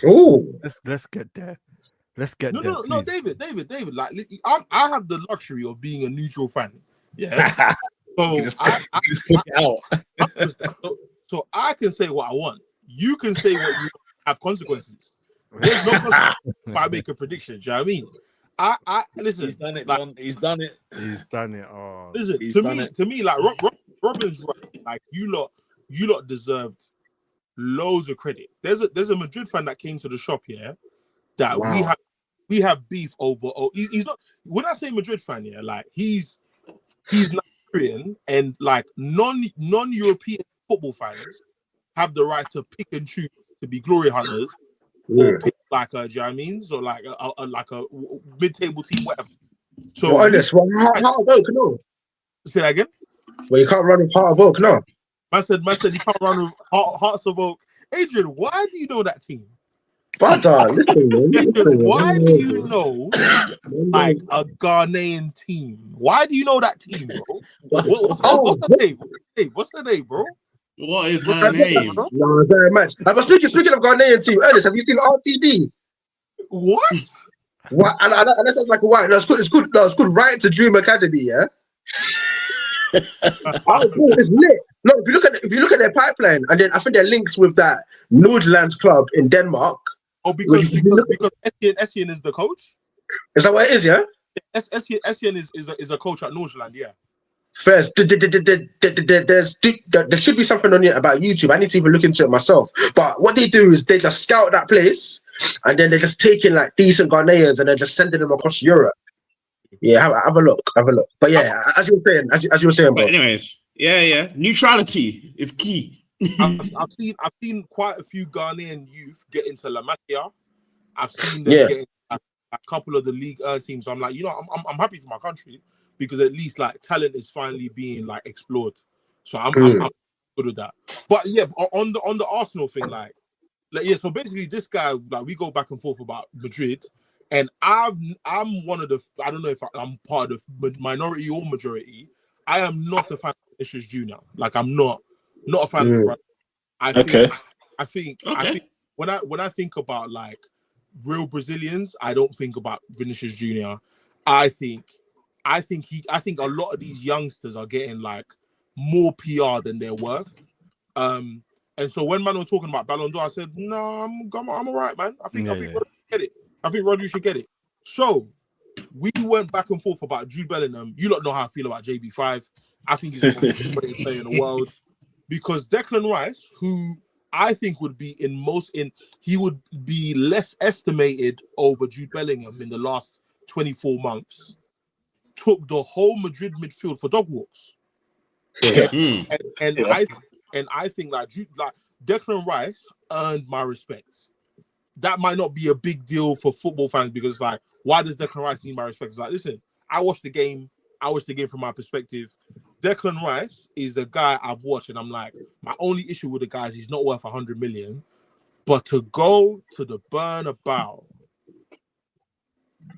Oh, let's get there. Let's get there. No, David. Like, I have the luxury of being a neutral fan. Yeah. So so I can say what I want. You can say what you have consequences. There's no consequences if I make a prediction. Do you know what I mean? I listen. He's done it. Like, He's done it. Oh, listen, to me, like Robin's right. Like you lot deserved loads of credit. There's a Madrid fan that came to the shop here that we have beef over. Oh, he's not. When I say Madrid fan, yeah, like he's Nigerian, and like non-European football fans have the right to pick and choose to be glory hunters. Or pick like do you know what I mean? So like a mid-table team, whatever. So Heart of Oak, no. Say that again. Well, you can't run with Heart of Oak, no. Man said you can't run with Hearts of Oak. Adrian, why do you know that team? Brother, listen, man. Why do you know like a Ghanaian team? Why do you know that team, bro? What's the name? What's the name, bro? What is her name? No, very much. But speaking of Ghanaian team, Ernest, have you seen RTD? What? What? And that sounds like a white. No, it's good. It's good. No, it's good. Right to Dream Academy, yeah. Oh, bro, it's lit. No, if you look at their pipeline, and then I think they're linked with that Nordlands club in Denmark. Oh, because Essien is the coach. Is that what it is? Yeah. Essien is a coach at Nordland. Yeah. First, there should be something on it about YouTube. I need to even look into it myself. But what they do is they just scout that place, and then they're just taking like decent Ghanaians and they're just sending them across Europe. Yeah, have a look. But yeah, as you were saying, bro. But anyways, yeah, neutrality is key. I've seen quite a few Ghanaian youth get into La Masia. I've seen them get a couple of the league teams. So I'm like, I'm happy for my country because at least like talent is finally being like explored. So I'm good with that. But yeah, on the Arsenal thing, like yeah. So basically, this guy, like, we go back and forth about Madrid. And I'm one of the, I don't know if I'm part of the minority or majority. I am not a fan of Vinicius Jr. Like, I'm not a fan of him. I think when I think about like real Brazilians, I don't think about Vinicius Jr. I think a lot of these youngsters are getting like more PR than they're worth. And so when man was talking about Ballon d'Or, I said, no, I'm all right, man. I think Rodri get it. I think Rodri should get it. So we went back and forth about Jude Bellingham. You don't know how I feel about JB5. I think he's the most greatest player in the world. Because Declan Rice, who I think would be he would be less estimated over Jude Bellingham in the last 24 months, took the whole Madrid midfield for dog walks. And I think like Declan Rice earned my respect. That might not be a big deal for football fans because it's like, why does Declan Rice need my respect? It's like, listen, I watched the game from my perspective. Declan Rice is a guy I've watched, and I'm like, my only issue with the guy is he's not worth 100 million. But to go to the Bernabeu,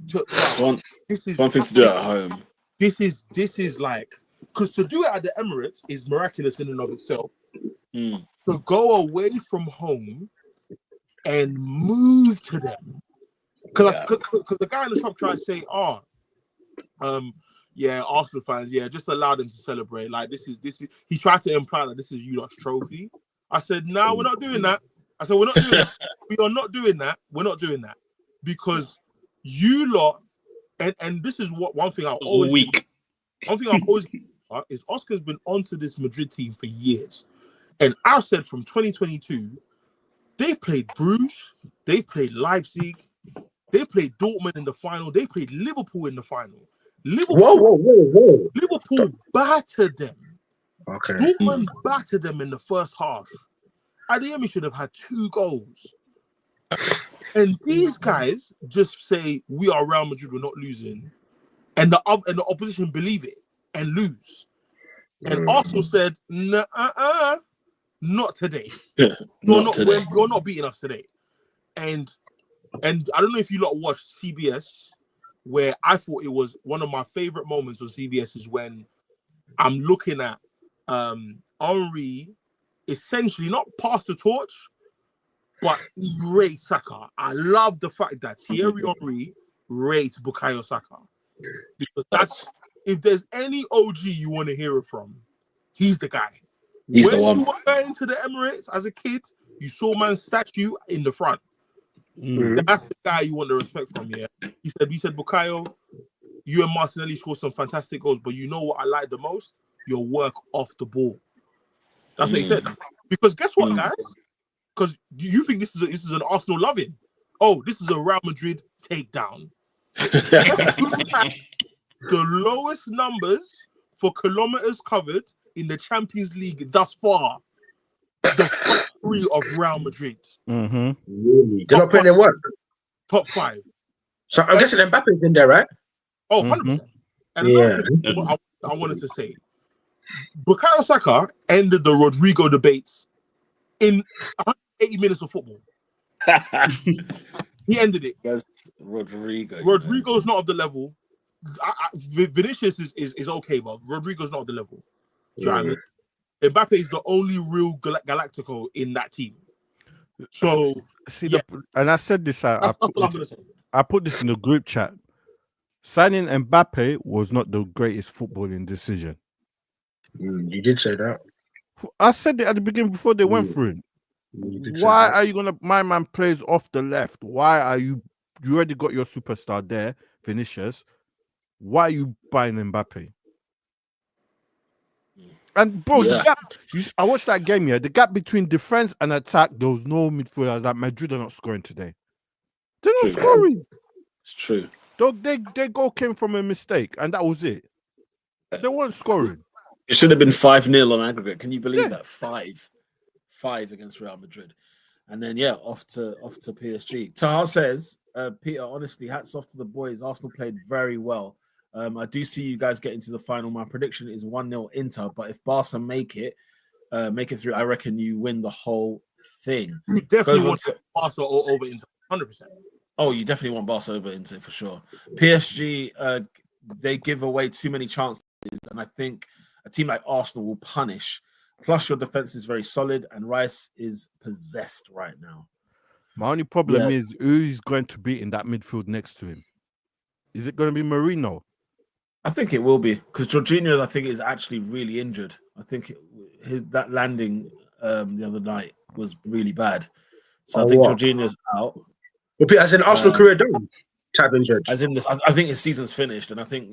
this is one thing to do at home. This is like, because to do it at the Emirates is miraculous in and of itself. To go away from home and move to them, because the guy in the shop tried to say, Arsenal fans, just allow them to celebrate. Like this is. He tried to imply that this is you lot's trophy. I said, no, we're not doing that. I said, we're not doing that. We are not doing that. We're not doing that because you lot, and this is what one thing I'll always is Oscar's been onto this Madrid team for years, and I said from 2022. They've played Bruges, they've played Leipzig, they played Dortmund in the final, they played Liverpool in the final. Whoa. Liverpool battered them. Okay. Dortmund battered them in the first half. Adeyemi should have had 2 goals. And these guys just say, we are Real Madrid, we're not losing. And the opposition believe it and lose. And Arsenal said, not today. You're not beating us today. And I don't know if you lot watched CBS, where I thought it was one of my favorite moments of CBS is when I'm looking at Henry essentially not pass the torch, but he rates Saka. I love the fact that Thierry Henry rates Bukayo Saka. Because if there's any OG you want to hear it from, he's the guy. He's when the one. you were going to the Emirates as a kid, you saw man's statue in the front. That's the guy you want to respect from here. He said, Bukayo, you and Martinelli scored some fantastic goals, but you know what I like the most? Your work off the ball. That's what he said. Because guess what, guys? Because you think this is an Arsenal loving. Oh, this is a Real Madrid takedown. The lowest numbers for kilometers covered in the Champions League thus far. The top 3 of Real Madrid. Really? They're not putting in work. Top 5. So I'm guessing Mbappe's in there, right? Oh, 100%. And another thing I wanted to say, Bukayo Saka ended the Rodrigo debates in 180 minutes of football. He ended it. That's Rodrigo. Rodrigo's not of the level. Vinicius is okay, but Rodrigo's not of the level. Do you know what I mean? Mbappe is the only real Galactico in that team. So and I said this. I put this in the group chat. Signing Mbappe was not the greatest footballing decision. You did say that. I said it at the beginning before they went through it. Why are you gonna? My man plays off the left. Why are you? You already got your superstar there, Vinicius. Why are you buying Mbappe? And bro, the gap. I watched that game here. The gap between defense and attack, there was no midfielders. Like Madrid are not scoring today. They're not scoring. It's true. Their goal came from a mistake, and that was it. They weren't scoring. It should have been 5-0 on aggregate. Can you believe that? 5 against Real Madrid. And then off to PSG. Tahar says, Peter, honestly, hats off to the boys. Arsenal played very well. I do see you guys getting to the final. My prediction is 1-0 Inter, but if Barca make it through, I reckon you win the whole thing. You definitely want Barca over Inter, 100%. Oh, you definitely want Barca over Inter for sure. PSG, they give away too many chances, and I think a team like Arsenal will punish. Plus, your defense is very solid, and Rice is possessed right now. My only problem is who is going to be in that midfield next to him. Is it going to be Marino? I think it will be, because Jorginho, I think, is actually really injured. I think that landing the other night was really bad. So I think Jorginho's out. As in Arsenal career done, type injured. As in this, I think his season's finished, and I think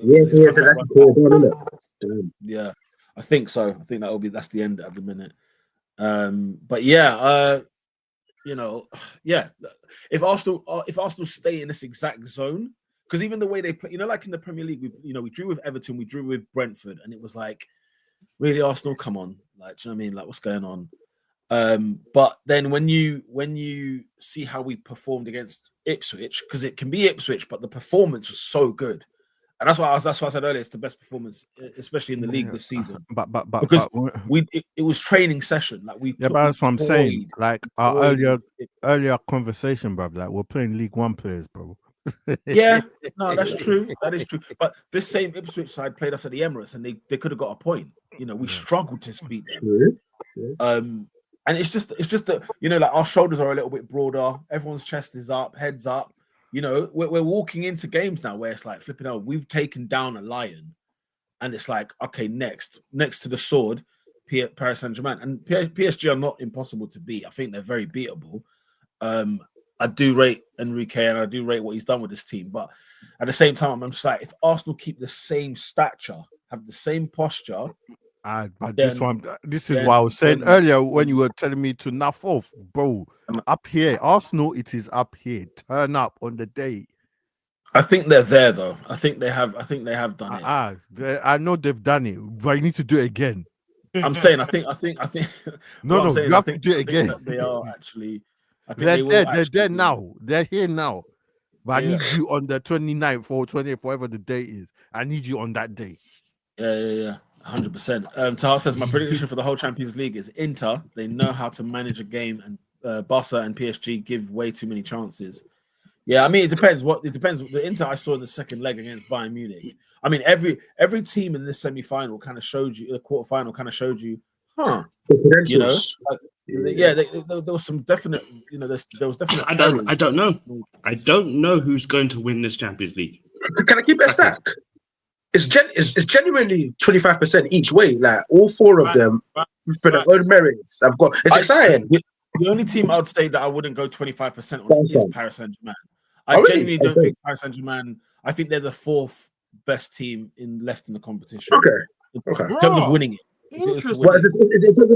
yeah, I think so. I think that's the end at the minute. But if Arsenal stay in this exact zone, because even the way they play, like in the Premier League, we drew with Everton, we drew with Brentford, and it was like, really, Arsenal, come on, like, do you know what I mean? Like, what's going on? But then when you see how we performed against Ipswich, because it can be Ipswich, but the performance was so good, and that's why I said earlier it's the best performance, especially in the league this season. But because it was training session, like but that's what I'm saying. Like our earlier conversation, bro. Like we're playing League One players, bro. Yeah, no, that's true. That is true. But this same Ipswich side played us at the Emirates, and they could have got a point. We struggled to beat them. And it's just that like our shoulders are a little bit broader. Everyone's chest is up, heads up. We're walking into games now where it's like flipping out. We've taken down a lion, and it's like, okay, next to the sword, Paris Saint-Germain, and PSG are not impossible to beat. I think they're very beatable. I do rate Enrique, and I do rate what he's done with this team, but at the same time, I'm just like, if Arsenal keep the same stature, have the same posture. This is what I was saying earlier when you were telling me to knock off, bro. Up here, Arsenal, it is up here. Turn up on the day. I think they're there though. I think they have done it. I know they've done it, but you need to do it again. I'm saying, I think. No, you have to do it again. They are actually. They're there now. They're here now. But I need you on the 29th or 20th, whatever the date is. I need you on that day. Yeah. 100%. Tahar says, my prediction for the whole Champions League is Inter. They know how to manage a game, and Barca and PSG give way too many chances. Yeah, I mean, it depends. The Inter I saw in the second leg against Bayern Munich. I mean, every team in this semi-final kind of showed you, the quarterfinal kind of showed you, there was some definite, there was definitely. I don't know. I don't know who's going to win this Champions League. Can I keep it a stack? It's genuinely 25% each way. Like all four of them for their own merits. It's exciting. The only team I would say that I wouldn't go 25% on is Paris Saint-Germain. I genuinely don't think Paris Saint-Germain. I think they're the fourth best team left in the competition. Okay. In terms of winning it. In terms of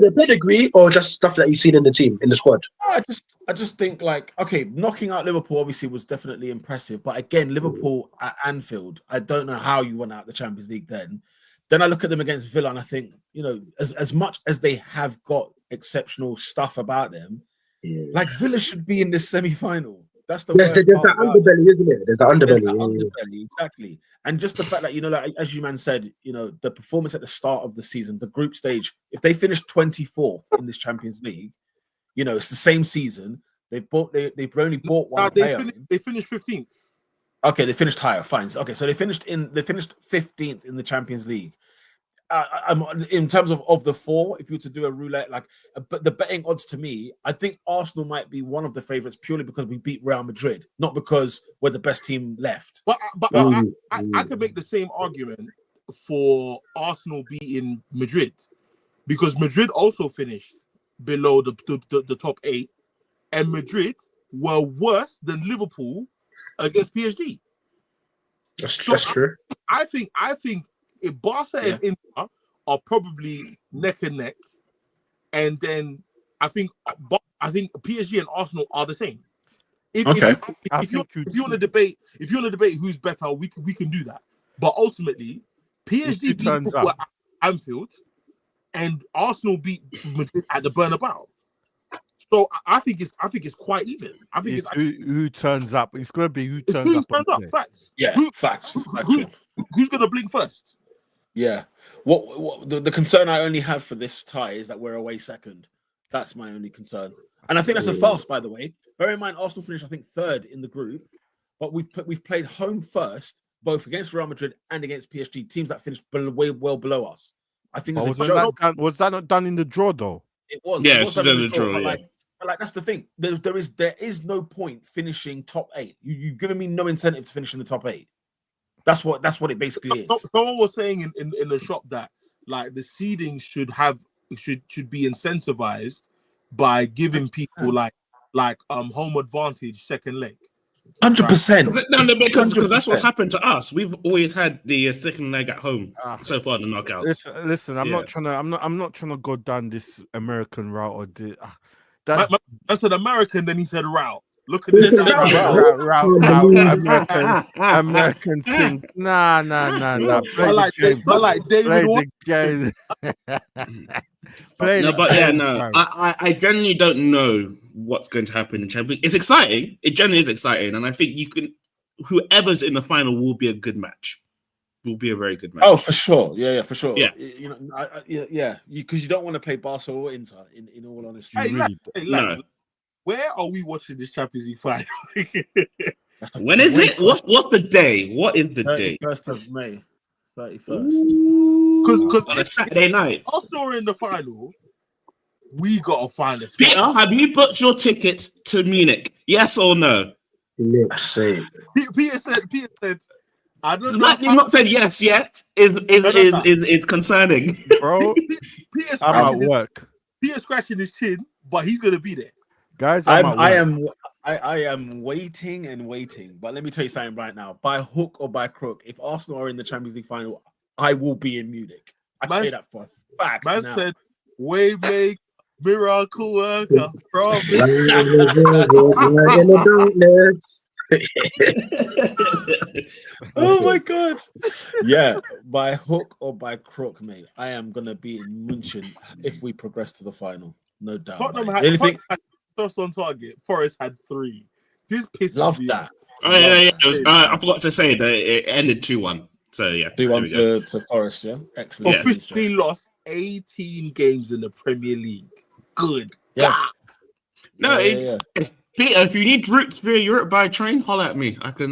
the pedigree or just stuff that you've seen in the squad? I just think, like, okay, knocking out Liverpool obviously was definitely impressive, but again, Liverpool at Anfield, I don't know how you went out the Champions League then. Then I look at them against Villa and I think, as much as they have got exceptional stuff about them, like Villa should be in this semi-final. That's the worst there's that underbelly, isn't it? There's that underbelly, exactly. And just the fact that, like, as you man said, the performance at the start of the season, the group stage, if they finish 24th in this Champions League, it's the same season. They've only bought one player. They finished 15th. Okay, they finished higher. Fine. Okay, so they finished 15th in the Champions League. In terms of the four, if you were to do a roulette, but the betting odds to me, I think Arsenal might be one of the favorites purely because we beat Real Madrid, not because we're the best team left. But I could make the same argument for Arsenal beating Madrid, because Madrid also finished below the top 8, and Madrid were worse than Liverpool against PSG. That's true. I think if Barca and Inter are probably neck and neck, and then I think PSG and Arsenal are the same. If you want to debate who's better, we can do that. But ultimately, PSG beat Liverpool at Anfield, and Arsenal beat Madrid at the Bernabeu. So I think it's quite even. I think it's who turns up. It's going to be who turns up. Facts. Yeah, facts. Who's going to blink first? Yeah. What the concern I only have for this tie is that we're away second. That's my only concern, and I think that's a farce. By the way, bear in mind Arsenal finished I think 3rd in the group, but we've played home first, both against Real Madrid and against PSG, teams that finished way well below us. I think was that not done in the draw though? It was. Yeah, it was done in the draw. But that's the thing. There is no point finishing top 8. You've given me no incentive to finish in the top 8. That's what it basically is. Someone was saying in the shop that the seeding should be incentivized by giving people home advantage second leg. 100%. No, because that's what's happened to us. We've always had the second leg at home so far in the knockouts. Listen, I'm not trying to go down this American route or I said American, then he said route. Look at this American thing. Nah. I like David. I genuinely don't know what's going to happen in Champions League. It's exciting. It generally is exciting, and I think whoever's in the final will be a good match. Will be a very good match. Oh, for sure. Yeah, for sure. Yeah, because you don't want to play Barca or Inter. In all honesty, lads, where are we watching this Champions League final? When is it? What's the day? What is the day? 31st of May. 31st. Because it's Saturday night. Also in the final, we gotta find a spot. Peter, have you booked your ticket to Munich? Yes or no? Peter said, I don't know. You've not said yes yet. Is concerning, bro. I'm at work. Peter's scratching his chin, but he's gonna be there, guys. I am waiting and waiting. But let me tell you something right now. By hook or by crook, if Arsenal are in the Champions League final, I will be in Munich. I tell you that for a fact. Man said, "Way make miracle worker." Oh my god! Yeah, by hook or by crook, mate, I am gonna be in München if we progress to the final, no doubt. Tottenham had first on target. Forest had 3. This pisses Love me that. Oh, yeah. I forgot to say that it ended 2-1. So yeah, 2-1 to Forest. Yeah, excellent. Officially lost 18 games in the Premier League. Good. Yeah. God. No. Peter, if you need routes via Europe by train, holler at me. I can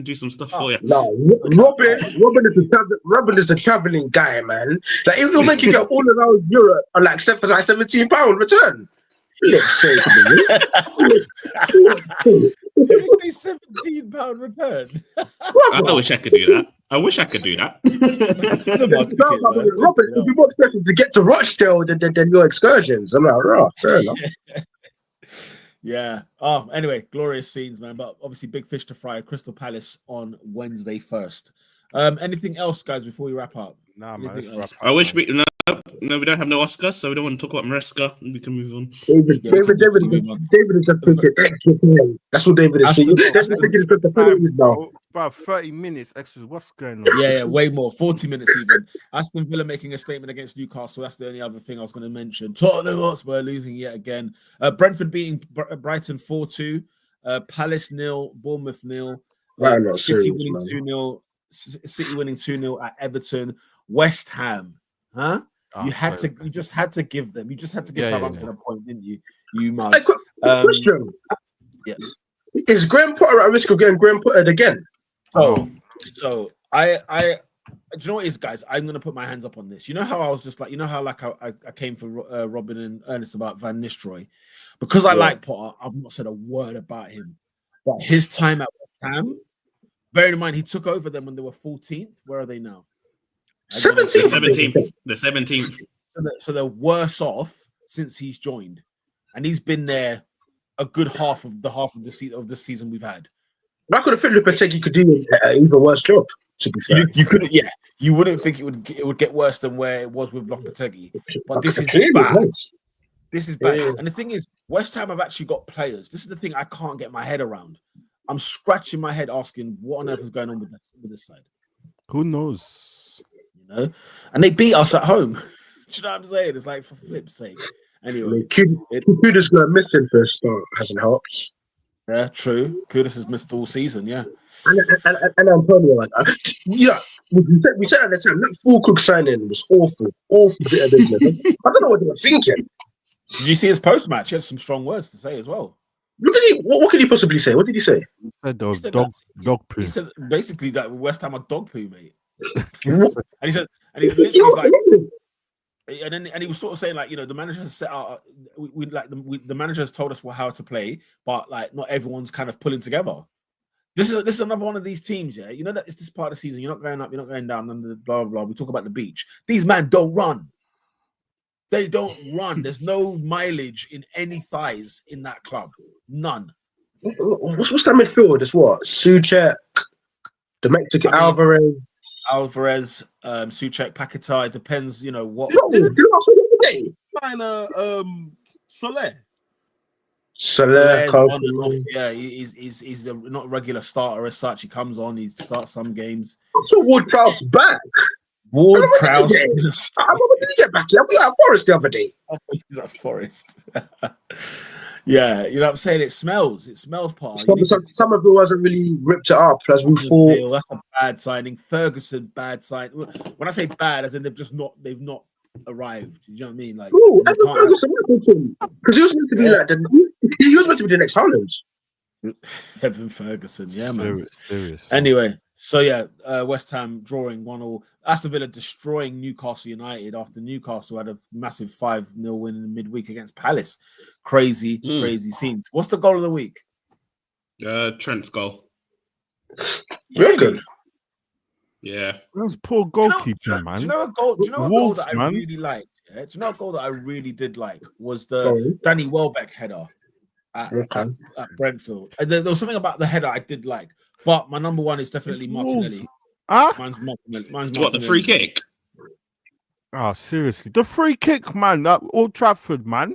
do some stuff for you. No, Robin is a traveling guy, man. Like he'll make you get all around Europe on except for £17 return. £17 return. I wish I could do that. Robin, it'd be more expensive to get to Rochdale than your excursions. I'm like, right, fair enough. Yeah. Oh, anyway, glorious scenes, man. But obviously, big fish to fry. Crystal Palace on Wednesday 1st. Anything else, guys, before we wrap up? Nah, man. I wish we we don't have no Oscars, so we don't want to talk about Maresca. We can move on. David is just thinking extra time. That's what David is saying. That's what thinking is just the penalties now. About 30 minutes extra. What's going on? Yeah, way more. 40 minutes even. Aston Villa making a statement against Newcastle. That's the only other thing I was going to mention. Tottenham Hotspur losing yet again. Brentford beating Brighton 4-2. Palace 0, Bournemouth 0. City winning 2-0. City winning 2-0 at Everton. West Ham, huh? You just had to give them. You just had to give Southampton a point, didn't you? You must. Question. Yeah. Is Graham Potter at risk of getting Graham Pottered again? So I do you know what it is, guys? I'm gonna put my hands up on this. You know how I was just like, you know how like I came for Robin and Ernest about Van Nistelrooy, because I like Potter. I've not said a word about him, but his time at West Ham. Bearing in mind, he took over them when they were 14th. Where are they now? 17th. The 17th. So they're worse off since he's joined, and he's been there a good half of the season we've had. I could have felt Lopetegui could do an even worse job. To be fair, you could, yeah. You wouldn't think it would get worse than where it was with Lopetegui, but this is bad. This is bad. And the thing is, West Ham have actually got players. This is the thing I can't get my head around. I'm scratching my head asking what on earth is going on with this side. Who knows? You know, and they beat us at home. Do you know what I'm saying? It's like, for flip's sake. Anyway, Kuda's going missing for a start hasn't helped. Yeah, true. Kudus has missed all season. Yeah, and Antonio, like, we said at the time that full Cook signing was awful bit of business. I don't know what they were thinking. Did you see his post match? He had some strong words to say as well. What could he possibly say? What did he say? He said there was dog poo. He said basically that West Ham are dog poo, mate. and he literally like, and he was sort of saying, like, you know, the manager has set out, the manager has told us how to play, but like not everyone's kind of pulling together. This is another one of these teams, yeah. You know that it's this part of the season. You're not going up, you're not going down, and blah blah blah. We talk about the beach. These men don't run. They don't run. There's no mileage in any thighs in that club. None. What's that midfield? It's what? Souček, the Mexican Alvarez, Souček, Paquetá. It depends, you know what. Soler on and off. Yeah, he's not a regular starter as such. He comes on, he starts some games. So Ward-Prowse back. Ward-Prowse. When did he get back? We were at Forest the other day. He's at Forest. Yeah, you know what I'm saying? It smells part. Somerville hasn't really ripped it up as we thought. That's a bad signing. Ferguson, bad signing. When I say bad, as in they've not arrived. You know what I mean? Like, Ferguson, because he was meant to be he was meant to be the next Haaland. Evan Ferguson, yeah, man. Serious. Anyway, so yeah, West Ham drawing 1-1. Aston Villa destroying Newcastle United after Newcastle had a massive 5-0 win in midweek against Palace. Crazy scenes. What's the goal of the week? Trent's goal. Very good. Yeah. That was poor goalkeeper, man. Do you know a goal that I really liked? Yeah? Do you know a goal that I really did like? Was the Danny Welbeck header at Brentford. There was something about the header I did like, but my number one is definitely Martinelli. Mine's Martinelli. What, the free kick? Oh, seriously. The free kick, man. That Old Trafford, man.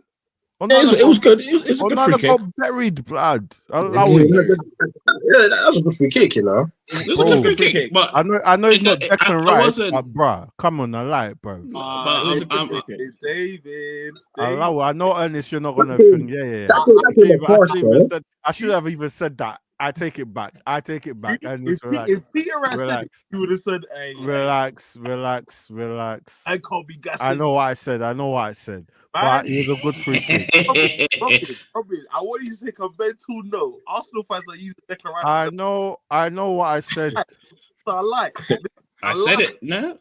It was good. It was a good free kick. Got buried, blood. Allow it. Yeah, that was a good free kick, you know. It was a good free kick, but I know it's not Declan Rice, but bruh, come on, I like it, bro. But it was a good free kick. David. Allow it. I know, Ernest, you're not gonna think. Yeah. I should have even said that. I take it back. If Peter said, you would have said, "Hey, relax." I can't be gassing. I know what I said. But it was a good free kick. Robin, I want you to take a mental note. Arsenal fans are using Declan Rice. I know what I said. So I like. I said it. No.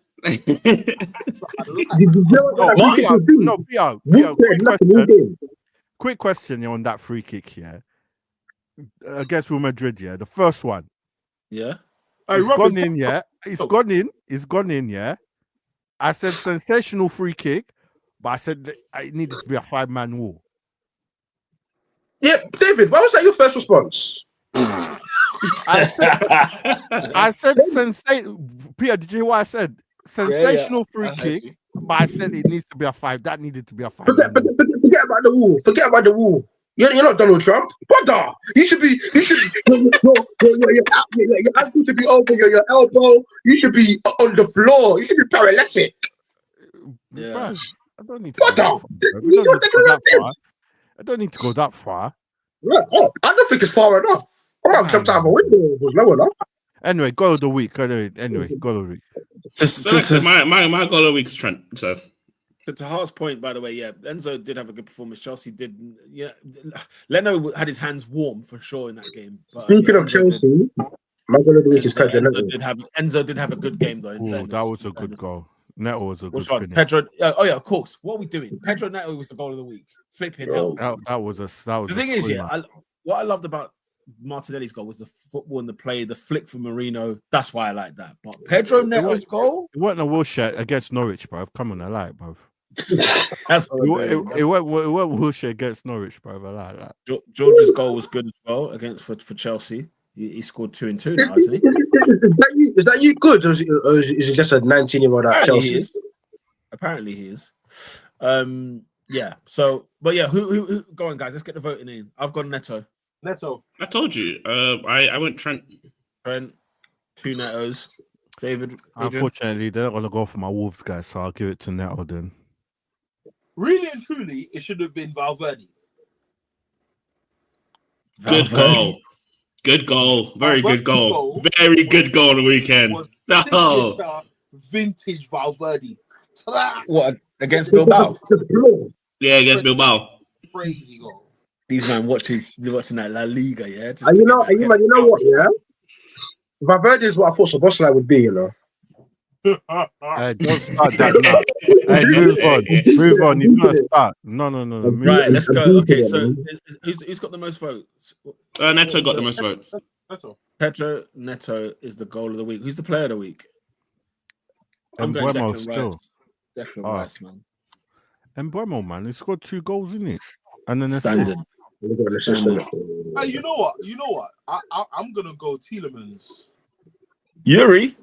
Quick question on that free kick here. Against Real Madrid, yeah, the first one. Yeah. It's gone in, yeah. It's gone in, yeah. I said sensational free kick, but I said that it needed to be a 5-man wall. Yeah, David, why was that your first response? I said Peter, did you hear what I said? Sensational free kick, but I said it needs to be a 5. That needed to be a 5. Forget about the wall. You're not Donald Trump. Brother, you should be. Your ankle should be open. Your elbow. You should be on the floor. You should be paralytic. Yeah. Bro, I don't need to go that far. I don't need to go that far. Yeah, I don't think it's far enough. I'm having some type of window. It was low enough. Anyway, goal of the week. Anyway, goal of the week. My goal of the week is Trent. So To Hart's point, by the way, yeah, Enzo did have a good performance. Chelsea did, yeah. Leno had his hands warm for sure in that game. But, Speaking of Chelsea, my goal of the week is Pedro Neto. Enzo did have a good game though. In fairness, that was a good goal. Neto was a good finish. Pedro. Oh yeah, of course. What are we doing? Pedro Neto was the goal of the week. Flipping hell. That was the thing is, yeah. What I loved about Martinelli's goal was the football and the play, the flick for Marino. That's why I like that. But Pedro Neto's goal, it wasn't a Wilshere against Norwich, bro. Come on, I like it, bro. That's it went Wilshere against Norwich, bro. I like that. George's goal was good as well against for Chelsea. He scored 2 and 2 now, isn't he? Is that you good, or is it just a 19-year-old at Chelsea? Apparently he is. Yeah. So, but yeah, who? Go on, guys. Let's get the voting in. I've got Neto. I told you. I went Trent. 2 Netos. David. Unfortunately, they're not gonna go for my Wolves guys, so I'll give it to Neto then. Really and truly, it should have been Valverde. Good goal. Good goal. Very good goal. Very good goal on the weekend. Vintage Valverde. What, against Bilbao? Yeah, against Bilbao. Crazy goal. These man watching that La Liga, yeah. You know what, yeah. Valverde is what I thought Szoboszlai would be, you know. Don't start that now. Hey, move on. You're gonna start. No. Right, let's go. Okay, so who's got the most votes? Neto got the most votes. Pedro Neto is the goal of the week. Who's the player of the week? I'm going Declan still. Declan Rice, man. Mbeumo, man, he scored 2 goals, didn't he? And then Standard. Hey, you know what? I'm gonna go Tielemans. Yuri.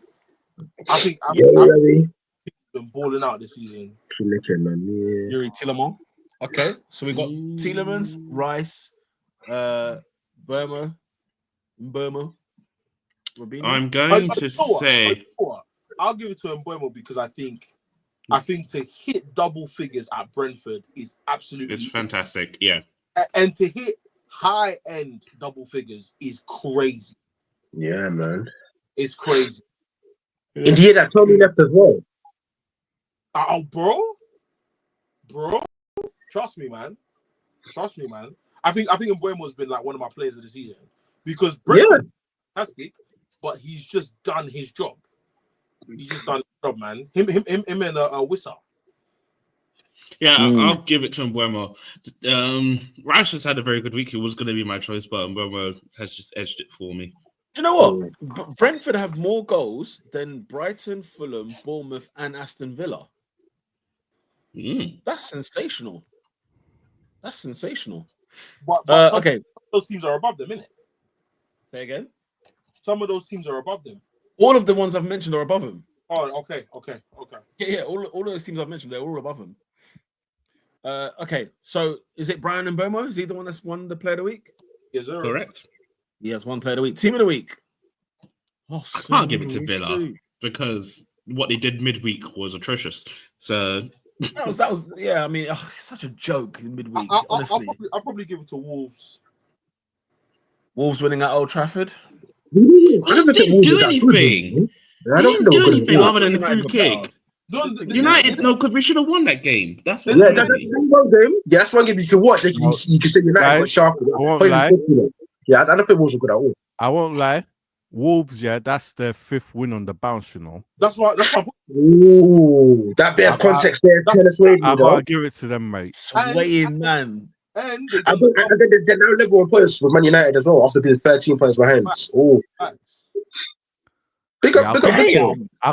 I think been balling out this season. Yuri Tielemans. Okay, so we got Tielemans, Rice, Mbeumo, Robinho. I'm going to say I'll give it to Mbeumo because I think to hit double figures at Brentford is absolutely fantastic. Yeah, and to hit high end double figures is crazy. Yeah, man, it's crazy. In the year that Tommy left as well. Oh, bro, trust me, man. I think Mbeumo's been like one of my players of the season because Brentford is fantastic, but he's just done his job. He's just done his job, man. Him and Wissel. Yeah, I'll give it to Mbeumo. Rice has had a very good week. It was going to be my choice, but Mbeumo has just edged it for me. Do you know what? Brentford have more goals than Brighton, Fulham, Bournemouth, and Aston Villa. That's sensational. But okay, those teams are above them, innit? Say again. Some of those teams are above them. All of the ones I've mentioned are above them. Oh, okay. Yeah. All of those teams I've mentioned, they're all above them. Okay, so is it Brian Mbeumo? Is he the one that's won the Player of the Week? Yes, sir. Correct. He has one Player of the Week. Team of the Week. I can't give it to Villa because what they did midweek was atrocious. So that was yeah. I mean, such a joke in midweek. Honestly, I'll probably give it to Wolves. Wolves winning at Old Trafford. They didn't do anything. They didn't do anything other than the free kick. United, no, because we should have won that game. That's what that's one game. Yeah, that's one game you can watch. You can say United got shafted. I won't lie. Yeah, I don't think Wolves are good at all. I won't lie. Wolves, yeah, that's their 5th win on the bounce, you know. That's why. Ooh, that bit of context there. I gotta give it to them, mate. Swaying, man. And they're now level on points with Man United as well after being 13 points behind. Oh, big up. I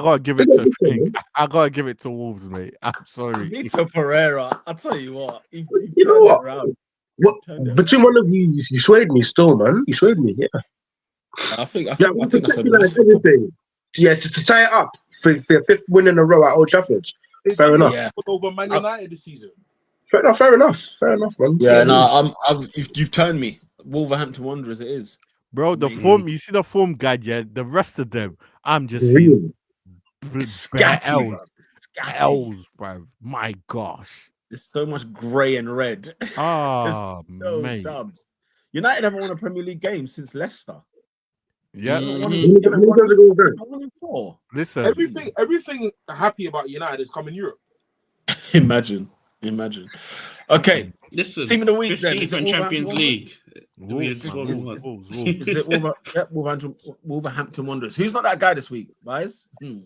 gotta give it to. I gotta give it to Wolves, mate. I'm sorry. Vitor Pereira. I'll tell you what. You know what? Between one of you swayed me still, man. You swayed me, yeah. I think that's everything. Yeah, to tie it up for 5th win in a row at Old Trafford. Fair enough. Yeah. Over Man United this season. Fair enough, man. Yeah, no, you've turned me. Wolverhampton Wanderers, it is. Bro, the form, you see the form guide, yeah. The rest of them, I'm just seeing L's, bro. My gosh. There's so much grey and red. Oh, mate. Dubs. United haven't won a Premier League game since Leicester. Yeah. Listen, everything happy about United has come in Europe. Imagine. Okay. Listen, Team of the week then. 15th Is it in Champions League. Wolves. Is it Wolverhampton Wanderers? Who's not that guy this week, guys? Whoever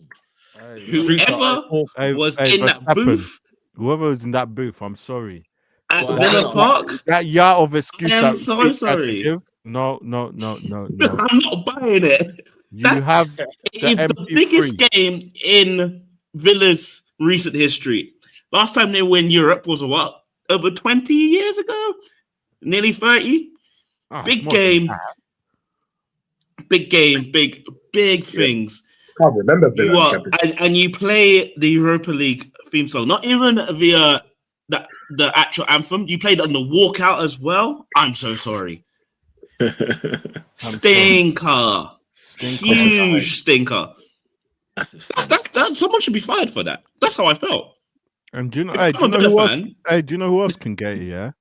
was in that booth. Whoever was in that booth, I'm sorry. At Villa Park. That yard of excuse. I'm so sorry. No. I'm not buying it. It's the biggest game in Villa's recent history. Last time they were in Europe was what? Over 20 years ago? Nearly 30? Big game. Big things. Can't remember Villa. And you play the Europa League theme song, not even via the actual anthem. You played on the walkout as well. I'm so sorry. Stinker. Huge stinker. That's someone should be fired for that. That's how I felt. And do you know who else can get it? Yeah,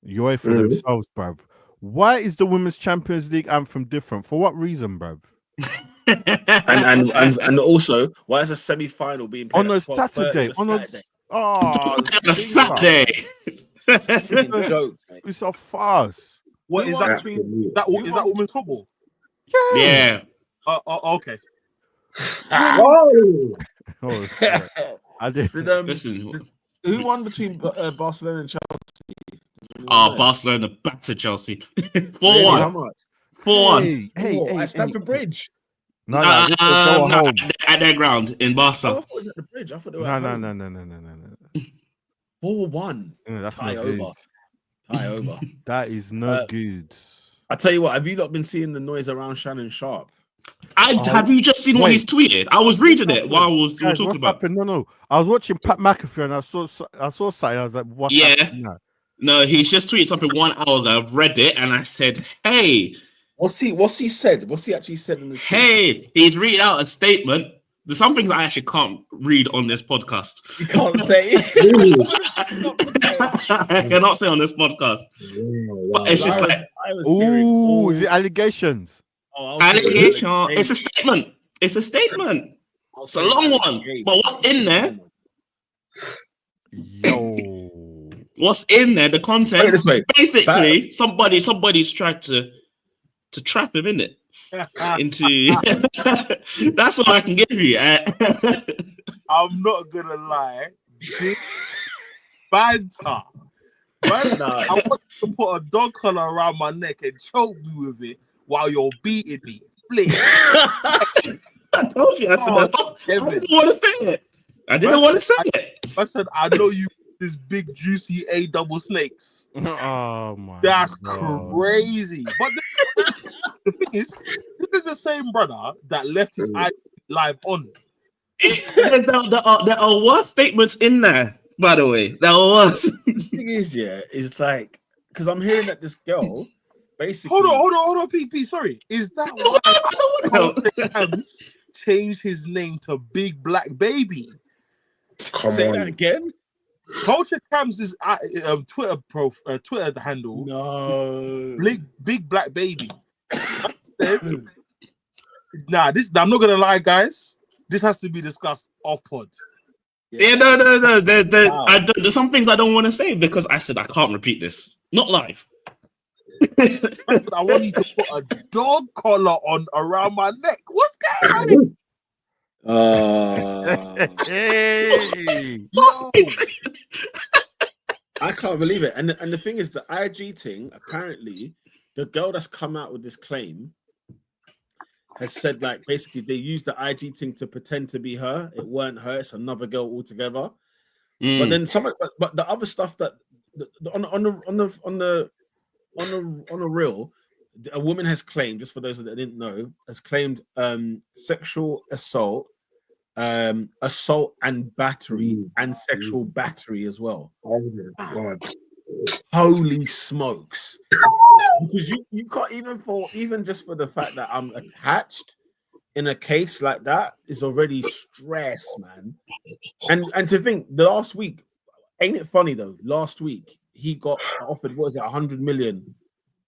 you wait for themselves, bruv. Why is the Women's Champions League anthem different? For what reason, bruv? and also, why is a semi-final being played on a Saturday? On a Saturday. It's a farce. What is that? Is that women's football? Yeah. Okay. I did. Listen, who won between Barcelona and Chelsea? Barcelona back to Chelsea. 4-1. 4-1. Hey, at Stamford Bridge. No, at their ground in Barca. I thought it was at the Bridge. I thought they were No. 4-1. That's tie over. That is no good. I tell you what, have you not been seeing the noise around Shannon Sharp? Have you just seen what he's tweeted? I was reading it while we were talking about. Happened? No. I was watching Pat McAfee and I saw something. I was like, "What?" Yeah. No, he's just tweeted something 1 hour ago. I've read it and I said, "Hey." What's he said? What's he actually said in the tweet? Hey, he's reading out a statement. There's some things I actually can't read on this podcast. You can't say I cannot say on this podcast. But it's just like, is it allegations? Allegation. It's a statement. It's a long one. But what's in there? What's in there? The content. Basically, somebody's tried to trap him in it. Into that's what I can give you. I'm not gonna lie. This banter. I want you to put a dog collar around my neck and choke me with it while you're beating me. Please. I told you. I didn't want to say it. I said, I know you this big juicy A double snakes. Oh my! That's crazy. But the thing is, this is the same brother that left his eye live on. There are worse statements in there, by the way. There are worse. The thing is, it's like because I'm hearing that this girl basically. Hold on, PP. Sorry, is that why changed his name to Big Black Baby? Say that again. Culture Cam's Twitter handle. No, big Black Baby. I'm not gonna lie, guys. This has to be discussed off pod. No. There's some things I don't want to say because I said I can't repeat this. Not live. I want you to put a dog collar on around my neck. What's going on? Hey, yo. I can't believe it. And the thing is, the IG thing, apparently, the girl that's come out with this claim has said, like, basically they used the IG thing to pretend to be her. It weren't her. It's another girl altogether. But then but the other stuff that on the real, a woman has claimed, just for those that didn't know, has claimed sexual assault, assault and battery, and sexual battery as well. Oh my God. Holy smokes! Because you can't even just for the fact that I'm attached in a case like that is already stress, man. And to think the last week, ain't it funny though? Last week he got offered 100 million.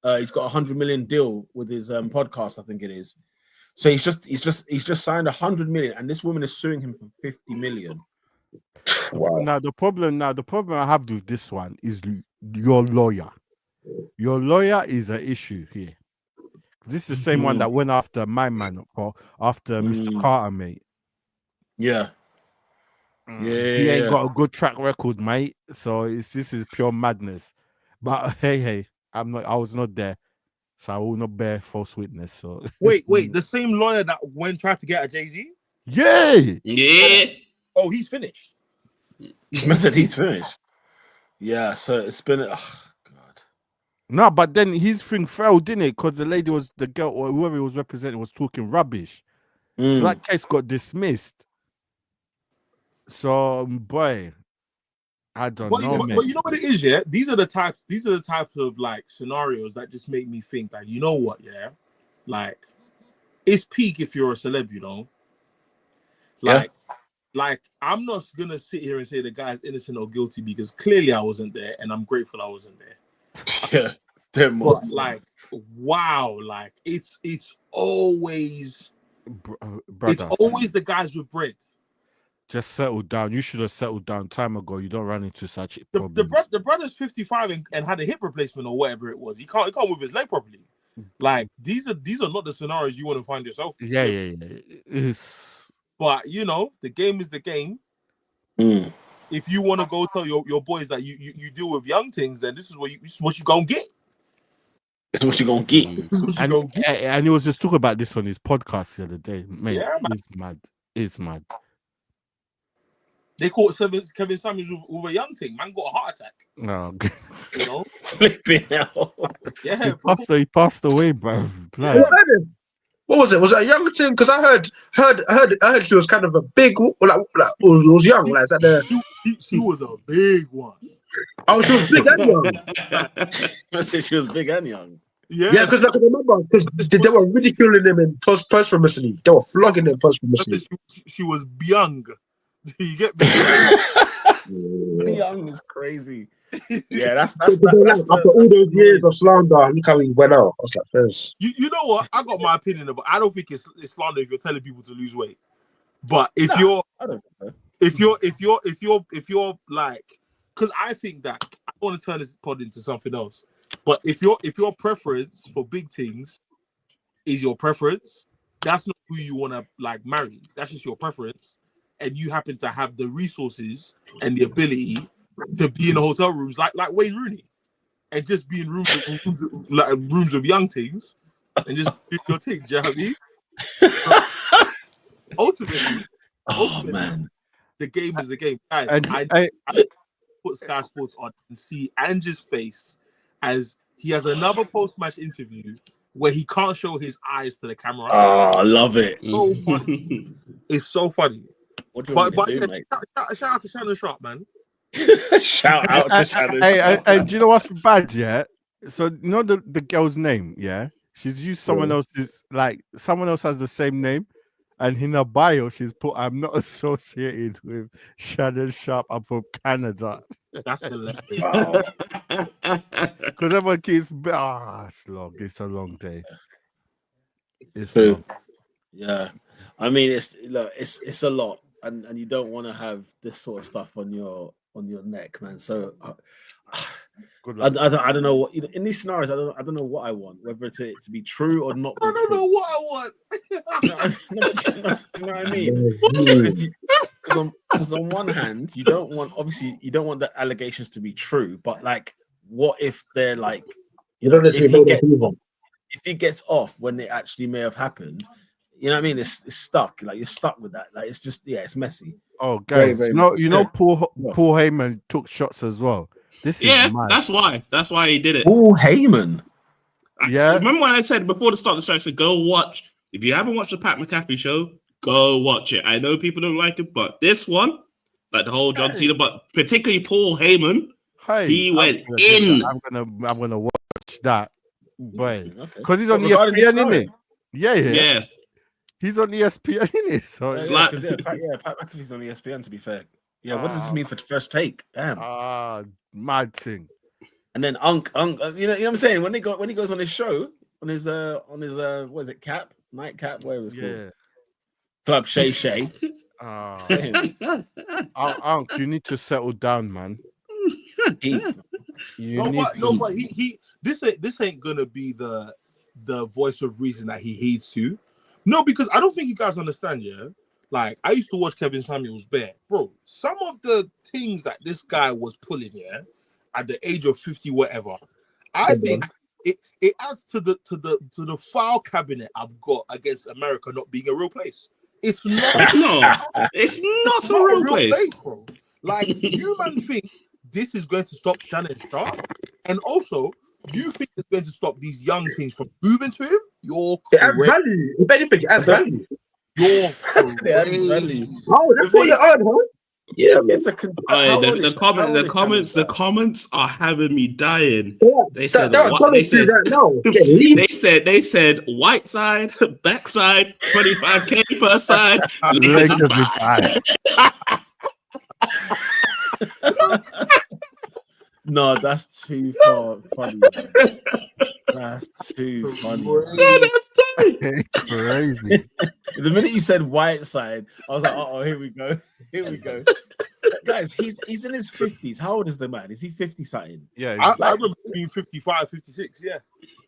He's got 100 million deal with his podcast, I think it is. So he's just signed 100 million, and this woman is suing him for 50 million. Wow. Now the problem I have with this one is your lawyer. Your lawyer is an issue here. This is the same one that went after my man, or after Mr. Carter, mate. Yeah. He ain't got a good track record, mate. So this is pure madness. But hey, I was not there, so I will not bear false witness. So wait, the same lawyer that tried to get a Jay-Z? Yeah. Oh, he's finished. I said he's finished. Yeah, so it's been God. No, but then his thing failed, didn't it? Because the girl or whoever he was representing was talking rubbish. So that case got dismissed. So boy, I don't know, man. But you know what it is, yeah? These are the types of like scenarios that just make me think that, you know what, yeah? Like, it's peak if you're a celeb, you know? Like I'm not gonna sit here and say the guy's innocent or guilty because clearly I wasn't there, and I'm grateful I wasn't there. Yeah, but like, wow, like it's always it's always the guys with bread. Just settle down. You should have settled down time ago. You don't run into such problems. The brother's 55 and had a hip replacement or whatever it was. He can't move his leg properly. Like these are not the scenarios you want to find yourself in. Yeah. But you know, the game is the game. If you want to go tell your boys that you deal with young things, then this is what you gonna get. It's what you gonna get. And he was just talking about this on his podcast the other day. Man, Yeah, man. It's mad. They caught Kevin Samuels with a young thing. Man got a heart attack. No, you know, flipping hell. Yeah, he passed away, bro. What was it? Was it a young thing? Because I heard she was kind of a big, was young. Like that. She was a big one. Oh, she was big and young. I said she was big and young. Yeah, because I can remember because they were ridiculing him in posthumously. They were flogging him posthumously. She was young. You get me? Young is crazy. Yeah, that's after all those years of slander. Look how he went out. I was like, first. You know what? I got my opinion about. I don't think it's slander if you're telling people to lose weight. But if you're like, because I think that I want to turn this pod into something else. But if your preference for big things is your preference, that's not who you want to like marry. That's just your preference. And you happen to have the resources and the ability to be in the hotel rooms like Wayne Rooney, and just be in rooms of young things, and just do your thing. Do you know what I mean? Ultimately, man, the game is the game. Guys, I put Sky Sports on and see Ange's face as he has another post-match interview where he can't show his eyes to the camera. Oh, I love it. So funny. It's so funny. But shout out to Shannon Sharp, man. Shout out to Shannon Sharp. And do you know what's bad, yeah? So you know the girl's name, yeah? She's used someone else's, like someone else has the same name, and in her bio she's put, "I'm not associated with Shannon Sharp. I'm from Canada." That's hilarious. Because everyone keeps it's long. It's a long day. It's true. Long. Yeah, I mean it's a lot. And you don't want to have this sort of stuff on your neck, man. So I don't know what in these scenarios. I don't know what I want, whether to be true or not. I don't know what I want. You know what I mean? Because on one hand, you don't want the allegations to be true, but like, what if they're like, if he gets off when it actually may have happened? You know what I mean? It's stuck. Like, you're stuck with that. Like, it's just, it's messy. Oh, guys, very Paul Heyman took shots as well. This is mad. That's why he did it. Paul Heyman. Remember when I said before the start of the show, I said go watch. If you haven't watched the Pat McAfee show, go watch it. I know people don't like it, but this one, like the whole John Cena, but particularly Paul Heyman, he went in. I'm gonna watch that, boy, because he's on ESPN, isn't it? Yeah. He's on ESPN, isn't it? So Pat McAfee's on ESPN, to be fair. Yeah, what does this mean for the first take? Damn. Mad thing. And then Unk, you know what I'm saying? When he goes on his show, on his what is it, nightcap, whatever it's called. Club Shay Shay. Unc, you need to settle down, man. This ain't gonna be the voice of reason that he hates you. No, because I don't think you guys understand, yeah. Like, I used to watch Kevin Samuels bear. Bro, some of the things that this guy was pulling, yeah, at the age of 50, whatever, I think it adds to the file cabinet I've got against America not being a real place. It's not. It's not a real place, bro. Like, you man think this is going to stop Shannon Sharp, and also you think it's going to stop these young things from moving to him? You're correct. It adds value. If anything, it adds value. You're crazy. Oh, that's what you earn, huh? Yeah, man. It's the comments are having me dying. Yeah, they said they said white side, backside, 25K per side. No, that's too far funny. That's too funny. Crazy. The minute you said white side, I was like, oh, here we go. Here we go. Guys, he's in his 50s. How old is the man? Is he 50 something? Yeah. I remember being 55, 56, yeah.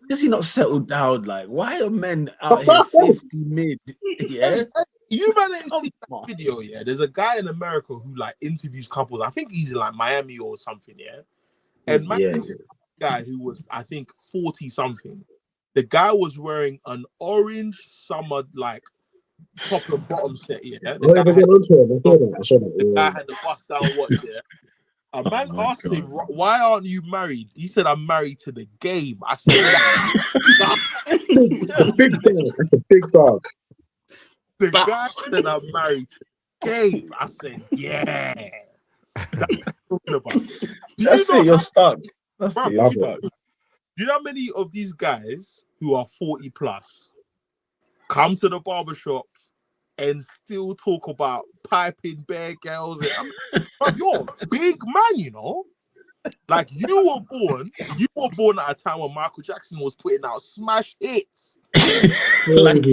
Does he not settle down? Like, why are men out here 50 mid? Yeah. You man ain't seen that video, yeah. There's a guy in America who like interviews couples. I think he's in like Miami or something, yeah. And man, interviewed a guy who was, I think, 40 something. The guy was wearing an orange summer like top and bottom set, yeah. The guy had the bust down watch, yeah. A man asked him, "Why aren't you married?" He said, "I'm married to the game." I said, "That's a big dog. That's a big dog." The guy said, "I'm married to the game." I said, "Yeah." That's what I'm talking about. That's it. You're stuck. That's it. You're stuck. Do you know how many of these guys who are 40 plus come to the barbershop and still talk about piping bare girls? You're a big man, you know. Like, you were born at a time when Michael Jackson was putting out smash hits. Like,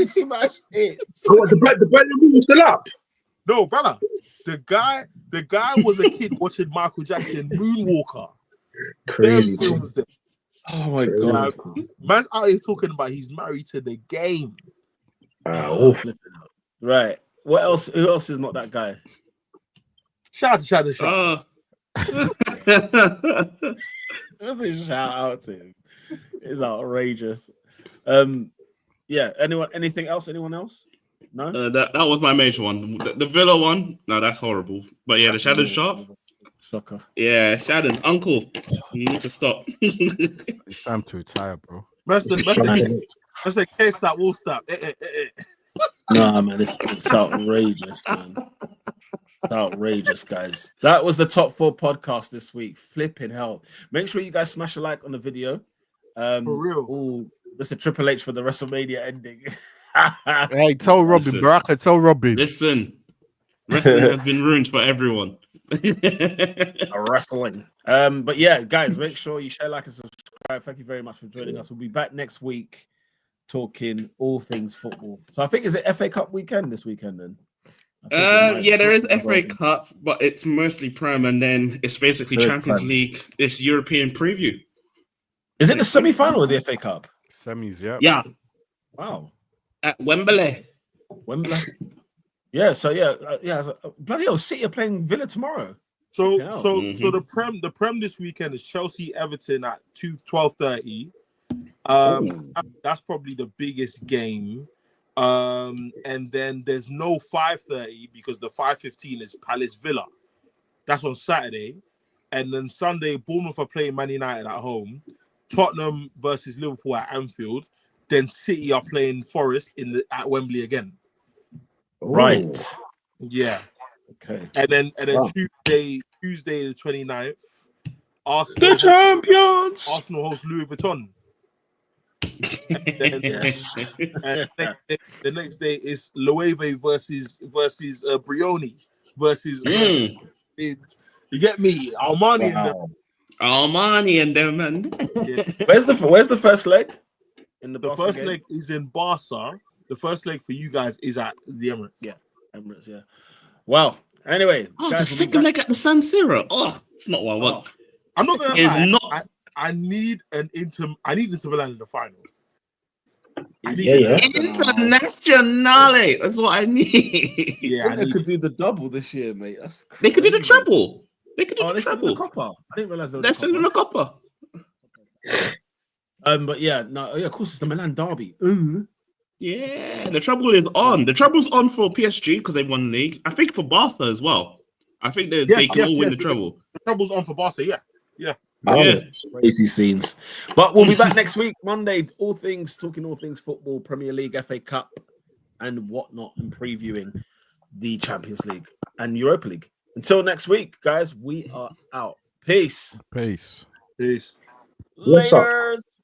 smash hits. Oh, the brand new was still up. No, brother. The guy was a kid watching Michael Jackson Moonwalker. Crazy. Oh my god. Man's out here talking about he's married to the game. Right. What else? Who else is not that guy? Shout out. Shout out to him. It's outrageous. Yeah. Anything else? Anyone else? No. That was my major one. The Villa one. No, that's horrible. But yeah, the Shannon Sharp. Shocker. Yeah, Shannon, uncle, you need to stop. It's time to retire, bro. That's the case that will stop. Nah, man, it's outrageous, man. It's outrageous, guys. That was the top 4 podcast this week. Flipping hell. Make sure you guys smash a like on the video. For real. Ooh, that's a Triple H for the WrestleMania ending. Hey, tell Robin, Baraka, tell Robin. Listen, wrestling has been ruined for everyone. Wrestling. But yeah, guys, make sure you share, like, and subscribe. Thank you very much for joining us. We'll be back next week talking all things football. So I think, is it FA Cup weekend this weekend then? Yeah, there is FA Cup, but it's mostly Prem, and then it's basically Champions League. It's European preview. Is it the semi-final of the FA Cup? Semis, yeah. Yeah. Wow. At Wembley. Yeah. So bloody hell, City are playing Villa tomorrow. So the Prem this weekend is Chelsea Everton at 12:30. That's probably the biggest game. And then there's no 5:30 because the 5:15 is Palace Villa. That's on Saturday. And then Sunday, Bournemouth are playing Man United at home. Tottenham versus Liverpool at Anfield. Then City are playing Forest at Wembley again. Right. Yeah. Okay. And then Tuesday the 29th, Arsenal, the champions. Arsenal host Louis Vuitton. And the next day is Loewe versus Brioni versus you get me, Armani and them, man. Yeah. Where's the first leg? The first leg is in Barca The first leg for you guys is at the Emirates. Yeah, Emirates. Yeah. Well, anyway, the second leg at the San Siro. Oh, it's not what I want. I'm not gonna It's lie. not. I need Inter Milan in the final. Internationale. That's what I need. Yeah, they could do the double this year, mate. That's crazy. They could do the treble. They could do the treble. treble. The Copper. I didn't realize they're still in the Copper. But yeah, no, yeah, of course it's the Milan derby. Yeah, the treble is on. The treble's on for PSG because they won the league. I think for Barca as well. I think they can all win the treble. The treble's on for Barca. Yeah. Crazy scenes. But we'll be back next week, Monday. Talking all things football, Premier League, FA Cup, and whatnot, and previewing the Champions League and Europa League. Until next week, guys, we are out. Peace. Peace. Peace. What's up? Laters.